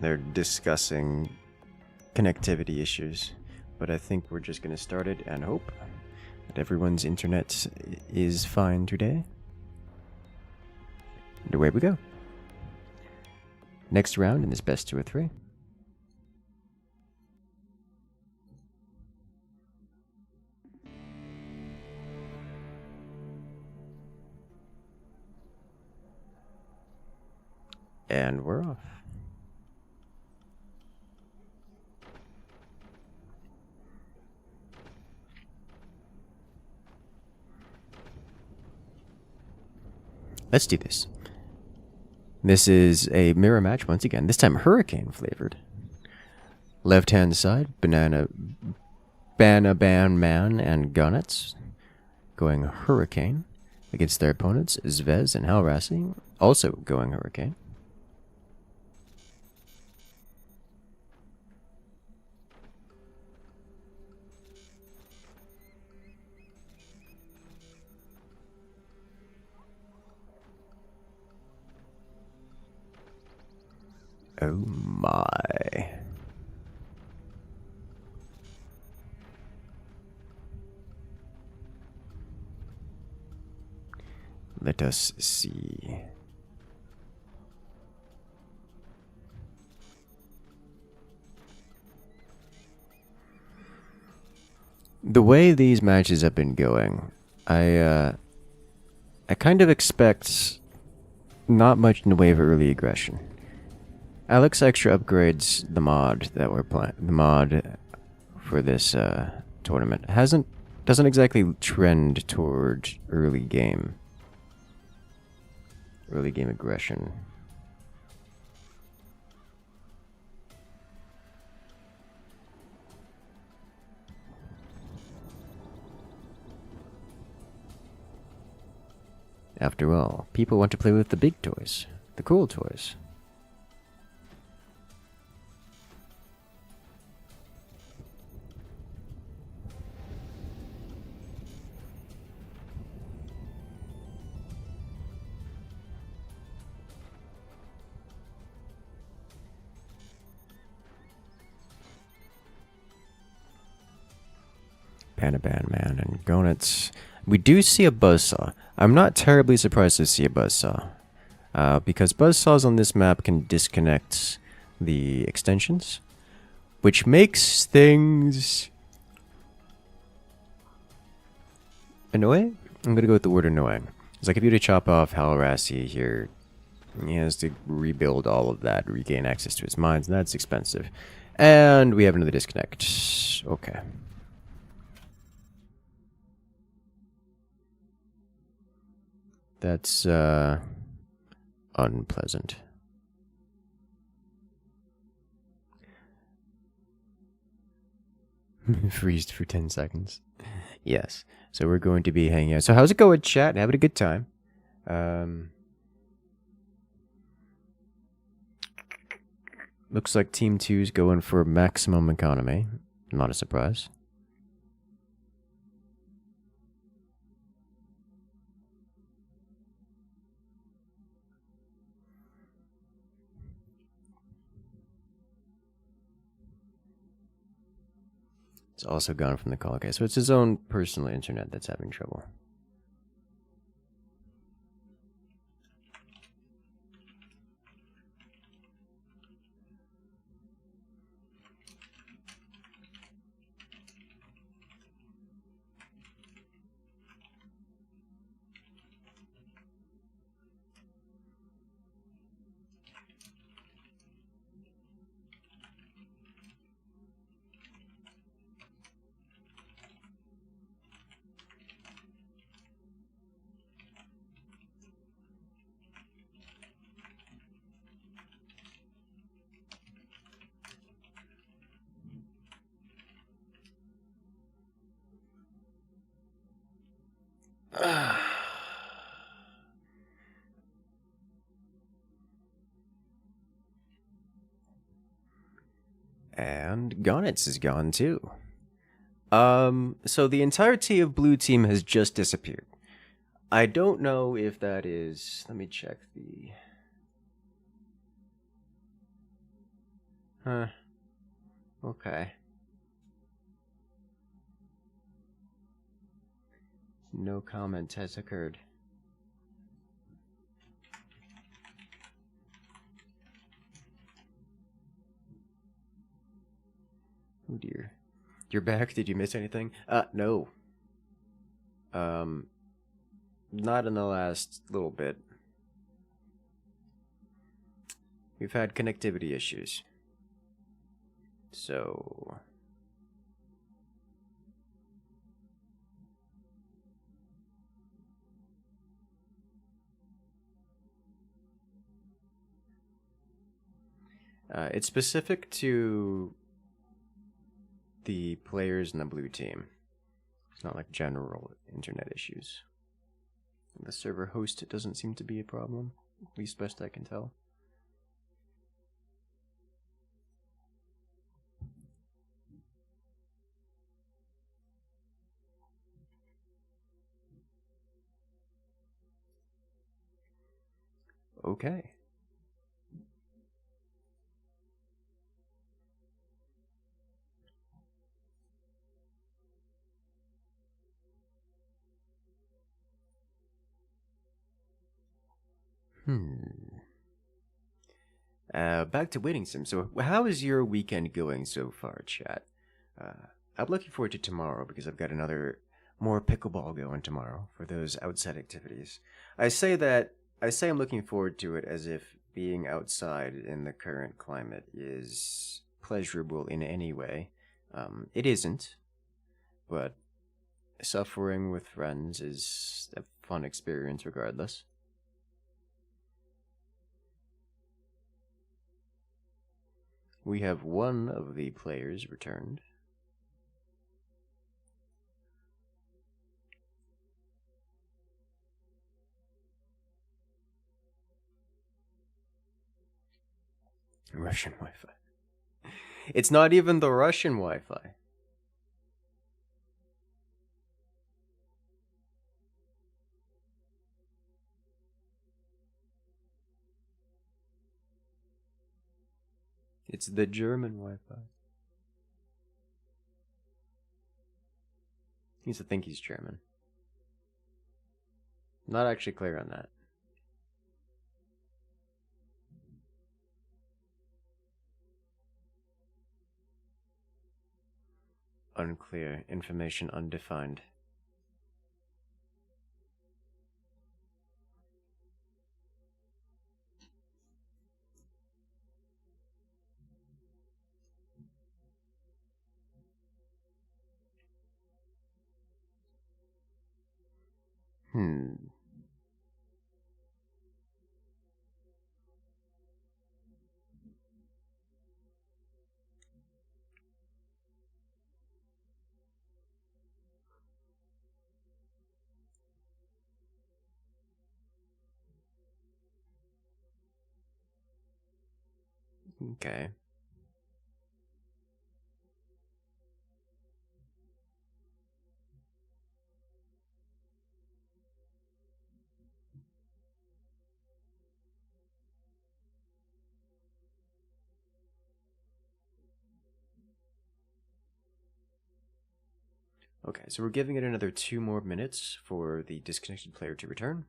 They're discussing connectivity issues, but I think we're just going to start it and hope that everyone's internet is fine today. And away we go. Next round in this best 2 of 3. And we're off. Let's do this. This is a mirror match once again. This time hurricane flavored. Left hand side, Banana Man and Gunnets going hurricane against their opponents, Zvez and Hallrassy, also going hurricane. Oh my. Let us see. The way these matches have been going, I kind of expect not much in the way of early aggression. Alex extra upgrades the mod that we're playing. The mod for this tournament doesn't exactly trend toward early game aggression. After all, people want to play with the big toys, the cool toys. Panaban Man and Gonets. We do see a buzzsaw. I'm not terribly surprised to see a buzzsaw. Because buzzsaws on this map can disconnect the extensions, which makes things annoying? I'm gonna go with the word annoying. It's like if you were to chop off Hallrassy here, he has to rebuild all of that, regain access to his mines, and that's expensive. And we have another disconnect. Okay. That's unpleasant. Freezed for 10 seconds. Yes. So we're going to be hanging out. So how's it going, chat? Having a good time. Looks like Team 2's going for maximum economy. Not a surprise. It's also gone from the call. Okay, so it's his own personal internet that's having trouble. And Gonets is gone too. So the entirety of blue team has just disappeared. I don't know if that is... Let me check the... Huh. Okay. No comment has occurred. Oh dear. You're back? Did you miss anything? No. Not in the last little bit. We've had connectivity issues. So... it's specific to the players in the blue team. It's not like general internet issues. The server host doesn't seem to be a problem, at least best I can tell. Okay. Back to Waiting Sim. So, how is your weekend going so far, chat? I'm looking forward to tomorrow because I've got another more pickleball going tomorrow for those outside activities. I say I'm looking forward to it as if being outside in the current climate is pleasurable in any way. It isn't, but suffering with friends is a fun experience regardless. We have one of the players returned. Russian Wi-Fi. It's not even the Russian Wi-Fi. It's the German Wi-Fi. He used to think he's German. Not actually clear on that. Unclear. Information undefined. Okay. Okay, so we're giving it another 2 more minutes for the disconnected player to return.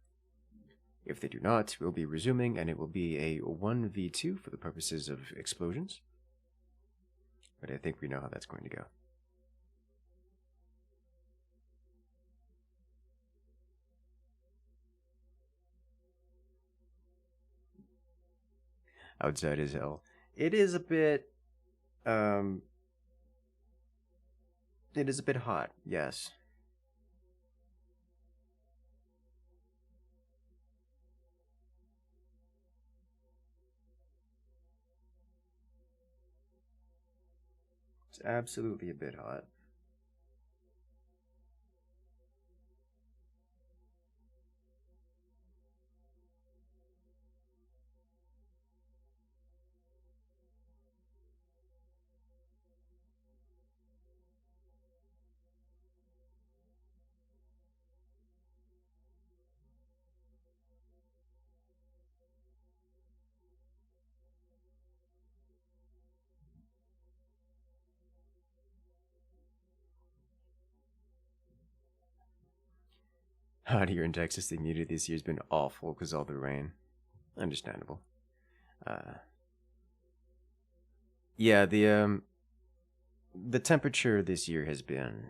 If they do not, we'll be resuming, and it will be a 1v2 for the purposes of explosions. But I think we know how that's going to go. Outside is hell. It is a bit, it is a bit hot, yes. It's absolutely a bit hot. Hot here in Texas, the humidity this year's been awful because all the rain. Understandable. Yeah, the temperature this year has been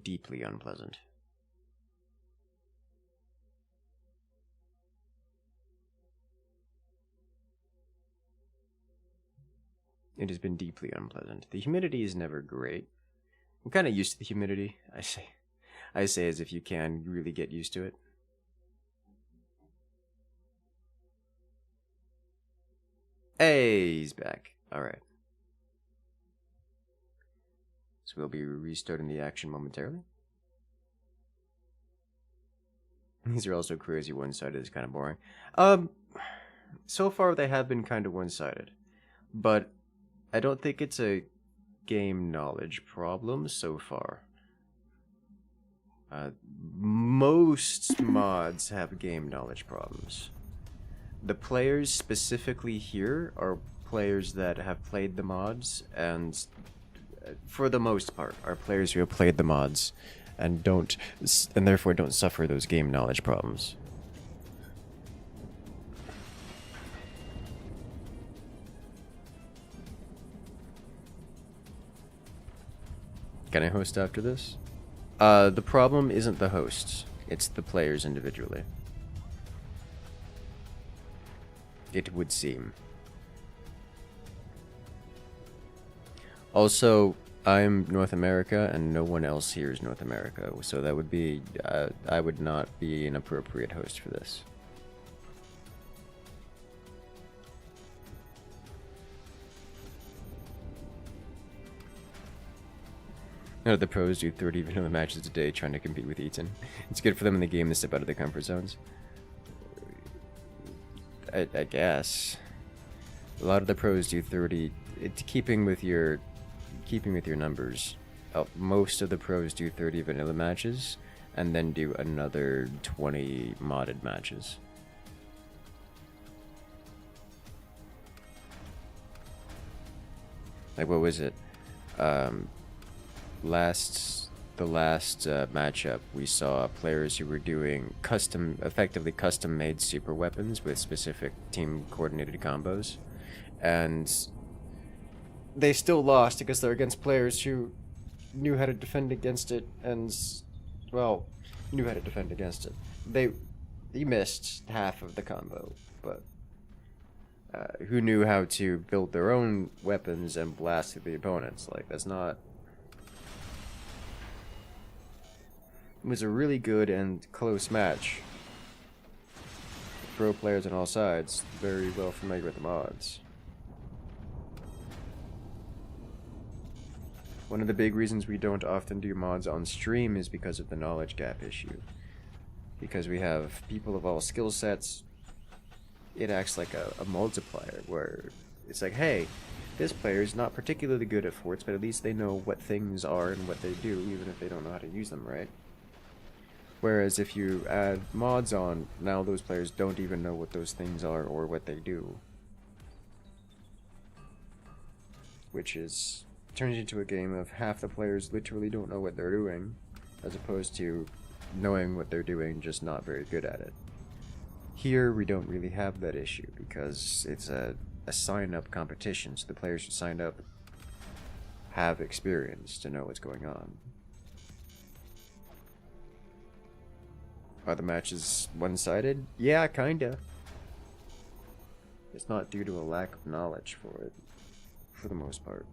deeply unpleasant. It has been deeply unpleasant. The humidity is never great. I'm kind of used to the humidity. I say as if you can really get used to it. Hey, he's back. Alright. So we'll be restarting the action momentarily. These are also crazy one-sided. It's kind of boring. So far they have been kind of one-sided. But I don't think it's a game knowledge problem so far. Most mods have game knowledge problems. The players specifically here are players that have played the mods, and for the most part, are players who have played the mods and therefore don't suffer those game knowledge problems. Can I host after this? The problem isn't the hosts. It's the players individually. It would seem. Also, I'm North America, and no one else here is North America, so that would be... I would not be an appropriate host for this. No, the pros do 30 vanilla matches a day trying to compete with Eaton. It's good for them in the game to step out of their comfort zones. I guess. A lot of the pros do 30... keeping with your numbers. Most of the pros do 30 vanilla matches, and then do another 20 modded matches. Like, what was it? The last matchup, we saw players who were doing effectively custom-made super weapons with specific team-coordinated combos, and they still lost because they're against players who knew how to defend against it, and, well, knew how to defend against it. He missed half of the combo, but who knew how to build their own weapons and blast at the opponents. Like, that's not... It was a really good and close match. Pro players on all sides, very well familiar with the mods. One of the big reasons we don't often do mods on stream is because of the knowledge gap issue. Because we have people of all skill sets, it acts like a multiplier, where it's like, hey, this player is not particularly good at forts, but at least they know what things are and what they do, even if they don't know how to use them, right? Whereas if you add mods on, now those players don't even know what those things are or what they do. Which turns into a game of half the players literally don't know what they're doing, as opposed to knowing what they're doing, just not very good at it. Here, we don't really have that issue, because it's a sign-up competition, so the players who signed up have experience to know what's going on. Are the matches one-sided? Yeah, kinda. It's not due to a lack of knowledge for it, for the most part.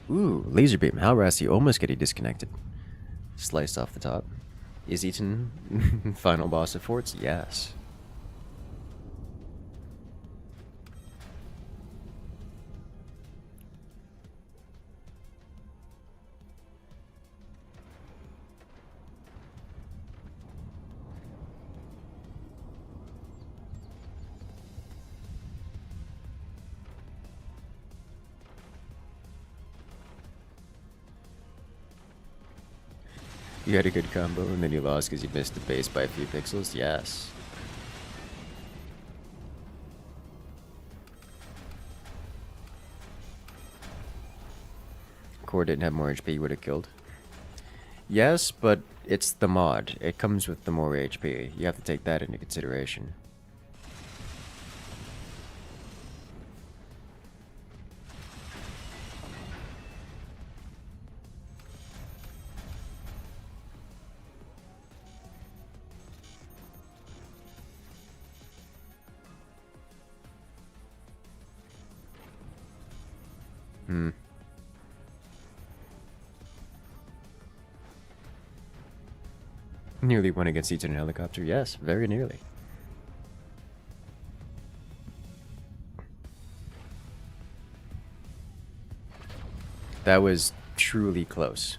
Ooh, laser beam. Hallrassy almost getting disconnected. Sliced off the top. Is Eaton final boss of forts? Yes. You had a good combo and then you lost because you missed the base by a few pixels? Yes. Core didn't have more HP, you would have killed. Yes, but it's the mod. It comes with the more HP. You have to take that into consideration. Nearly won against Eaton in helicopter. Yes, very nearly. That was truly close.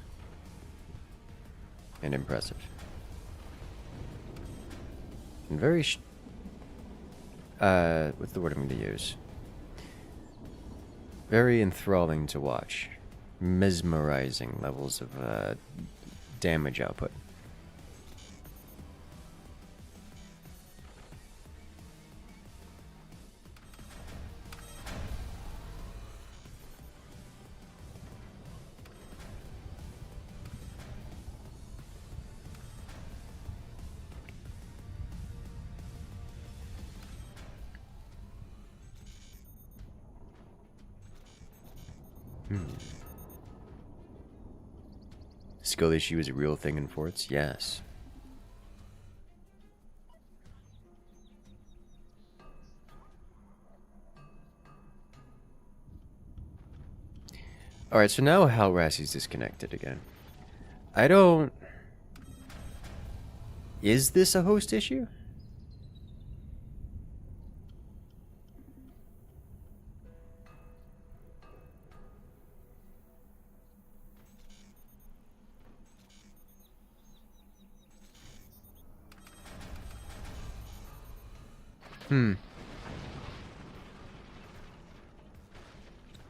And impressive. And very what's the word I'm going to use? Very enthralling to watch. Mesmerizing levels of damage output. Skill issue is a real thing in forts? Yes. Alright, so now Hallrassy's disconnected again. I don't... Is this a host issue?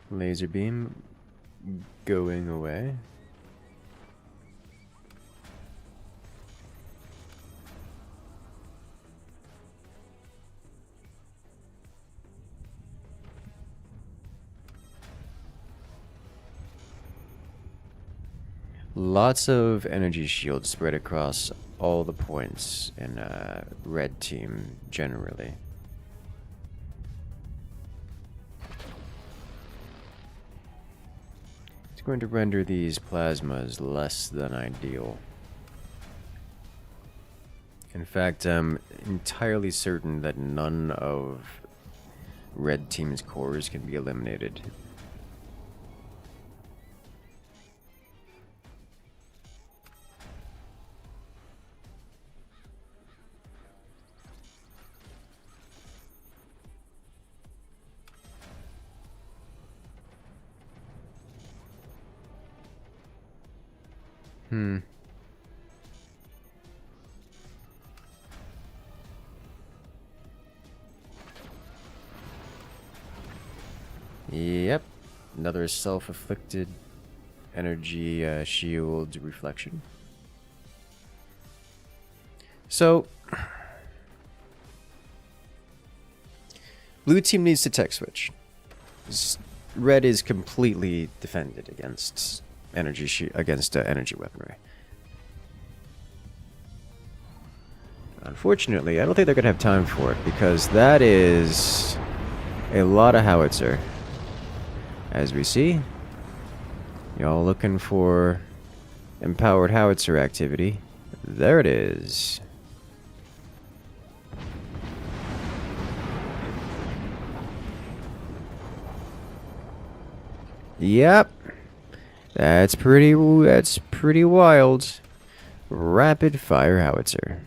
Laser beam going away. Lots of energy shields spread across all the points in red team generally. It's going to render these plasmas less than ideal. In fact, I'm entirely certain that none of red team's cores can be eliminated. Yep, another self-afflicted energy shield reflection. So, blue team needs to tech switch. Red is completely defended against energy energy weaponry. Unfortunately, I don't think they're gonna have time for it because that is a lot of howitzer. As we see, y'all looking for empowered howitzer activity. There it is. Yep. That's pretty wild. Rapid fire howitzer.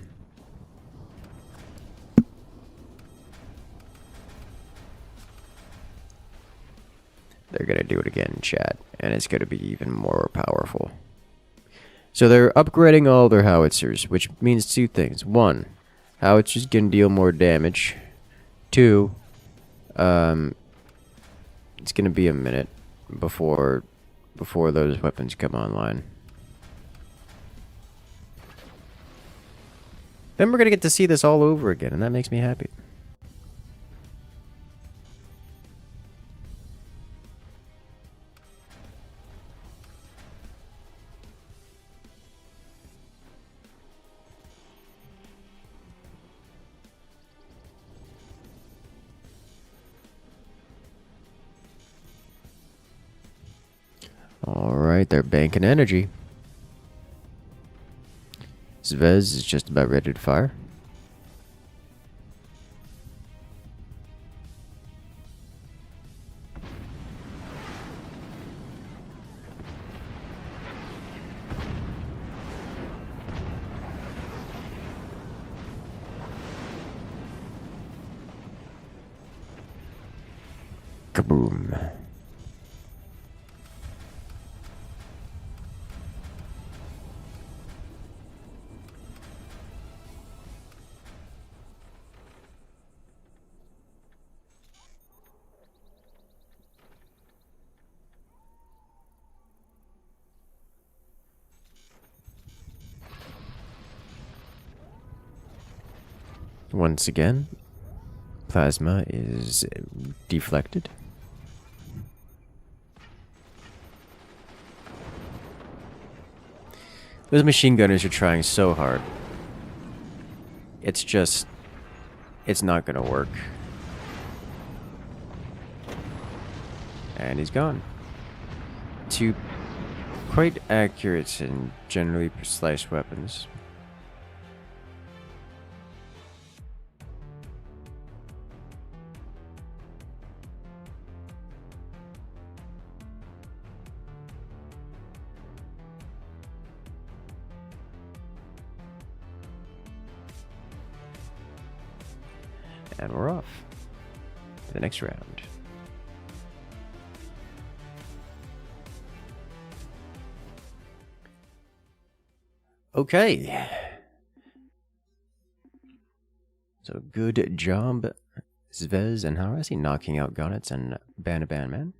They're gonna do it again, chat, and it's gonna be even more powerful. So they're upgrading all their howitzers, which means two things. One, howitzers can deal more damage. Two, it's gonna be a minute before those weapons come online. Then we're gonna get to see this all over again, and that makes me happy. Alright, they're banking energy. Zvez is just about ready to fire. Kaboom. Once again, plasma is deflected. Those machine gunners are trying so hard. It's just... it's not gonna work. And he's gone. Two quite accurate and generally precise weapons. And we're off to the next round. Okay. So good job, Zvez and Hallrassy, knocking out Gonnets and Banaban Man.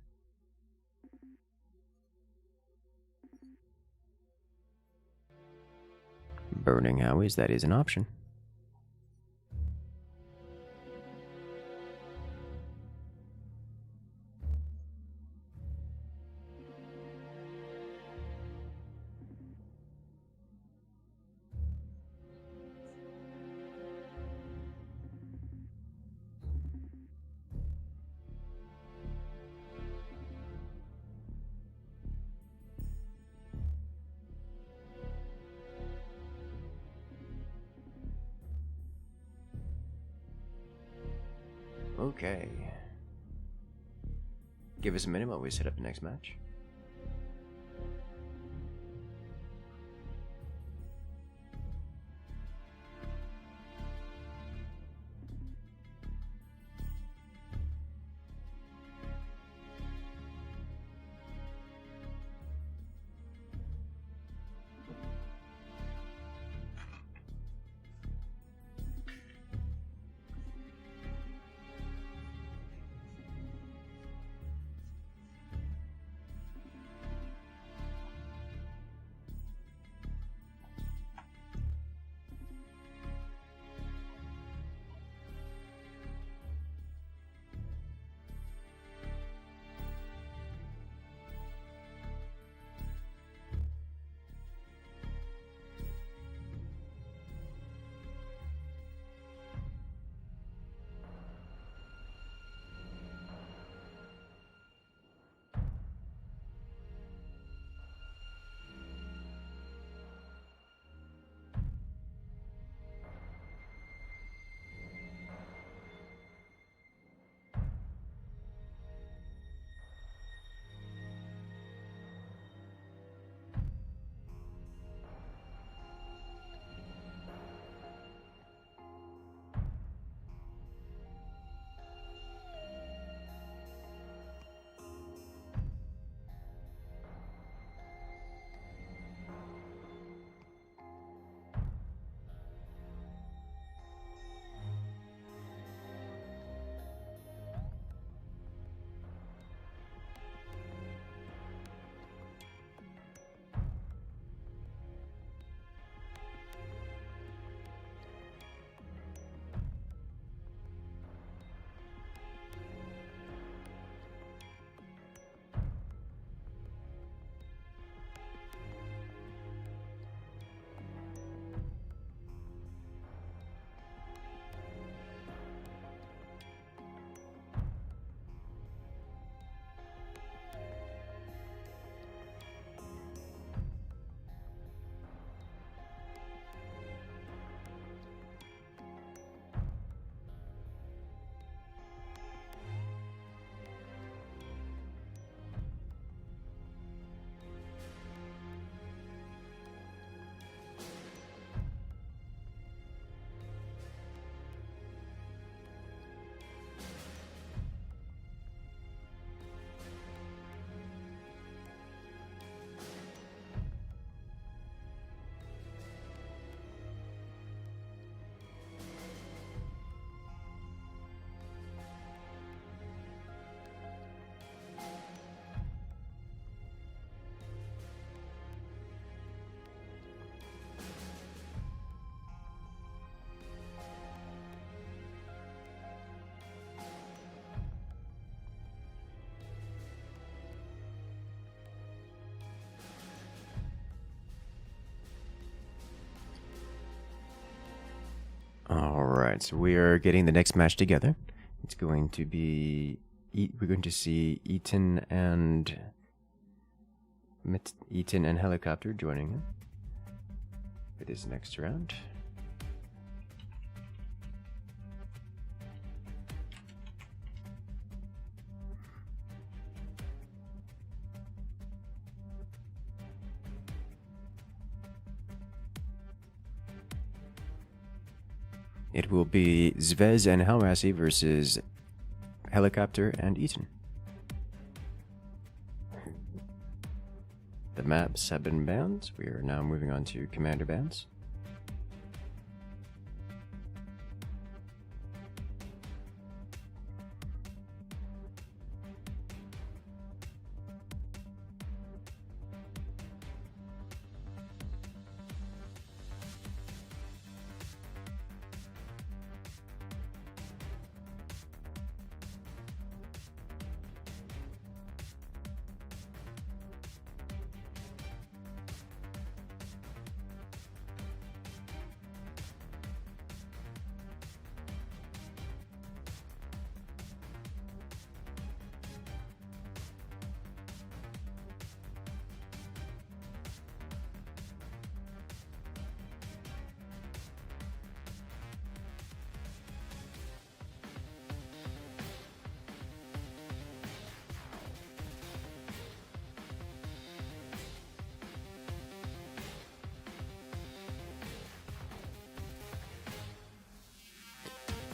Burning Howies, that is an option. Okay. Give us a minute while we set up the next match. Alright, so we are getting the next match together. It's going to be... We're going to see Eaton and Helicopter joining him for this next round. It will be Zvez and Hallrassy versus Helicopter and Eaton. The maps have been banned. We are now moving on to commander bans.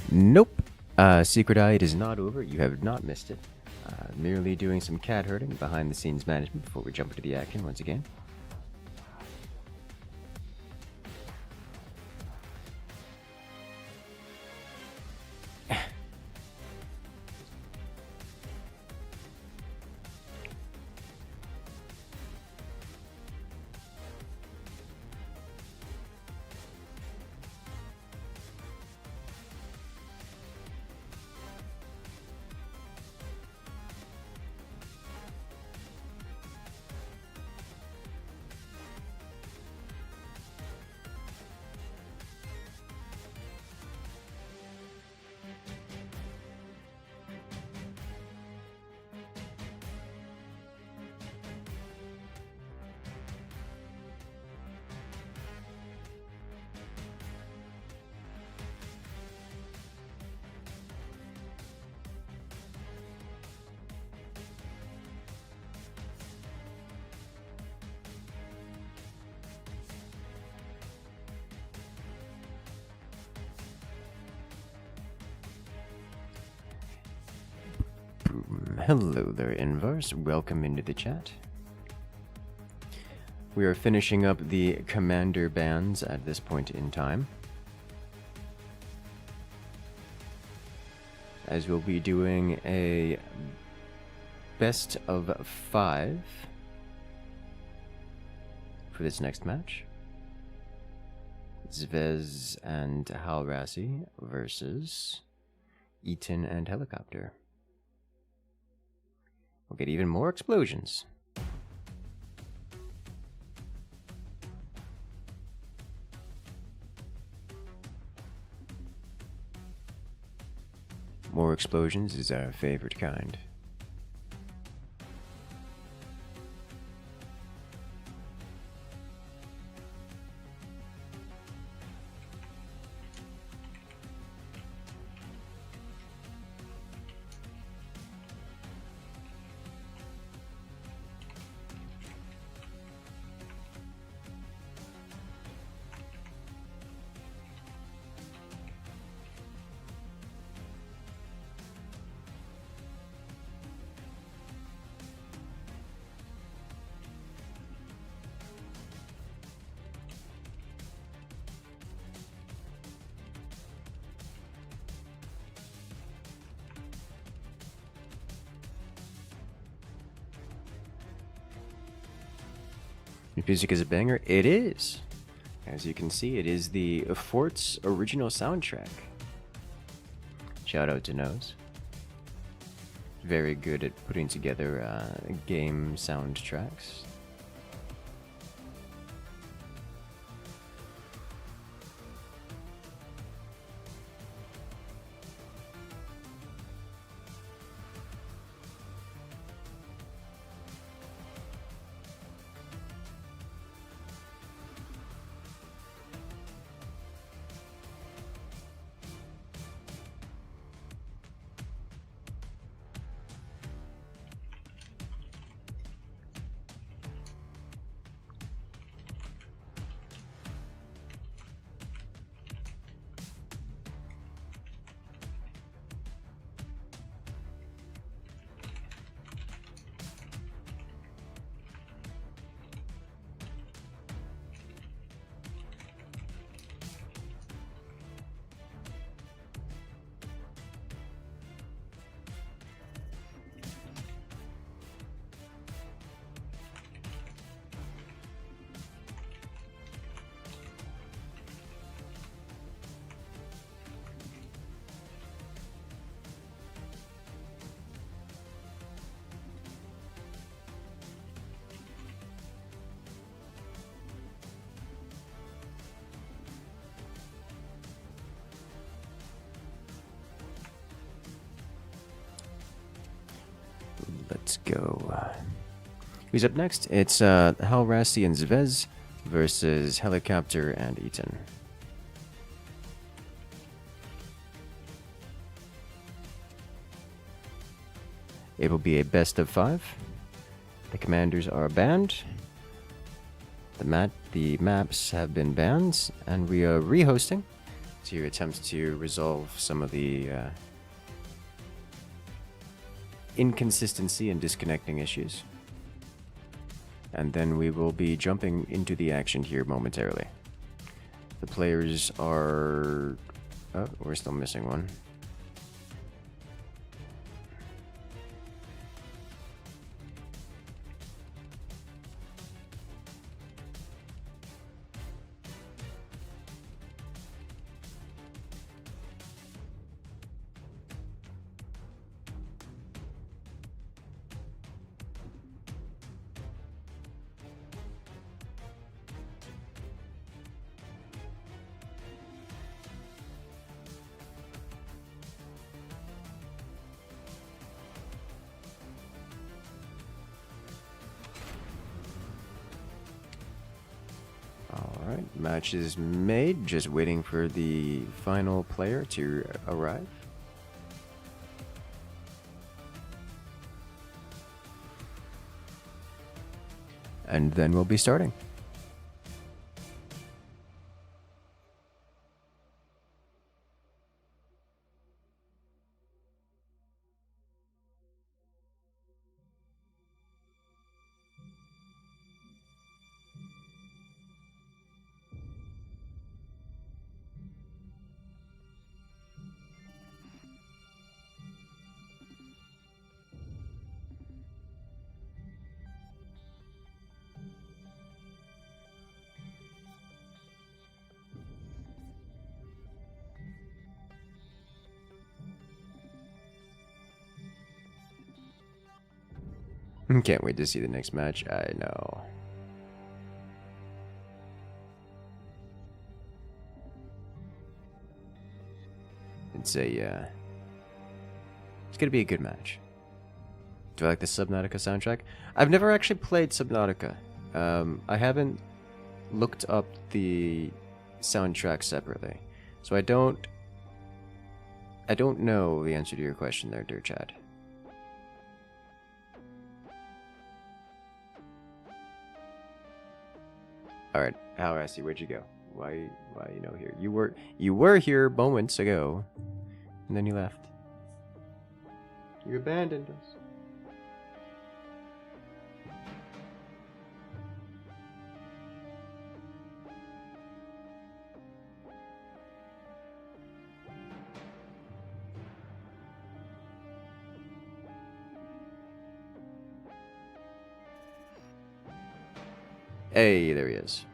Nope. Secret Eye, it is not over. You have not missed it. Merely doing some cat herding behind the scenes management before we jump into the action once again. Hello there, Inverse. Welcome into the chat. We are finishing up the commander bans at this point in time, as we'll be doing a best of 5 for this next match. Zvez and Hallrassy versus Eaton and Helicopter. We'll get even more explosions. More explosions is our favorite kind. Music is a banger. It is. As you can see, it is the Fort's original soundtrack. Shout out to Nose. Very good at putting together game soundtracks. Let's go. Who's up next? It's Hallrassy and Zvez versus Helicopter and Eaton. It will be a best of 5. The commanders are banned. The maps have been banned, and we are rehosting to attempt to resolve some of the inconsistency and disconnecting issues. And then we will be jumping into the action here momentarily. The players are... Oh, we're still missing one. Alright, match is made, just waiting for the final player to arrive. And then we'll be starting. Can't wait to see the next match. I know. It's gonna be a good match. Do I like the Subnautica soundtrack? I've never actually played Subnautica. I haven't looked up the soundtrack separately, so I don't know the answer to your question there, dear Chad. All right, Hallrassy, where'd you go? Why you know here? You were here moments ago, and then you left. You abandoned us. Hey, there he is.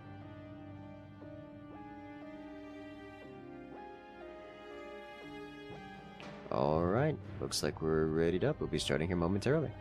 Alright, looks like we're readied up. We'll be starting here momentarily.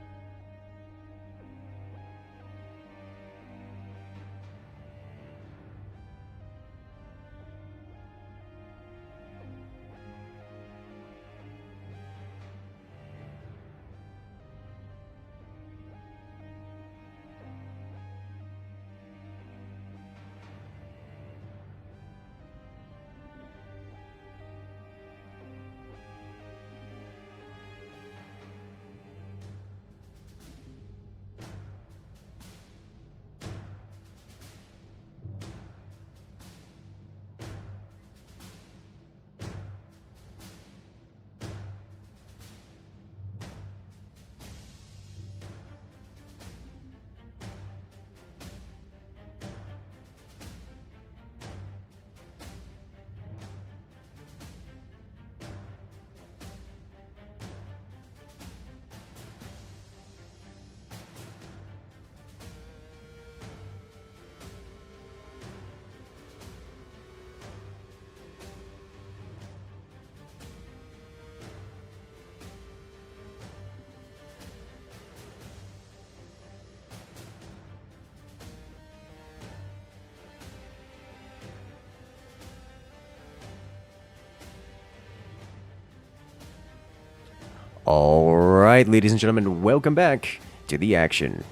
Alright, ladies and gentlemen, welcome back to the action.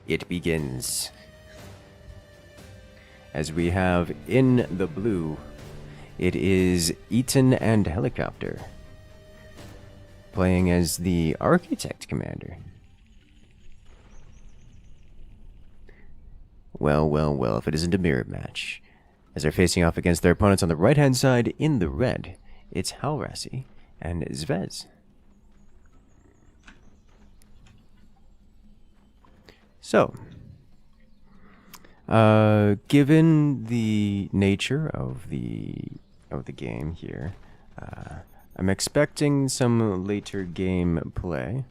It begins. As we have in the blue, it is Eaton and Helicopter, playing as the Architect Commander. Well, if it isn't a mirror match. As they're facing off against their opponents on the right-hand side in the red, it's Hallrassy and Zvez. So, given the nature of the game here, I'm expecting some later game play.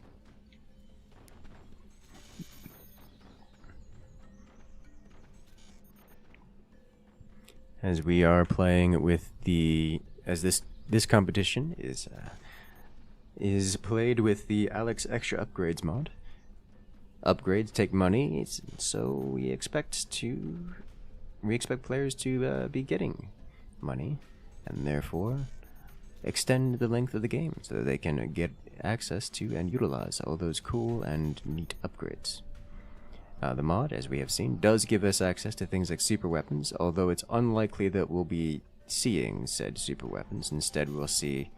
As we are playing with this competition is played with the Alex Extra Upgrades mod. Upgrades take money, so we expect players to be getting money, and therefore extend the length of the game so that they can get access to and utilize all those cool and neat upgrades. The mod, as we have seen, does give us access to things like super weapons, although it's unlikely that we'll be seeing said super weapons. Instead, we'll see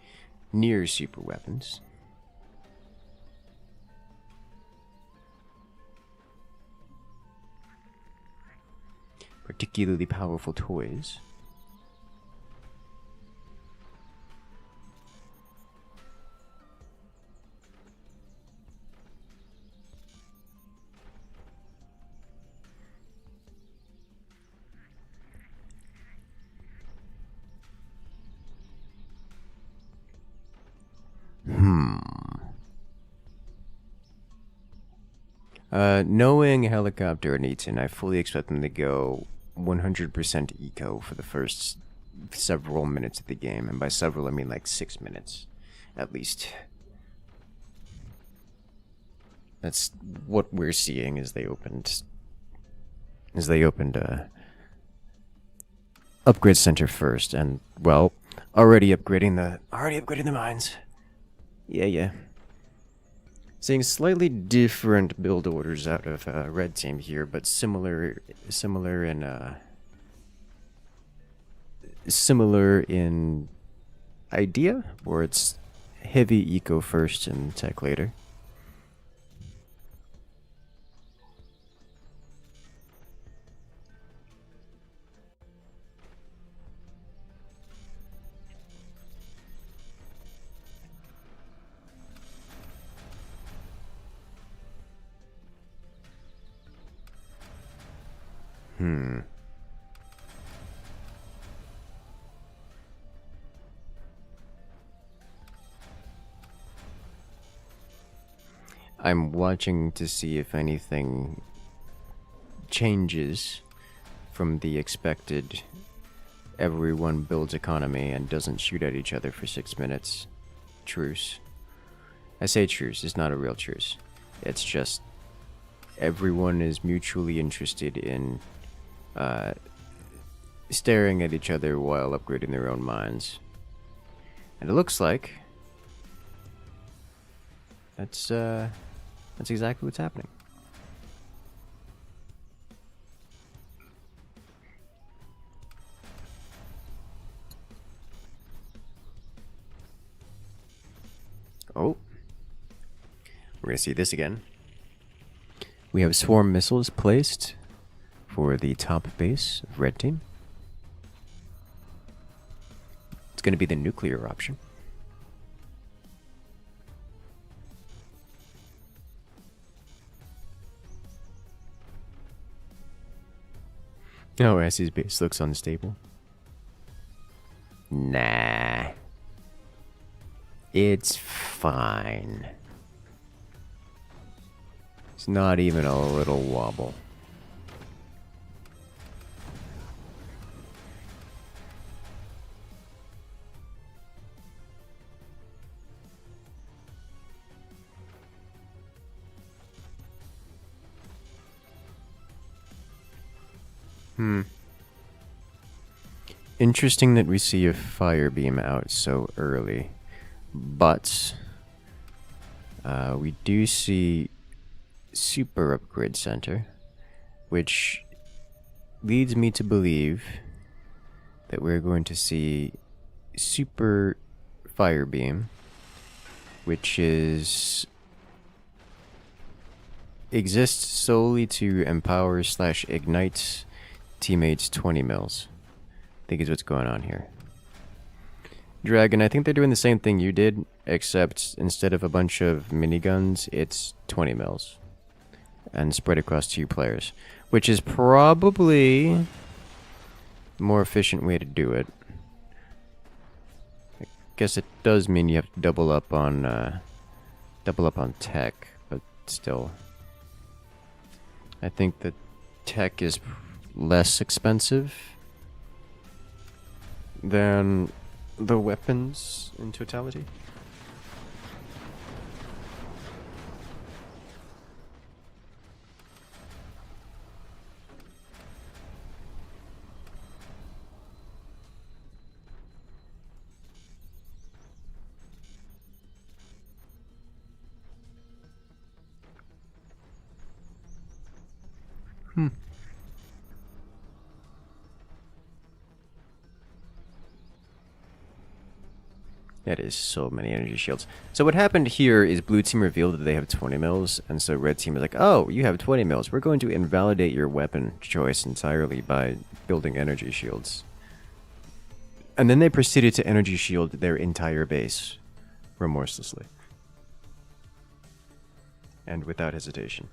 near super weapons. Particularly powerful toys. Knowing Helicopter and Eaton, I fully expect them to go 100% eco for the first several minutes of the game, and by several I mean like 6 minutes, at least. That's what we're seeing as they opened Upgrade Center first, and well, already upgrading the mines. Yeah. Seeing slightly different build orders out of Red Team here, but similar in idea, where it's heavy eco first and tech later. I'm watching to see if anything changes from the expected everyone builds economy and doesn't shoot at each other for 6 minutes truce. I say truce, it's not a real truce. It's just everyone is mutually interested in staring at each other while upgrading their own mines. And it looks like that's exactly what's happening. Oh. We're going to see this again. We have swarm missiles placed for the top base of Red Team. It's going to be the nuclear option. Oh, Essie's base looks unstable. Nah. It's fine. It's not even a little wobble. Interesting that we see a fire beam out so early, but We do see Super Upgrade Center, which leads me to believe that we're going to see Super Fire Beam, which exists solely to empower / ignite teammates 20 mils. I think is what's going on here. Dragon, I think they're doing the same thing you did, except instead of a bunch of miniguns, it's 20 mils. And spread across 2 players, which is probably the more efficient way to do it. I guess it does mean you have to double up on tech, but still. I think that tech is less expensive than the weapons in totality. That is so many energy shields. So what happened here is blue team revealed that they have 20 mils, and so red team is like, oh, you have 20 mils. We're going to invalidate your weapon choice entirely by building energy shields. And then they proceeded to energy shield their entire base remorselessly. And without hesitation.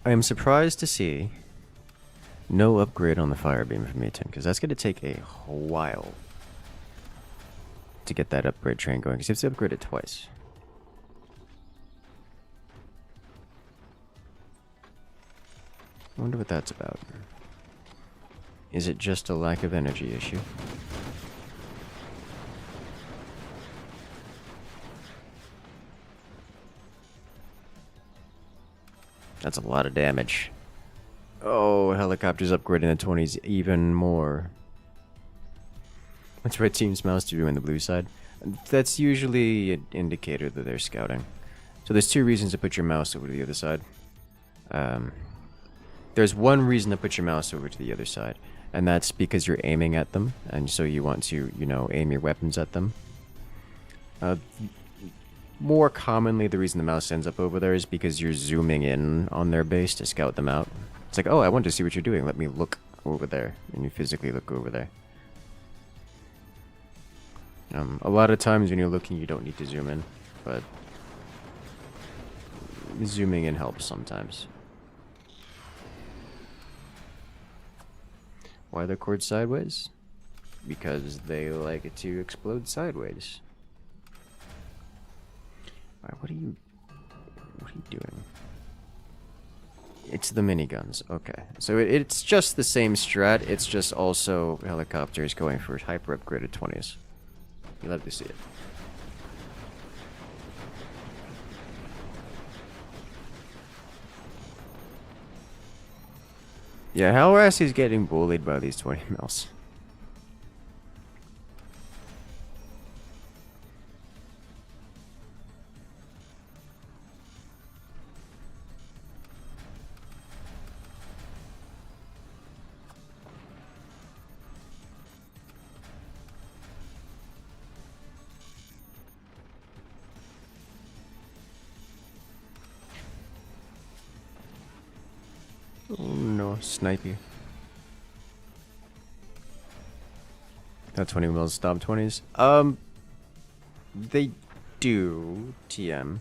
I am surprised to see no upgrade on the fire beam from E10, because that's going to take a while to get that upgrade train going, because you have to upgrade it twice. I wonder what that's about. Is it just a lack of energy issue? That's a lot of damage. Oh, helicopters upgrading the 20s even more. What's red team's mouse doing on the blue side? That's usually an indicator that they're scouting. So there's 2 reasons to put your mouse over to the other side. There's one reason to put your mouse over to the other side, and that's because you're aiming at them, and so you want to, aim your weapons at them. More commonly, the reason the mouse ends up over there is because you're zooming in on their base to scout them out. It's like, oh, I want to see what you're doing. Let me look over there. And you physically look over there. A lot of times when you're looking, you don't need to zoom in. But zooming in helps sometimes. Why the cord sideways? Because they like it to explode sideways. Alright, what are you doing? It's the miniguns. Okay. So it's just the same strat, it's just also helicopters going for hyper upgraded 20s. You love to see it. Yeah, Hallrassy's getting bullied by these 20 mils. Oh no, snipe you. That 20 mils stop 20s. They do TM.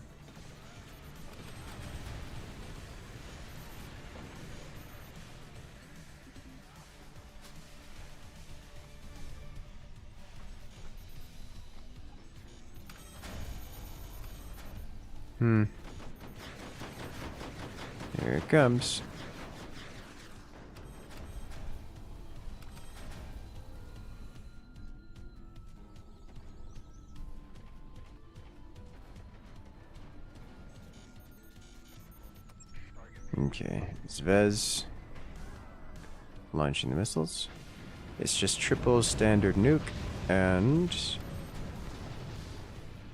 Here it comes. Okay, Zvez launching the missiles. It's just triple standard nuke, and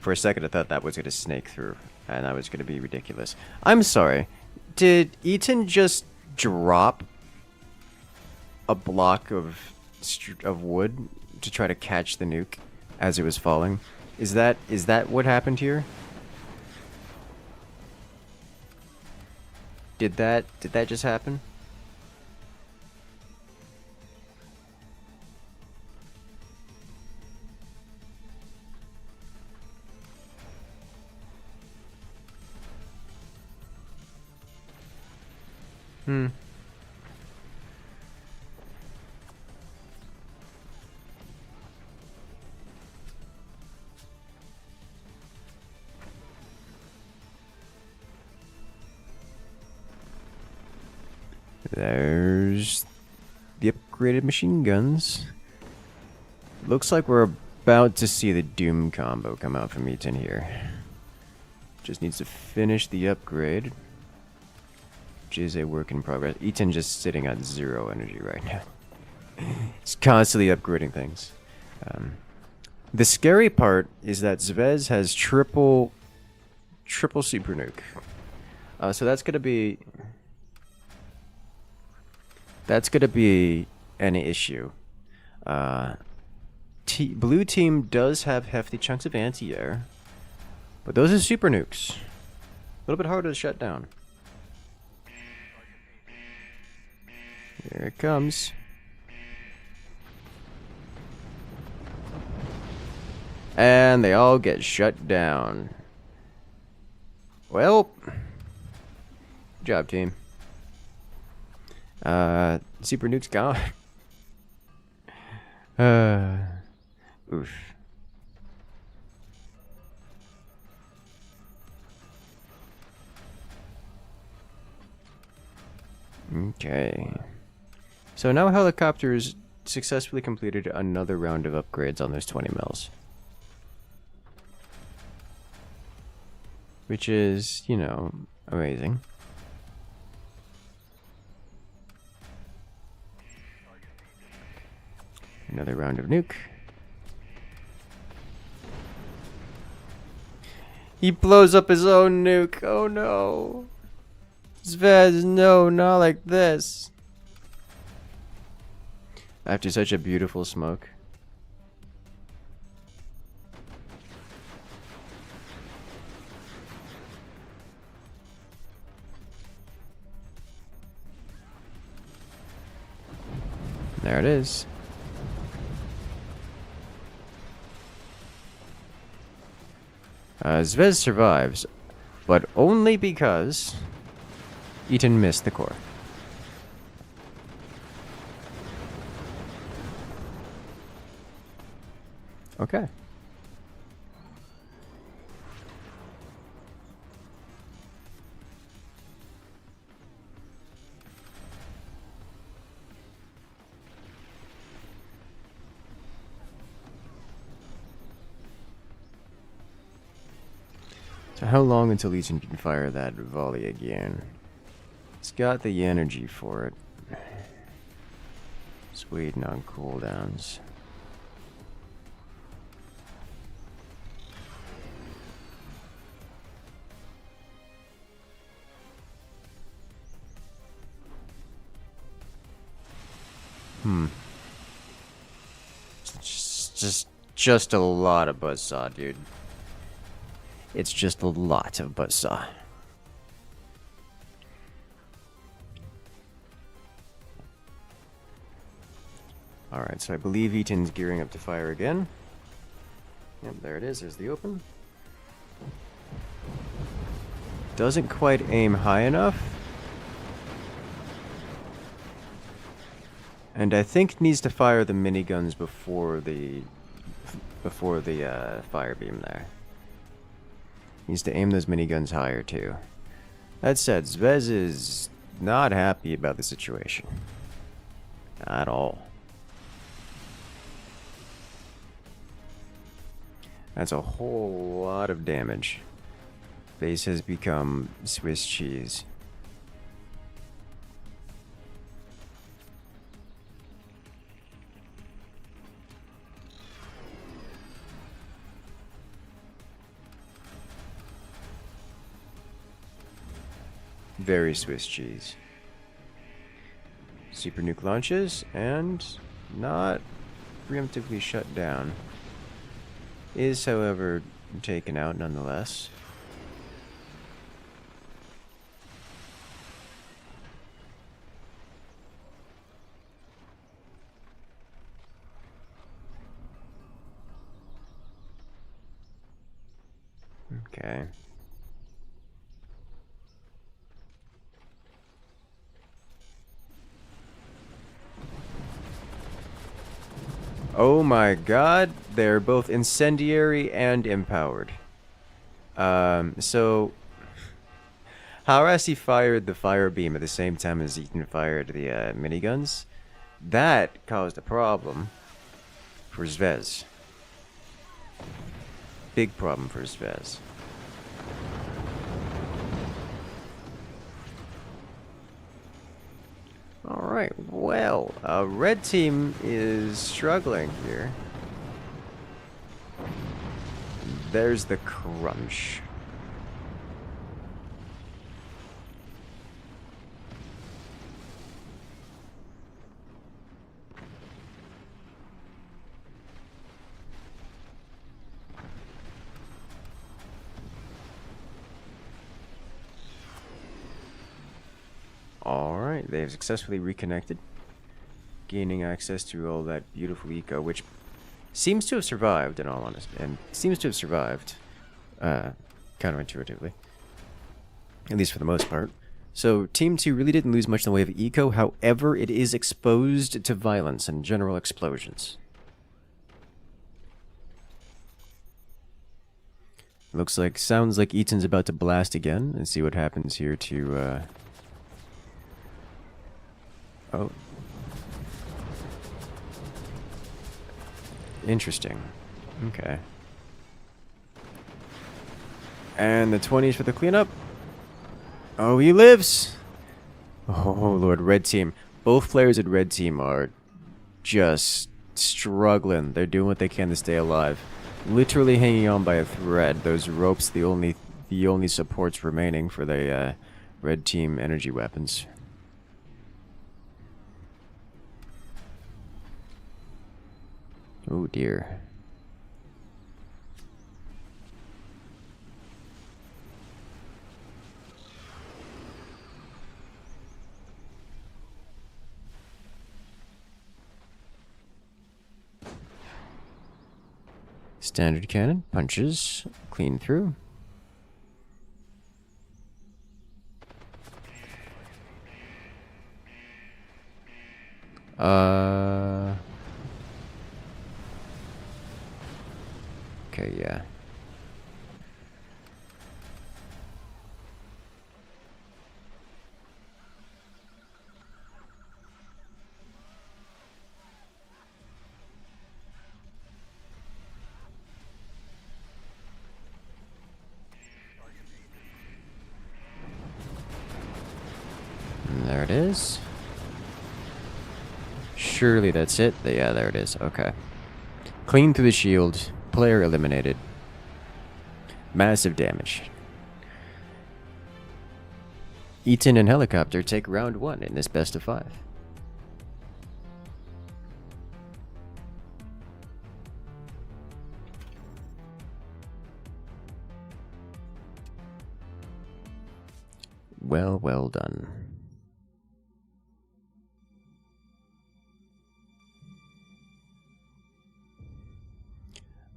for a second I thought that was gonna snake through, and that was gonna be ridiculous. I'm sorry, did Eaton just drop a block of wood to try to catch the nuke as it was falling? Is that what happened here? Did that just happen? There's the upgraded machine guns. Looks like we're about to see the Doom combo come out from Eaton here. Just needs to finish the upgrade, which is a work in progress. Eaton just sitting at 0 energy right now. He's constantly upgrading things. The scary part is that Zvez has triple super nuke. So that's gonna be an issue. Blue team does have hefty chunks of anti-air, but those are super nukes. A little bit harder to shut down. Here it comes. And they all get shut down. Well, good job, team. Super nuke's gone. Oof. Okay. So now helicopters successfully completed another round of upgrades on those 20 mils. Which is, you know, amazing. Another round of nuke. He blows up his own nuke. Oh no. Zvez, no, not like this. After such a beautiful smoke. There it is. Zvez survives, but only because Eaton missed the core. Okay. So how long until Eaton can fire that volley again? He's got the energy for it. Just waiting on cooldowns. Just a lot of buzzsaw, dude. It's just a lot of buzzsaw. Alright, so I believe Eaton's gearing up to fire again. Yep, there it is. There's the open. Doesn't quite aim high enough. And I think needs to fire the miniguns before the fire beam there. Needs to aim those miniguns higher, too. That said, Zvez is not happy about the situation. At all. That's a whole lot of damage. Base has become Swiss cheese. Very Swiss cheese. Super nuke launches and not preemptively shut down. Is, however, taken out nonetheless. Okay. Oh my god, they're both incendiary and empowered. So Hallrassy fired the fire beam at the same time as Eaton fired the miniguns. That caused a problem for Zvez. Big problem for Zvez. Alright, well, red team is struggling here. There's the crunch. Alright, they've successfully reconnected, gaining access to all that beautiful eco, which seems to have survived, in all honesty, and seems to have survived, counterintuitively. At least for the most part. So, Team 2 really didn't lose much in the way of eco, however, it is exposed to violence and general explosions. Sounds like Eaton's about to blast again, and see what happens here to, Oh. Interesting. Okay. And the 20s for the cleanup. Oh, he lives! Oh, Lord, red team. Both players at red team are just struggling. They're doing what they can to stay alive. Literally hanging on by a thread. Those ropes, the only supports remaining for the red team energy weapons. Oh dear. Standard cannon punches clean through. Okay, yeah. And there it is. Surely that's it. Yeah, there it is. Okay. Clean through the shield. Player eliminated. Massive damage. Eaton and Helicopter take round 1 in this best of 5. Well done.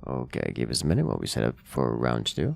Okay, give us a minute while we set up for round 2.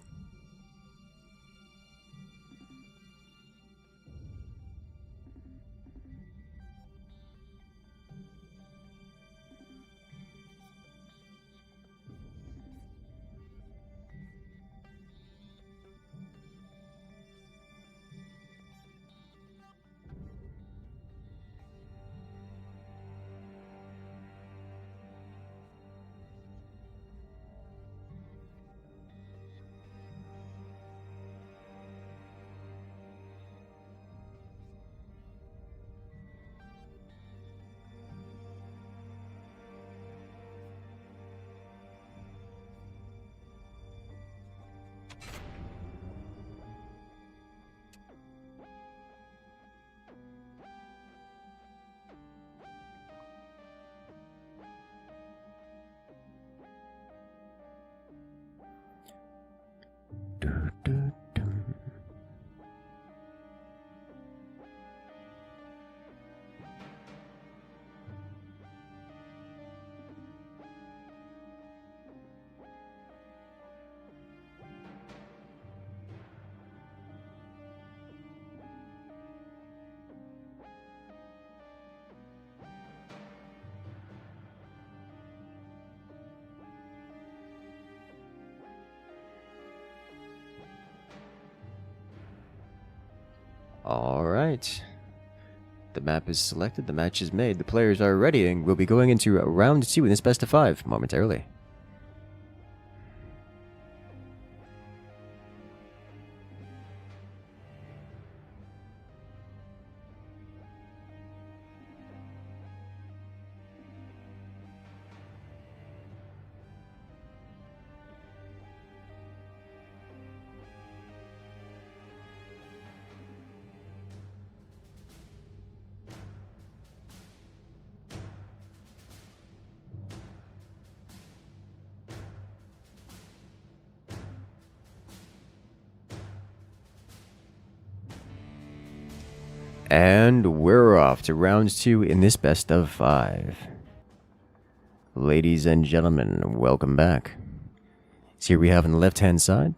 Alright. The map is selected, the match is made, the players are ready, and we'll be going into round 2 in this best of 5 momentarily. And we're off to round 2 in this best of 5. Ladies and gentlemen, welcome back. So here we have on the left-hand side,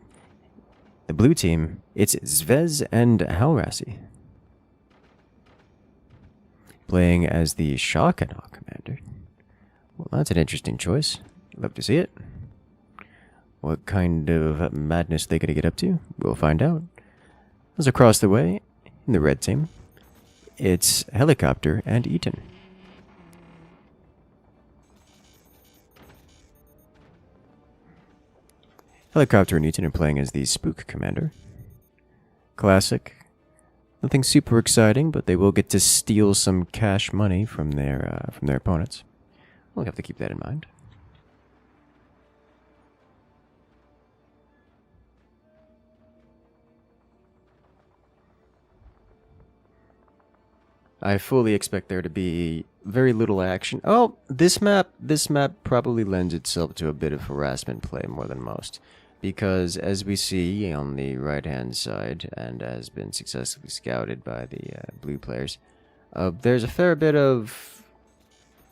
the blue team, it's Zvez and Hallrassy. Playing as the Shakana commander. Well, that's an interesting choice. Love to see it. What kind of madness they gonna get up to? We'll find out. As across the way, in the red team, it's Helicopter and Eaton. Helicopter and Eaton are playing as the Spook Commander. Classic. Nothing super exciting, but they will get to steal some cash money from their opponents. We'll have to keep that in mind. I fully expect there to be very little action. Oh, this map probably lends itself to a bit of harassment play more than most. Because as we see on the right-hand side, and has been successfully scouted by the blue players, there's a fair bit of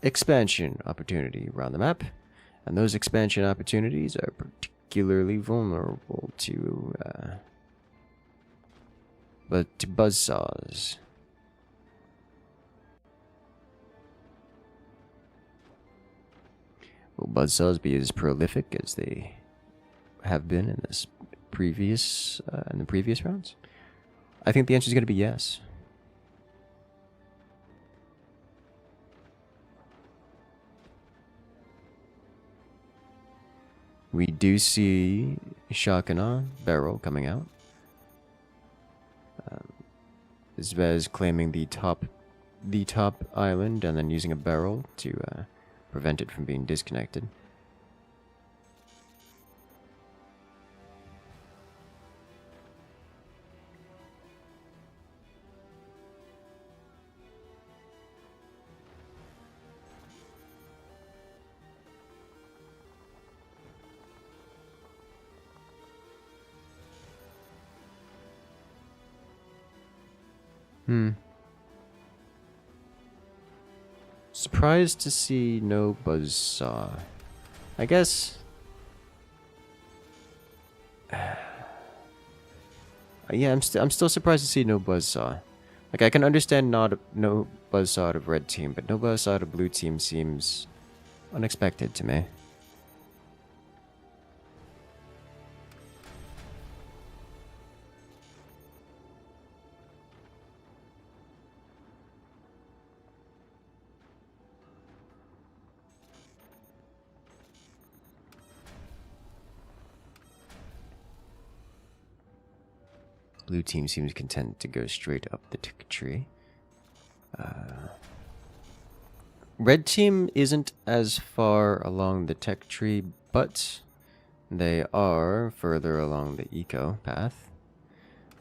expansion opportunity around the map. And those expansion opportunities are particularly vulnerable to buzzsaws. Will buzzsaws be as prolific as they have been in this previous in the previous rounds? I think the answer is going to be yes. We do see Shakana barrel coming out. Zvez claiming the top island and then using a barrel to prevent it from being disconnected. Surprised to see no buzzsaw. I guess. Yeah, I'm still surprised to see no buzzsaw. Like, I can understand no buzzsaw out of red team, but no buzzsaw out of blue team seems unexpected to me. Blue team seems content to go straight up the tick tree. Red team isn't as far along the tech tree, but they are further along the eco path.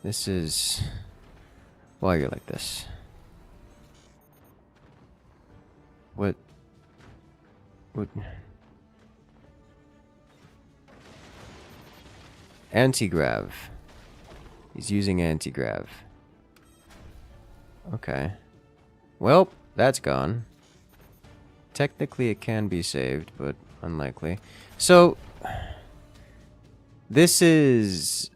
This is why you're like this. What? Anti-grav. He's using anti-grav. Okay. Well, that's gone. Technically it can be saved, but unlikely. So, this is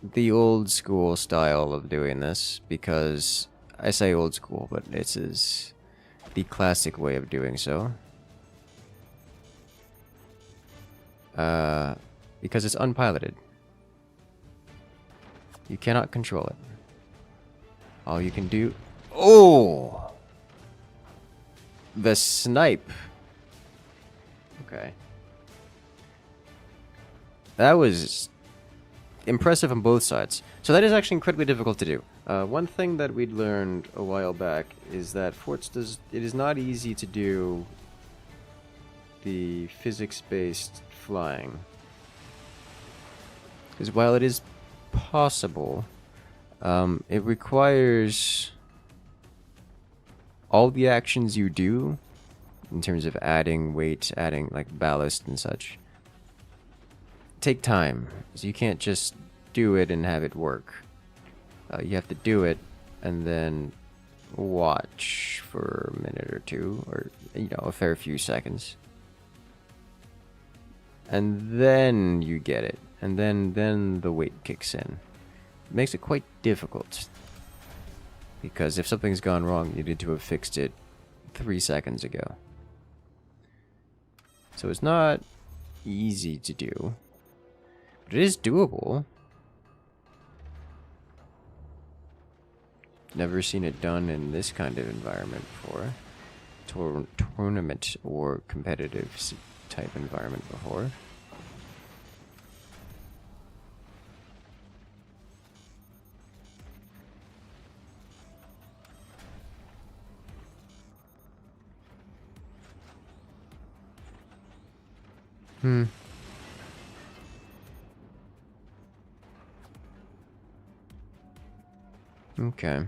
the old school style of doing this, because I say old school, but this is the classic way of doing so. Because it's unpiloted. You cannot control it. All you can do... Oh! The snipe. Okay. That was impressive on both sides. So that is actually incredibly difficult to do. One thing that we'd learned a while back is that it is not easy to do the physics-based flying. Because while it is possible, it requires all the actions you do in terms of adding weight, adding like ballast and such, take time. So you can't just do it and have it work. You have to do it and then watch for a minute or two, or a fair few seconds, and then you get it, and then the weight kicks in. It makes it quite difficult, because if something's gone wrong, you need to have fixed it 3 seconds ago. So it's not easy to do, but it is doable. Never seen it done in this kind of environment before. Tournament or competitive type environment before. Okay.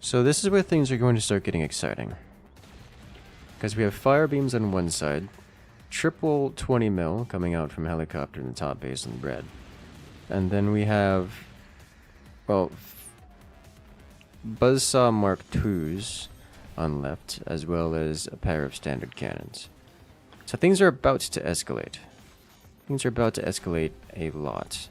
So this is where things are going to start getting exciting. Because we have fire beams on one side, triple 20 mil coming out from helicopter in the top base and red. And then we have, well, Buzzsaw Mark IIs on left, as well as a pair of standard cannons. So things are about to escalate. Things are about to escalate a lot.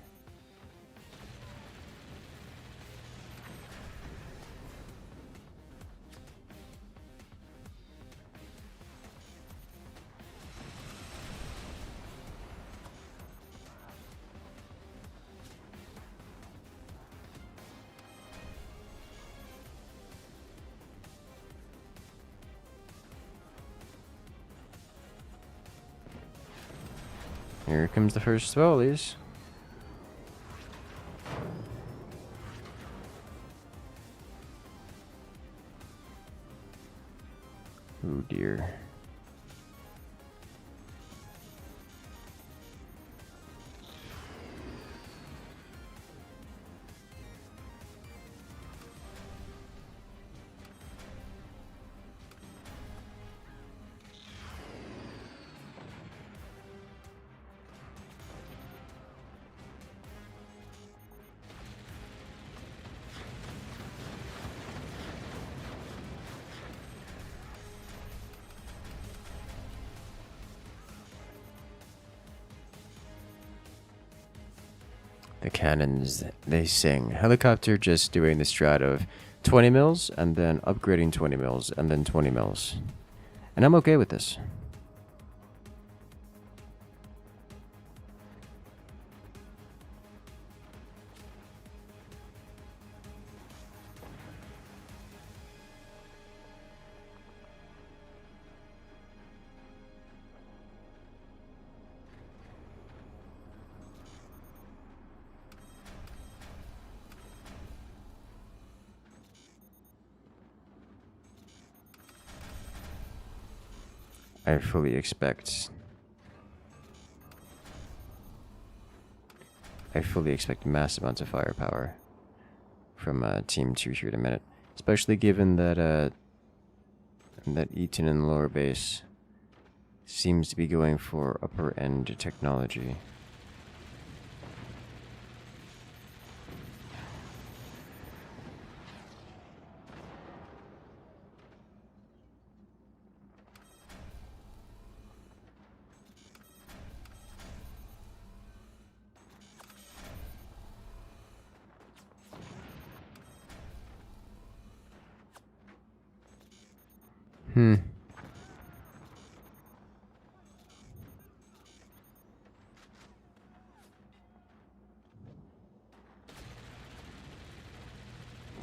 Here comes the first volleys. Oh dear. The cannons, they sing. Helicopter just doing the strat of 20 mils, and then upgrading 20 mils, and then 20 mils. And I'm okay with this. I fully expect massive amounts of firepower from Team 2 here in a minute. Especially given that And that Eaton in the lower base seems to be going for upper end technology.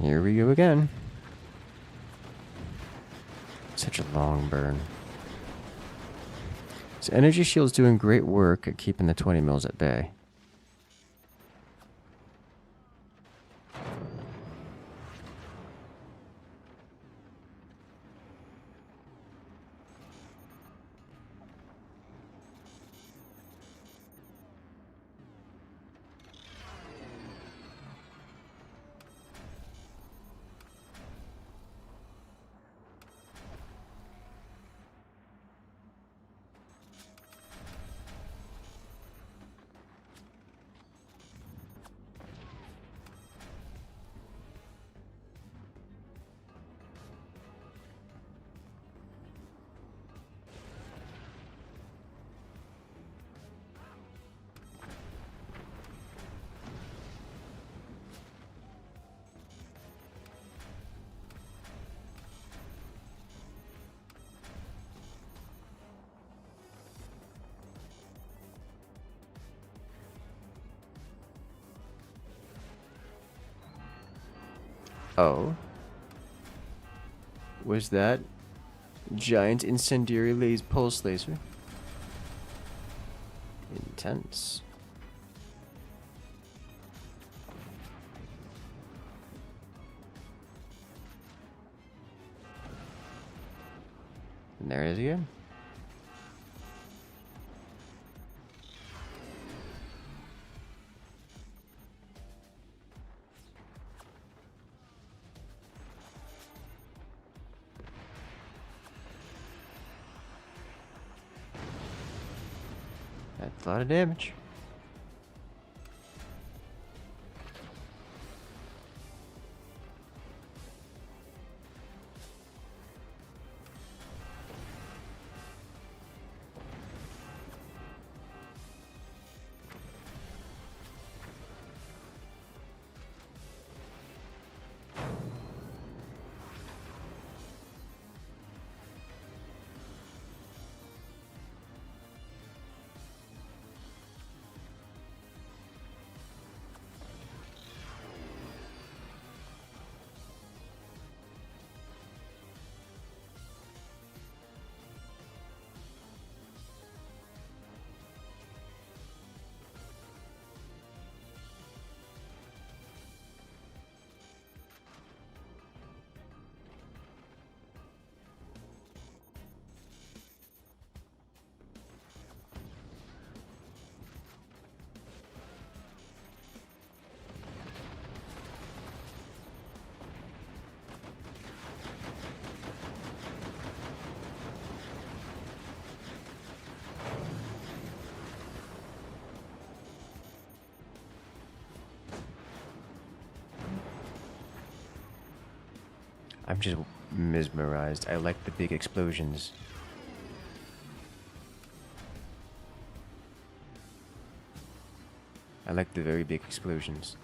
Here we go again. Such a long burn. So energy shield's doing great work at keeping the 20 mils at bay. Oh. Was that giant incendiary pulse laser? Intense. And there it is again. That's a lot of damage. I'm just mesmerized. I like the big explosions. I like the very big explosions.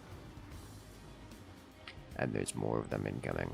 And there's more of them incoming.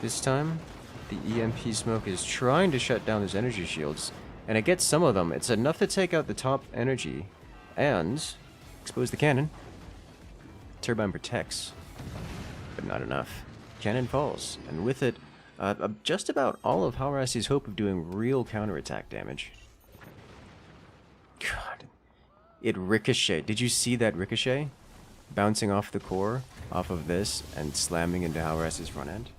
This time, the EMP smoke is trying to shut down his energy shields, and it gets some of them. It's enough to take out the top energy, and Expose the cannon. Turbine protects, but not enough. Cannon falls, and with it, just about all of Hallrassy's hope of doing real counterattack damage. God. It ricocheted. Did you see that ricochet? Bouncing off the core, off of this, and slamming into Hallrassy's front end?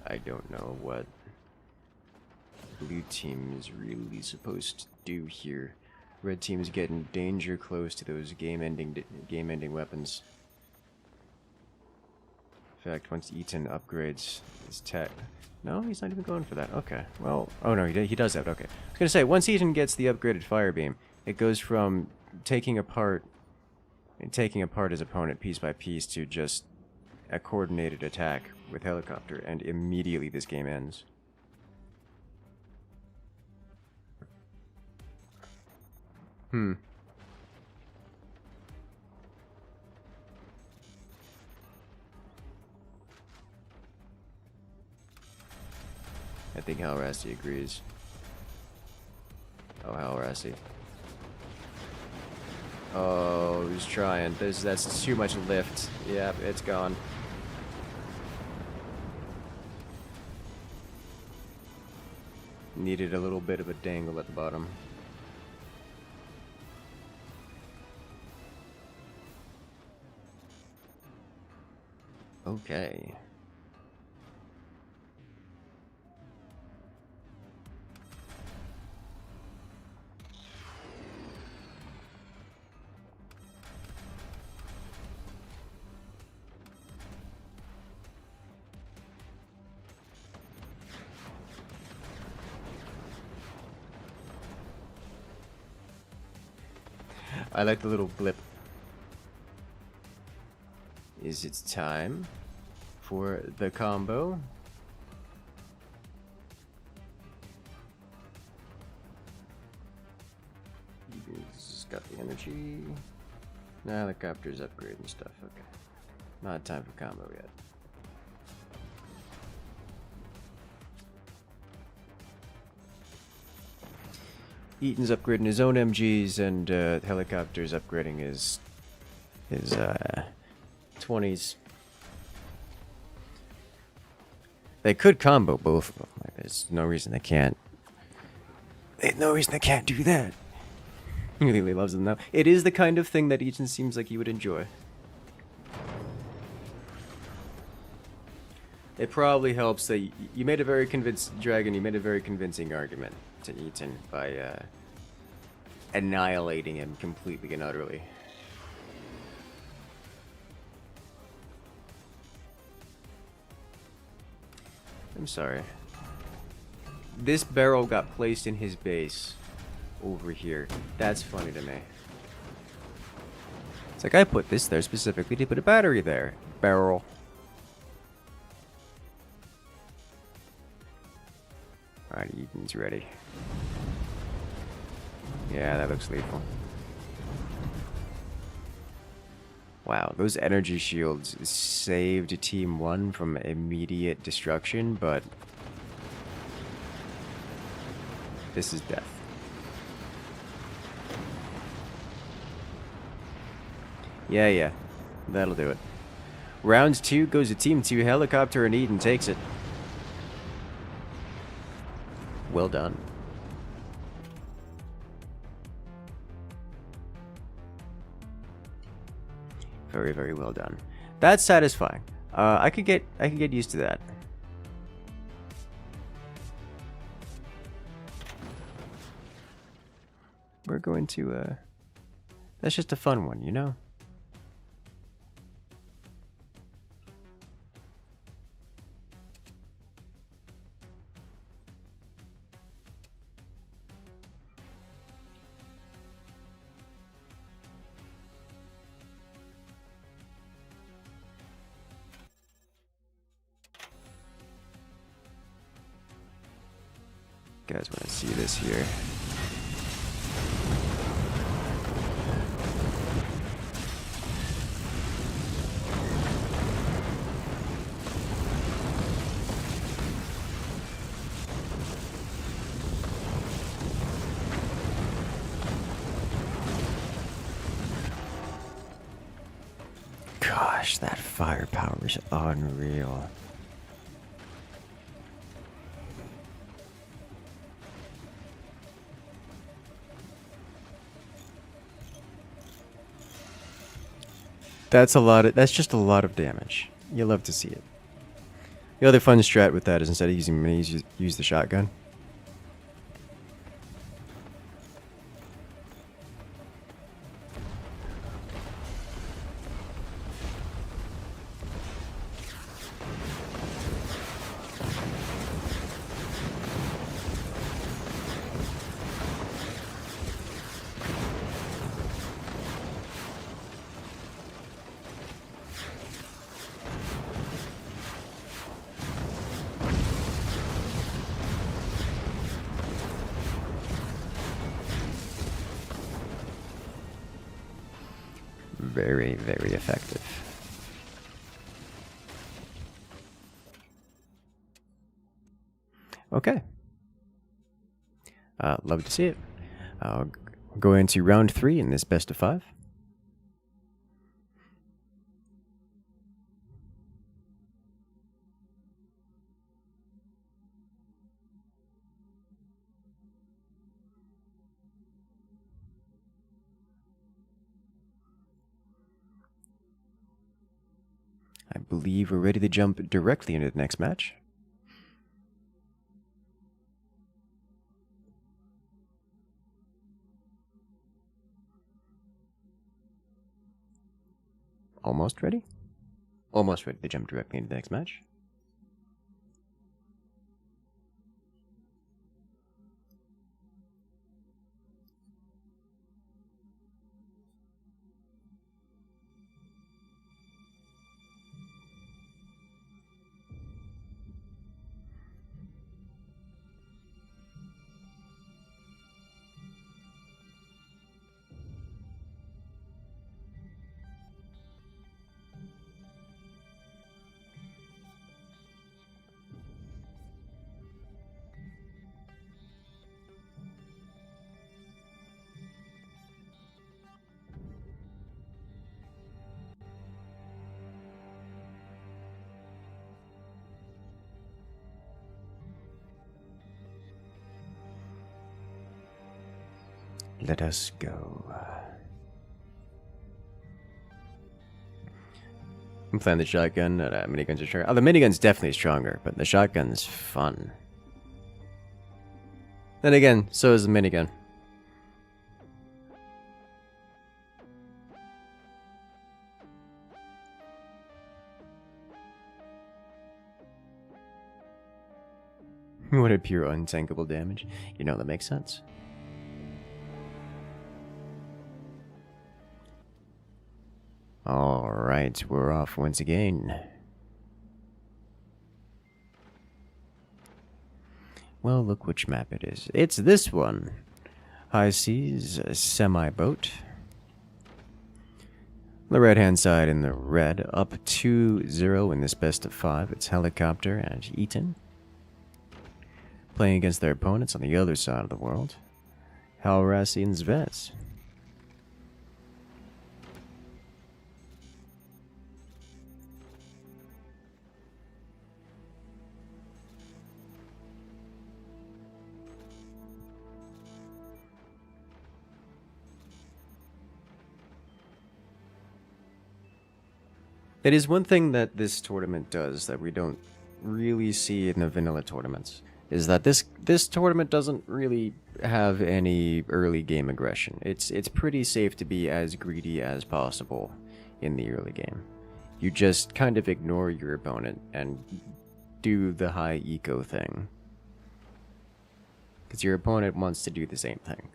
I don't know what blue team is really supposed to do here. Red team is getting danger close to those game-ending weapons. In fact, once Eaton upgrades his tech... No, he's not even going for that. Okay. Well, oh no, he does that. Okay. I was gonna say, once Eaton gets the upgraded fire beam, it goes from taking apart his opponent piece by piece to just a coordinated attack with helicopter, and immediately this game ends. I think Hallrassy agrees. Oh, Hallrassy. Oh, he's trying. That's too much lift. Yep, it's gone. Needed a little bit of a dangle at the bottom. Okay. I like the little blip. Is it time for the combo? He's got the energy. Nah, helicopter's upgrading stuff. Okay. Not time for combo yet. Eaton's upgrading his own MGs, and helicopter's upgrading his 20s. They could combo both of them. Like, there's no reason they can't. There's no reason they can't do that. He really loves them now. It is the kind of thing that Eaton seems like he would enjoy. It probably helps that you made a very Dragon, you made a very convincing argument to Eaton by annihilating him completely and utterly. I'm sorry. This barrel got placed in his base over here. That's funny to me. It's like I put this there specifically to put a battery there. Barrel. Alright, Eaton's ready. Yeah, that looks lethal. Wow, those energy shields saved Team 1 from immediate destruction, but this is death. Yeah, that'll do it. Round 2 goes to Team 2 helicopter, and Eaton takes it. Well done. Very, very well done. That's satisfying. I could get used to that. We're going to that's just a fun one, you know? guys want to see this here. Gosh, that firepower is unreal. That's just a lot of damage. You love to see it. The other fun strat with that is instead of using minis, use the shotgun. Very, very effective. Okay. Love to see it. I'll go into round 3 in this best of 5. I believe we're ready to jump directly into the next match. Almost ready? Almost ready to jump directly into the next match. Let us go. I'm playing the shotgun. Miniguns are stronger. Oh, the minigun's definitely stronger, but the shotgun's fun. Then again, so is the minigun. What a pure untankable damage. You know, that makes sense. Alright, we're off once again. Well, look which map it is. It's this one. High seas, semi-boat. The right-hand side in the red, up 2-0 in this best of 5. It's Helicopter and Eaton. Playing against their opponents on the other side of the world. Hallrassy and Zvez. It is one thing that this tournament does that we don't really see in the vanilla tournaments, is that this tournament doesn't really have any early game aggression. It's pretty safe to be as greedy as possible in the early game. You just kind of ignore your opponent and do the high eco thing, because your opponent wants to do the same thing.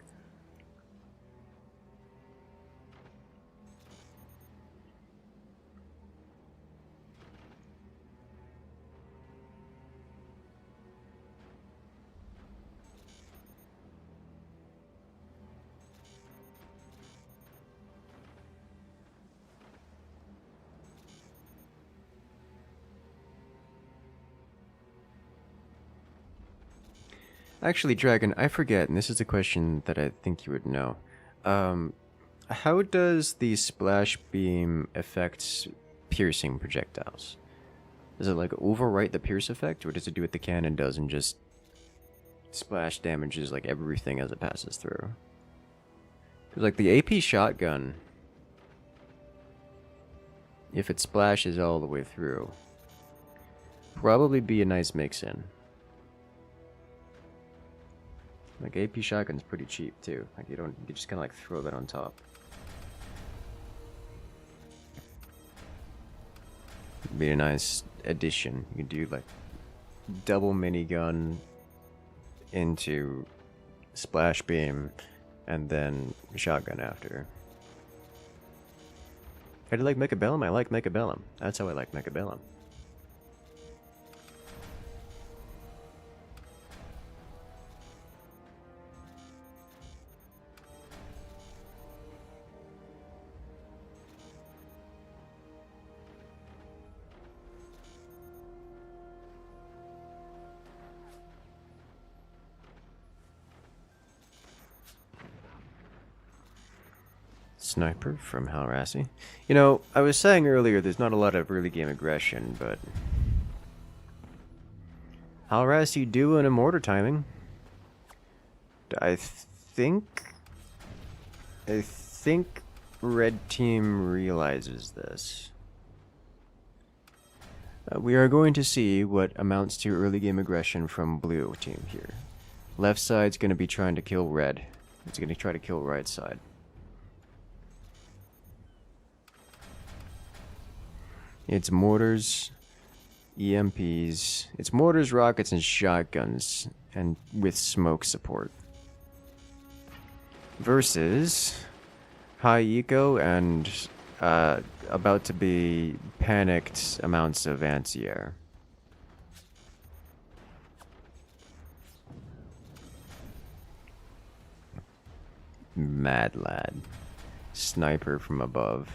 Actually, Dragon, I forget, and this is a question that I think you would know. How does the splash beam affect piercing projectiles? Does it like overwrite the pierce effect, or does it do what the cannon does and just splash damages like everything as it passes through? Because like the AP shotgun, if it splashes all the way through, probably be a nice mix-in. Like AP shotgun's pretty cheap too. Like you just kind of like throw that on top. Be a nice addition. You could do like double minigun into splash beam and then shotgun after. How do you like Mechabellum? I like Mechabellum. That's how I like Mechabellum. Sniper from Hallrassy. You know, I was saying earlier there's not a lot of early game aggression, but Hallrassy do an immortal timing. I think Red Team realizes this. We are going to see what amounts to early game aggression from Blue Team here. Left side's going to be trying to kill Red. It's going to try to kill right side. It's mortars, EMPs. It's mortars, rockets, and shotguns, and with smoke support. Versus high eco and about to be panicked amounts of anti-air. Mad lad. Sniper from above.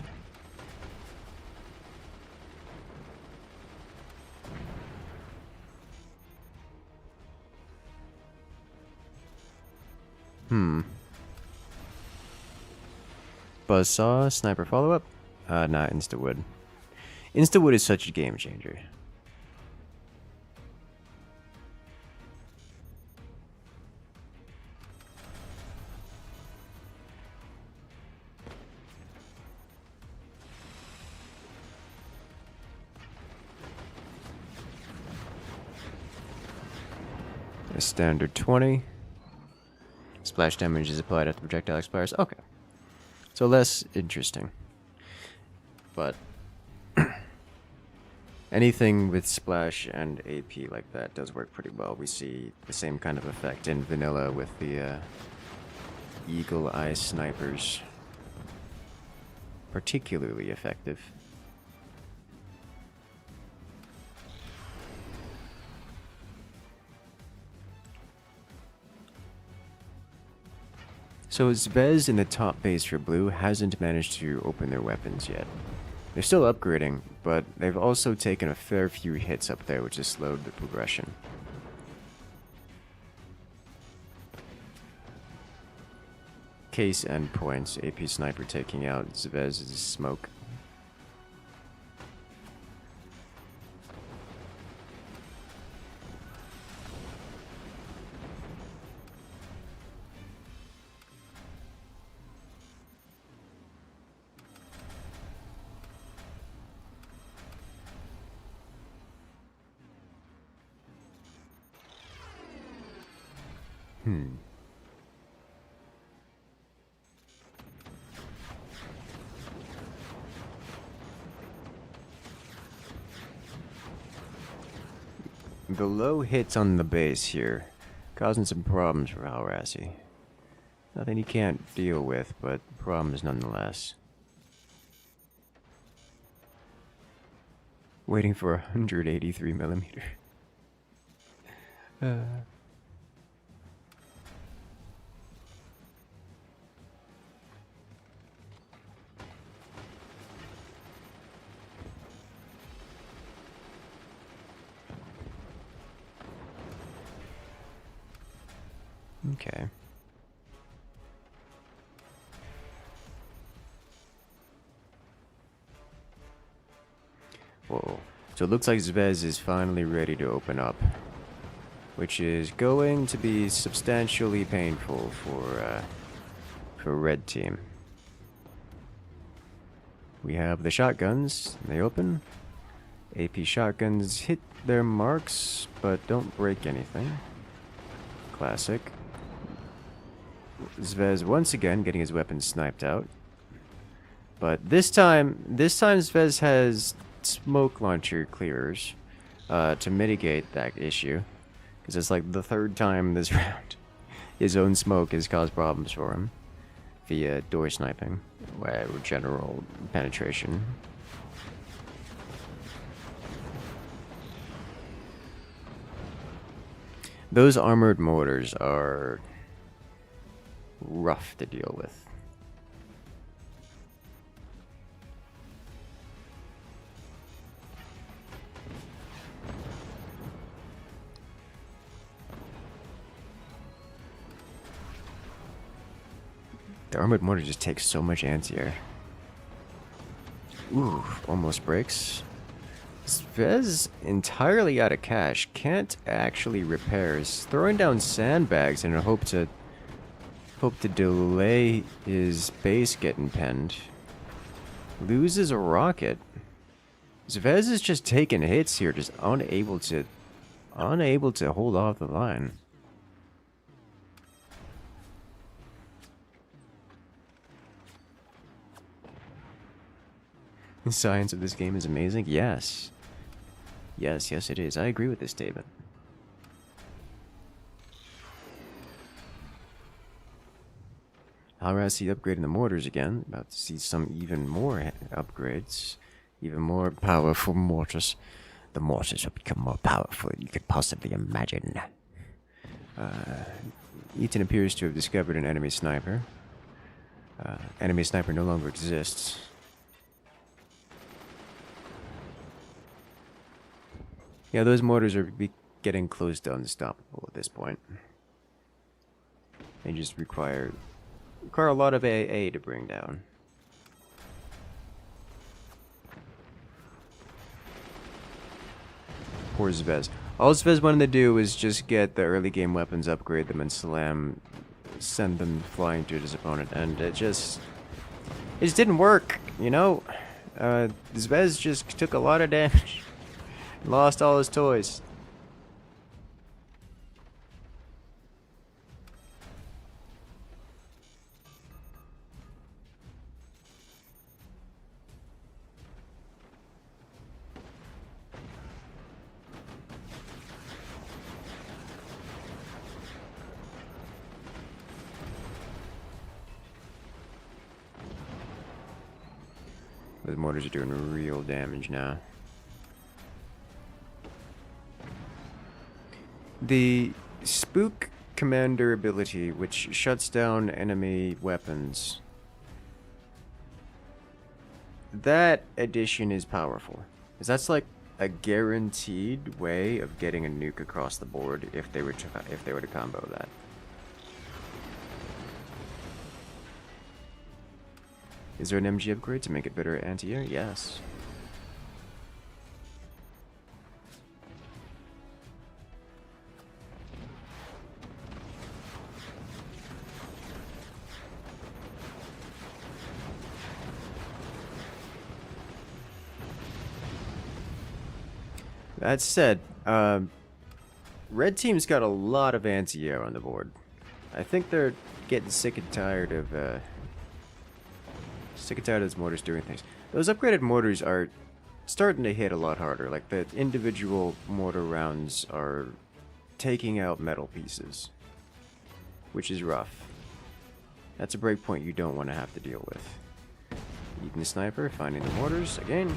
Buzzsaw, sniper follow-up? Not Instawood. Instawood is such a game changer. A standard 20. Splash damage is applied after the projectile expires. Okay. So less interesting. But anything with splash and AP like that does work pretty well. We see the same kind of effect in vanilla with the eagle eye snipers. Particularly effective. So Zvez in the top base for Blue hasn't managed to open their weapons yet. They're still upgrading, but they've also taken a fair few hits up there, which has slowed the progression. Case endpoints, AP Sniper taking out Zvez's smoke. The low hits on the base here, causing some problems for Hallrassy. Nothing he can't deal with, but problems nonetheless. Waiting for 183 millimeter. Okay. Whoa. So it looks like Zvez is finally ready to open up, which is going to be substantially painful for red team. We have the shotguns. They open. AP shotguns hit their marks, but don't break anything. Classic. Zvez once again getting his weapon sniped out. But this time Zvez has smoke launcher clearers to mitigate that issue. Because it's like the third time this round his own smoke has caused problems for him via door sniping or general penetration. Those armored mortars are rough to deal with. The armored mortar just takes so much anti-air. Ooh, almost breaks. Zvez entirely out of cash, can't actually repair. Is throwing down sandbags in a hope to delay his base getting penned. Loses a rocket. Zvez is just taking hits here, just unable to hold off the line. The science of this game is amazing. Yes. Yes, it is. I agree with this statement. Hallrassy upgrading the mortars again. About to see some even more upgrades. Even more powerful mortars. The mortars will become more powerful than you could possibly imagine. Ethan appears to have discovered an enemy sniper. Enemy sniper no longer exists. Yeah, those mortars are getting close to unstoppable at this point. They just require a lot of AA to bring down. Poor Zvez. All Zvez wanted to do was just get the early game weapons, upgrade them, and send them flying to his opponent, and it just didn't work, you know? Zvez just took a lot of damage. Lost all his toys. Those mortars are doing real damage now. The Spook Commander ability, which shuts down enemy weapons, that addition is powerful. Because that's like a guaranteed way of getting a nuke across the board if they were to combo that. Is there an MG upgrade to make it better anti-air? Yes. That said, red team's got a lot of anti-air on the board. I think they're getting sick and tired of those mortars doing things. Those upgraded mortars are starting to hit a lot harder. Like, the individual mortar rounds are taking out metal pieces, which is rough. That's a breakpoint you don't want to have to deal with. Eating the sniper, finding the mortars again.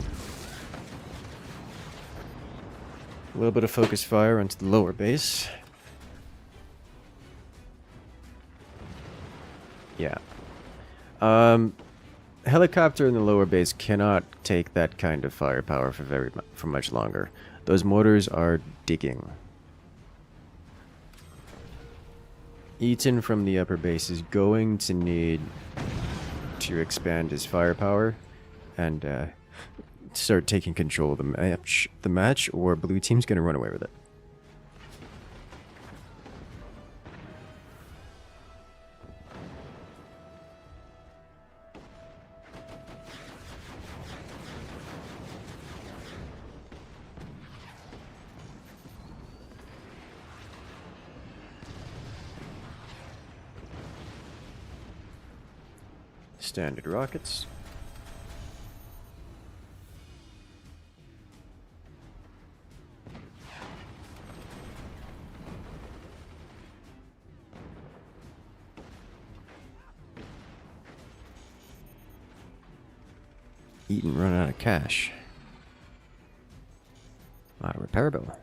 A little bit of focus fire onto the lower base. Yeah. Helicopter in the lower base cannot take that kind of firepower for much longer. Those mortars are digging. Eaton from the upper base is going to need to expand his firepower and start taking control of the match, or blue team's going to run away with it. Standard rockets. Eaton run out of cash. Out of repair bill.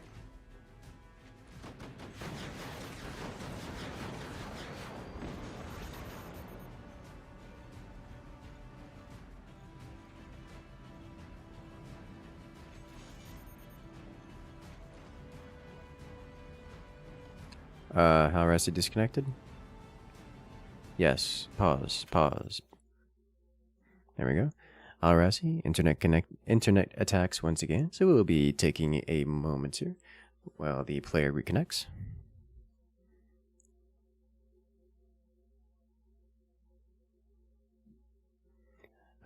Hallrassy disconnected? Yes. Pause. There we go. Alasi, internet attacks once again, so we'll be taking a moment here while the player reconnects.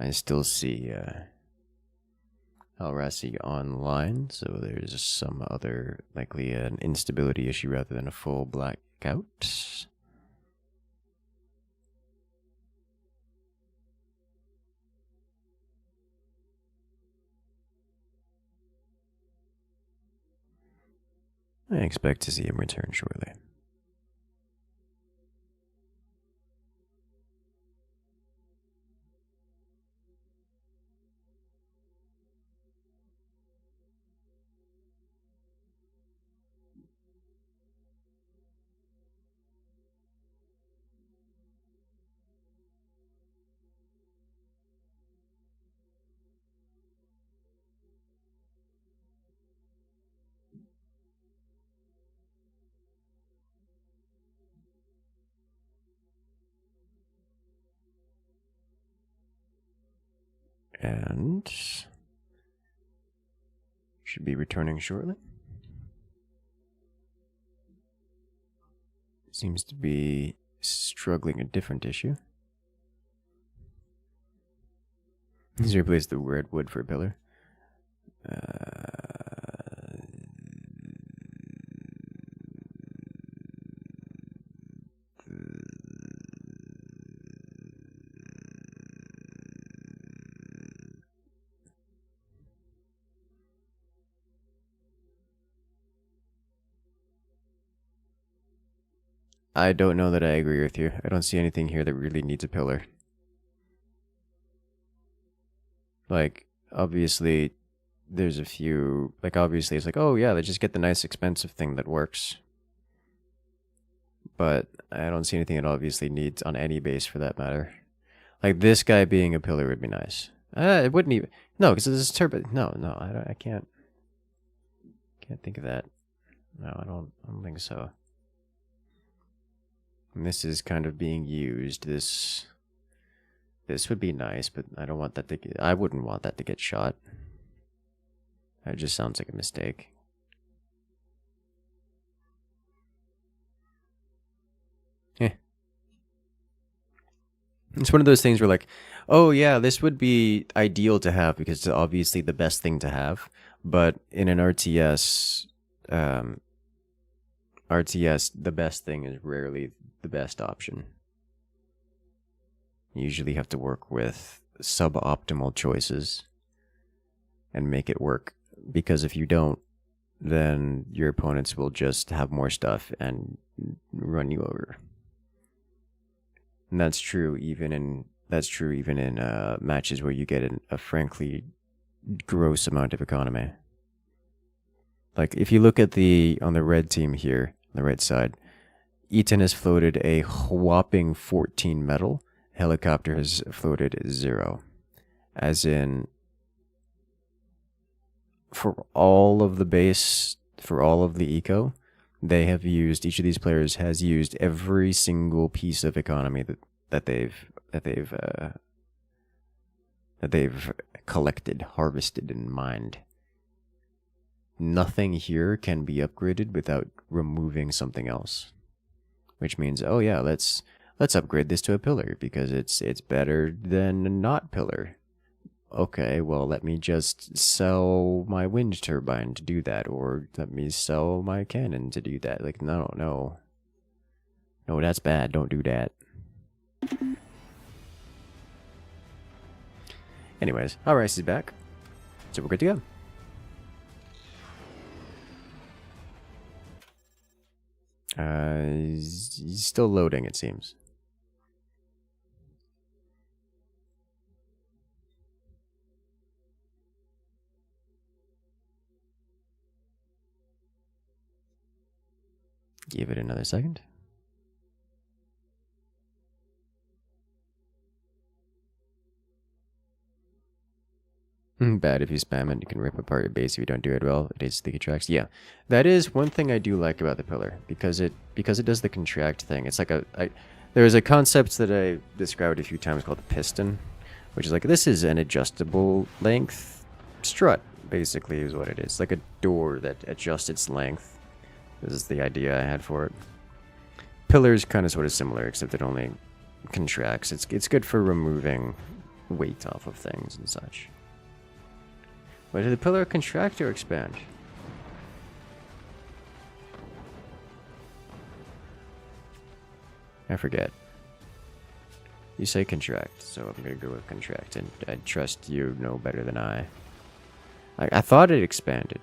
I still see Hallrassy online, so there's some other, likely an instability issue rather than a full blackout. I expect to see him return shortly. And should be returning shortly. Seems to be struggling a different issue. He's replaced the redwood for a pillar. I don't know that I agree with you. I don't see anything here that really needs a pillar. Like, obviously, there's a few... Like, obviously, it's like, oh yeah, they just get the nice expensive thing that works. But I don't see anything it obviously needs on any base for that matter. Like, this guy being a pillar would be nice. It wouldn't even... No, because this is turbo... No, I can't think of that. No, I don't think so. And this is kind of being used. This would be nice, but I don't want that to get... I wouldn't want that to get shot. That just sounds like a mistake. It's one of those things where like, oh yeah, this would be ideal to have because it's obviously the best thing to have. But in an RTS, the best thing is rarely the best option. You usually have to work with suboptimal choices and make it work. Because if you don't, then your opponents will just have more stuff and run you over. And that's true even in matches where you get a frankly gross amount of economy. Like if you look at on the red team here, on the right side, Eaton has floated a whopping 14 metal. Helicopter has floated 0. As in, for all of the base, for all of the eco, they have used, each of these players has used every single piece of economy that they've collected, harvested, and mined. Nothing here can be upgraded without removing something else. Which means, oh yeah, let's upgrade this to a pillar because it's better than a not pillar. Okay, well, let me just sell my wind turbine to do that, or let me sell my cannon to do that. Like, no, that's bad. Don't do that. Anyways, Hallrassy is back, so we're good to go. He's still loading, it seems. Give it another second. Bad if you spam it, you can rip apart your base if you don't do it well. It is the contracts. Yeah, that is one thing I do like about the pillar, because it does the contract thing. It's like there is a concept that I described a few times called the piston, which is like, this is an adjustable length strut, basically, is what it is. Like a door that adjusts its length. This is the idea I had for it. Pillar's kind of sort of similar, except it only contracts. It's good for removing weight off of things and such. But did the pillar contract or expand? I forget. You say contract, so I'm gonna go with contract, and I trust you know better than I. I thought it expanded.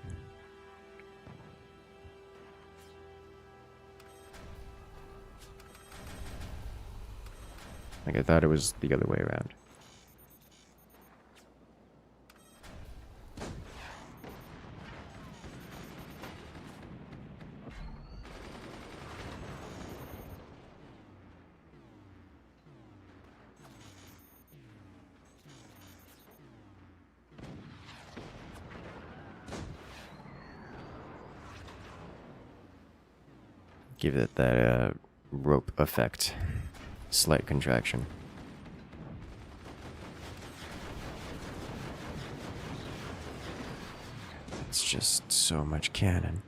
Like, I thought it was the other way around. Give it that rope effect. Slight contraction. It's just so much cannon.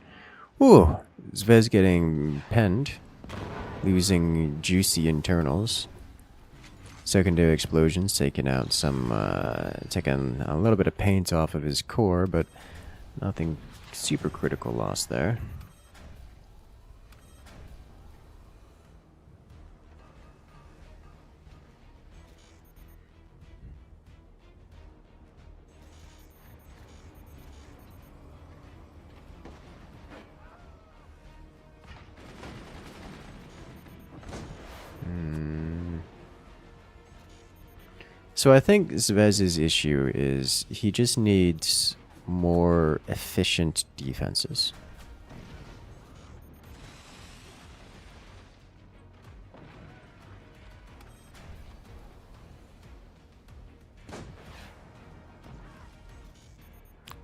Ooh! Zvez getting penned. Losing juicy internals. Secondary explosions taking out taking a little bit of paint off of his core, but nothing super critical loss there. So I think Zvez's issue is he just needs more efficient defenses.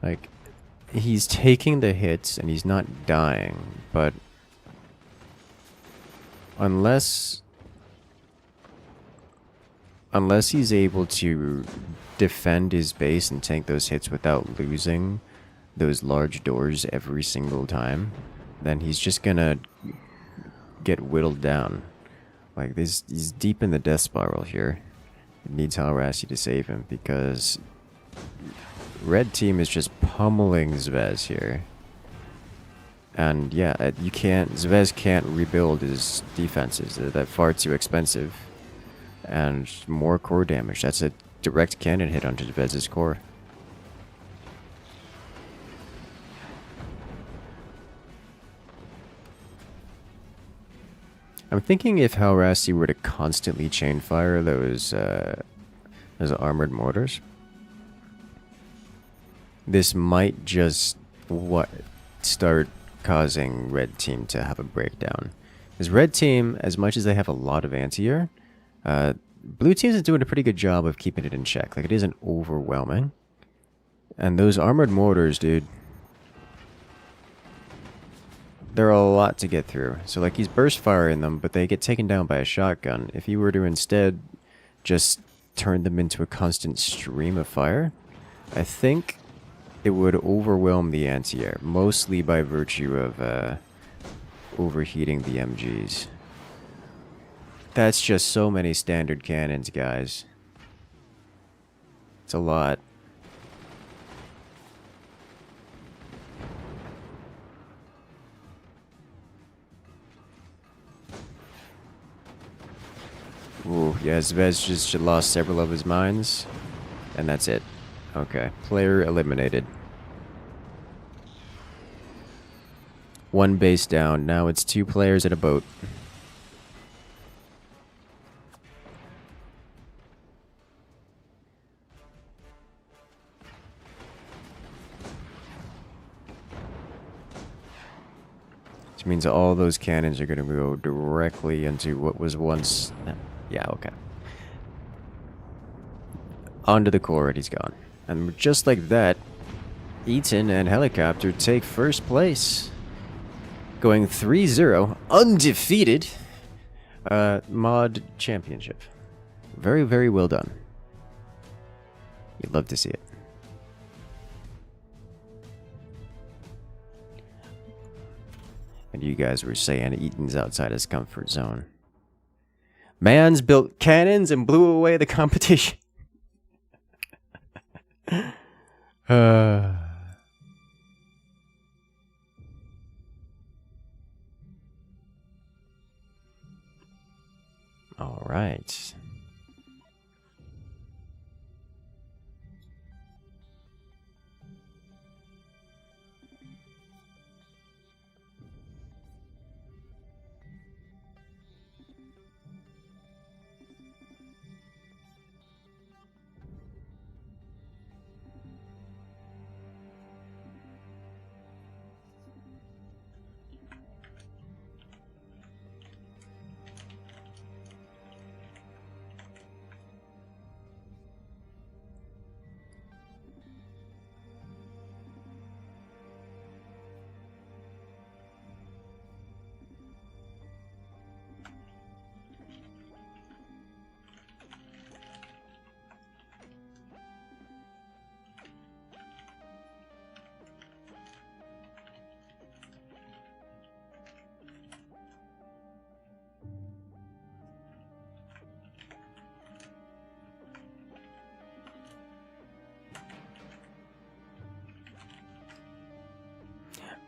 Like, he's taking the hits and he's not dying, but unless he's able to defend his base and tank those hits without losing those large doors every single time, then he's just gonna get whittled down. Like, he's deep in the death spiral here. It needs Hallrassy to save him, because red team is just pummeling Zvez here. And yeah, Zvez can't rebuild his defenses. They're far too expensive. And more core damage. That's a direct cannon hit onto Zvez's core. I'm thinking if Hallrassy were to constantly chain fire those armored mortars, this might just start causing red team to have a breakdown. Because red team, as much as they have a lot of anti-air, blue teams is doing a pretty good job of keeping it in check. Like, it isn't overwhelming. And those armored mortars, dude. They're a lot to get through. So like he's burst firing them, but they get taken down by a shotgun. If you were to instead just turn them into a constant stream of fire, I think it would overwhelm the anti-air, mostly by virtue of overheating the MGs. That's just so many standard cannons, guys. It's a lot. Ooh, yeah, Zvez just lost several of his mines. And that's it. Okay, player eliminated. One base down. Now it's 2 players in a boat. Which means all those cannons are going to go directly into what was once... Yeah, okay. Onto the core, and he's gone. And just like that, Eaton and Helicopter take first place. Going 3-0, undefeated, mod championship. Very, very well done. You'd love to see it. And you guys were saying Eaton's outside his comfort zone. Man's built cannons and blew away the competition. All right.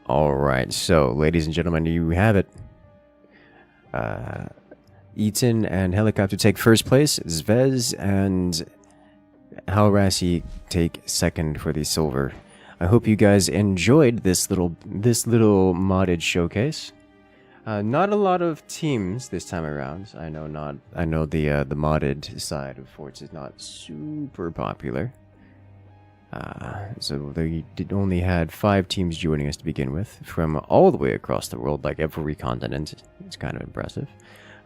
Alright, so, ladies and gentlemen, you have it. Eaton and Helicopter take first place. Zvez and Hallrassy take second for the silver. I hope you guys enjoyed this little modded showcase. Not a lot of teams this time around. I know the modded side of Forts is not super popular. So they only had 5 teams joining us to begin with, from all the way across the world, like every continent. It's kind of impressive.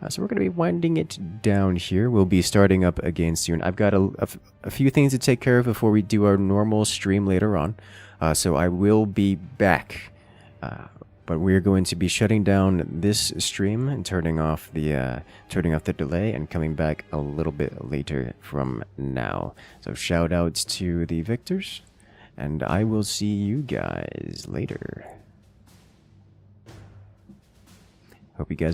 So we're going to be winding it down here. We'll be starting up again soon. I've got a few things to take care of before we do our normal stream later on. So I will be back. But we're going to be shutting down this stream and turning off the delay and coming back a little bit later from now. So shout outs to the victors, and I will see you guys later. Hope you guys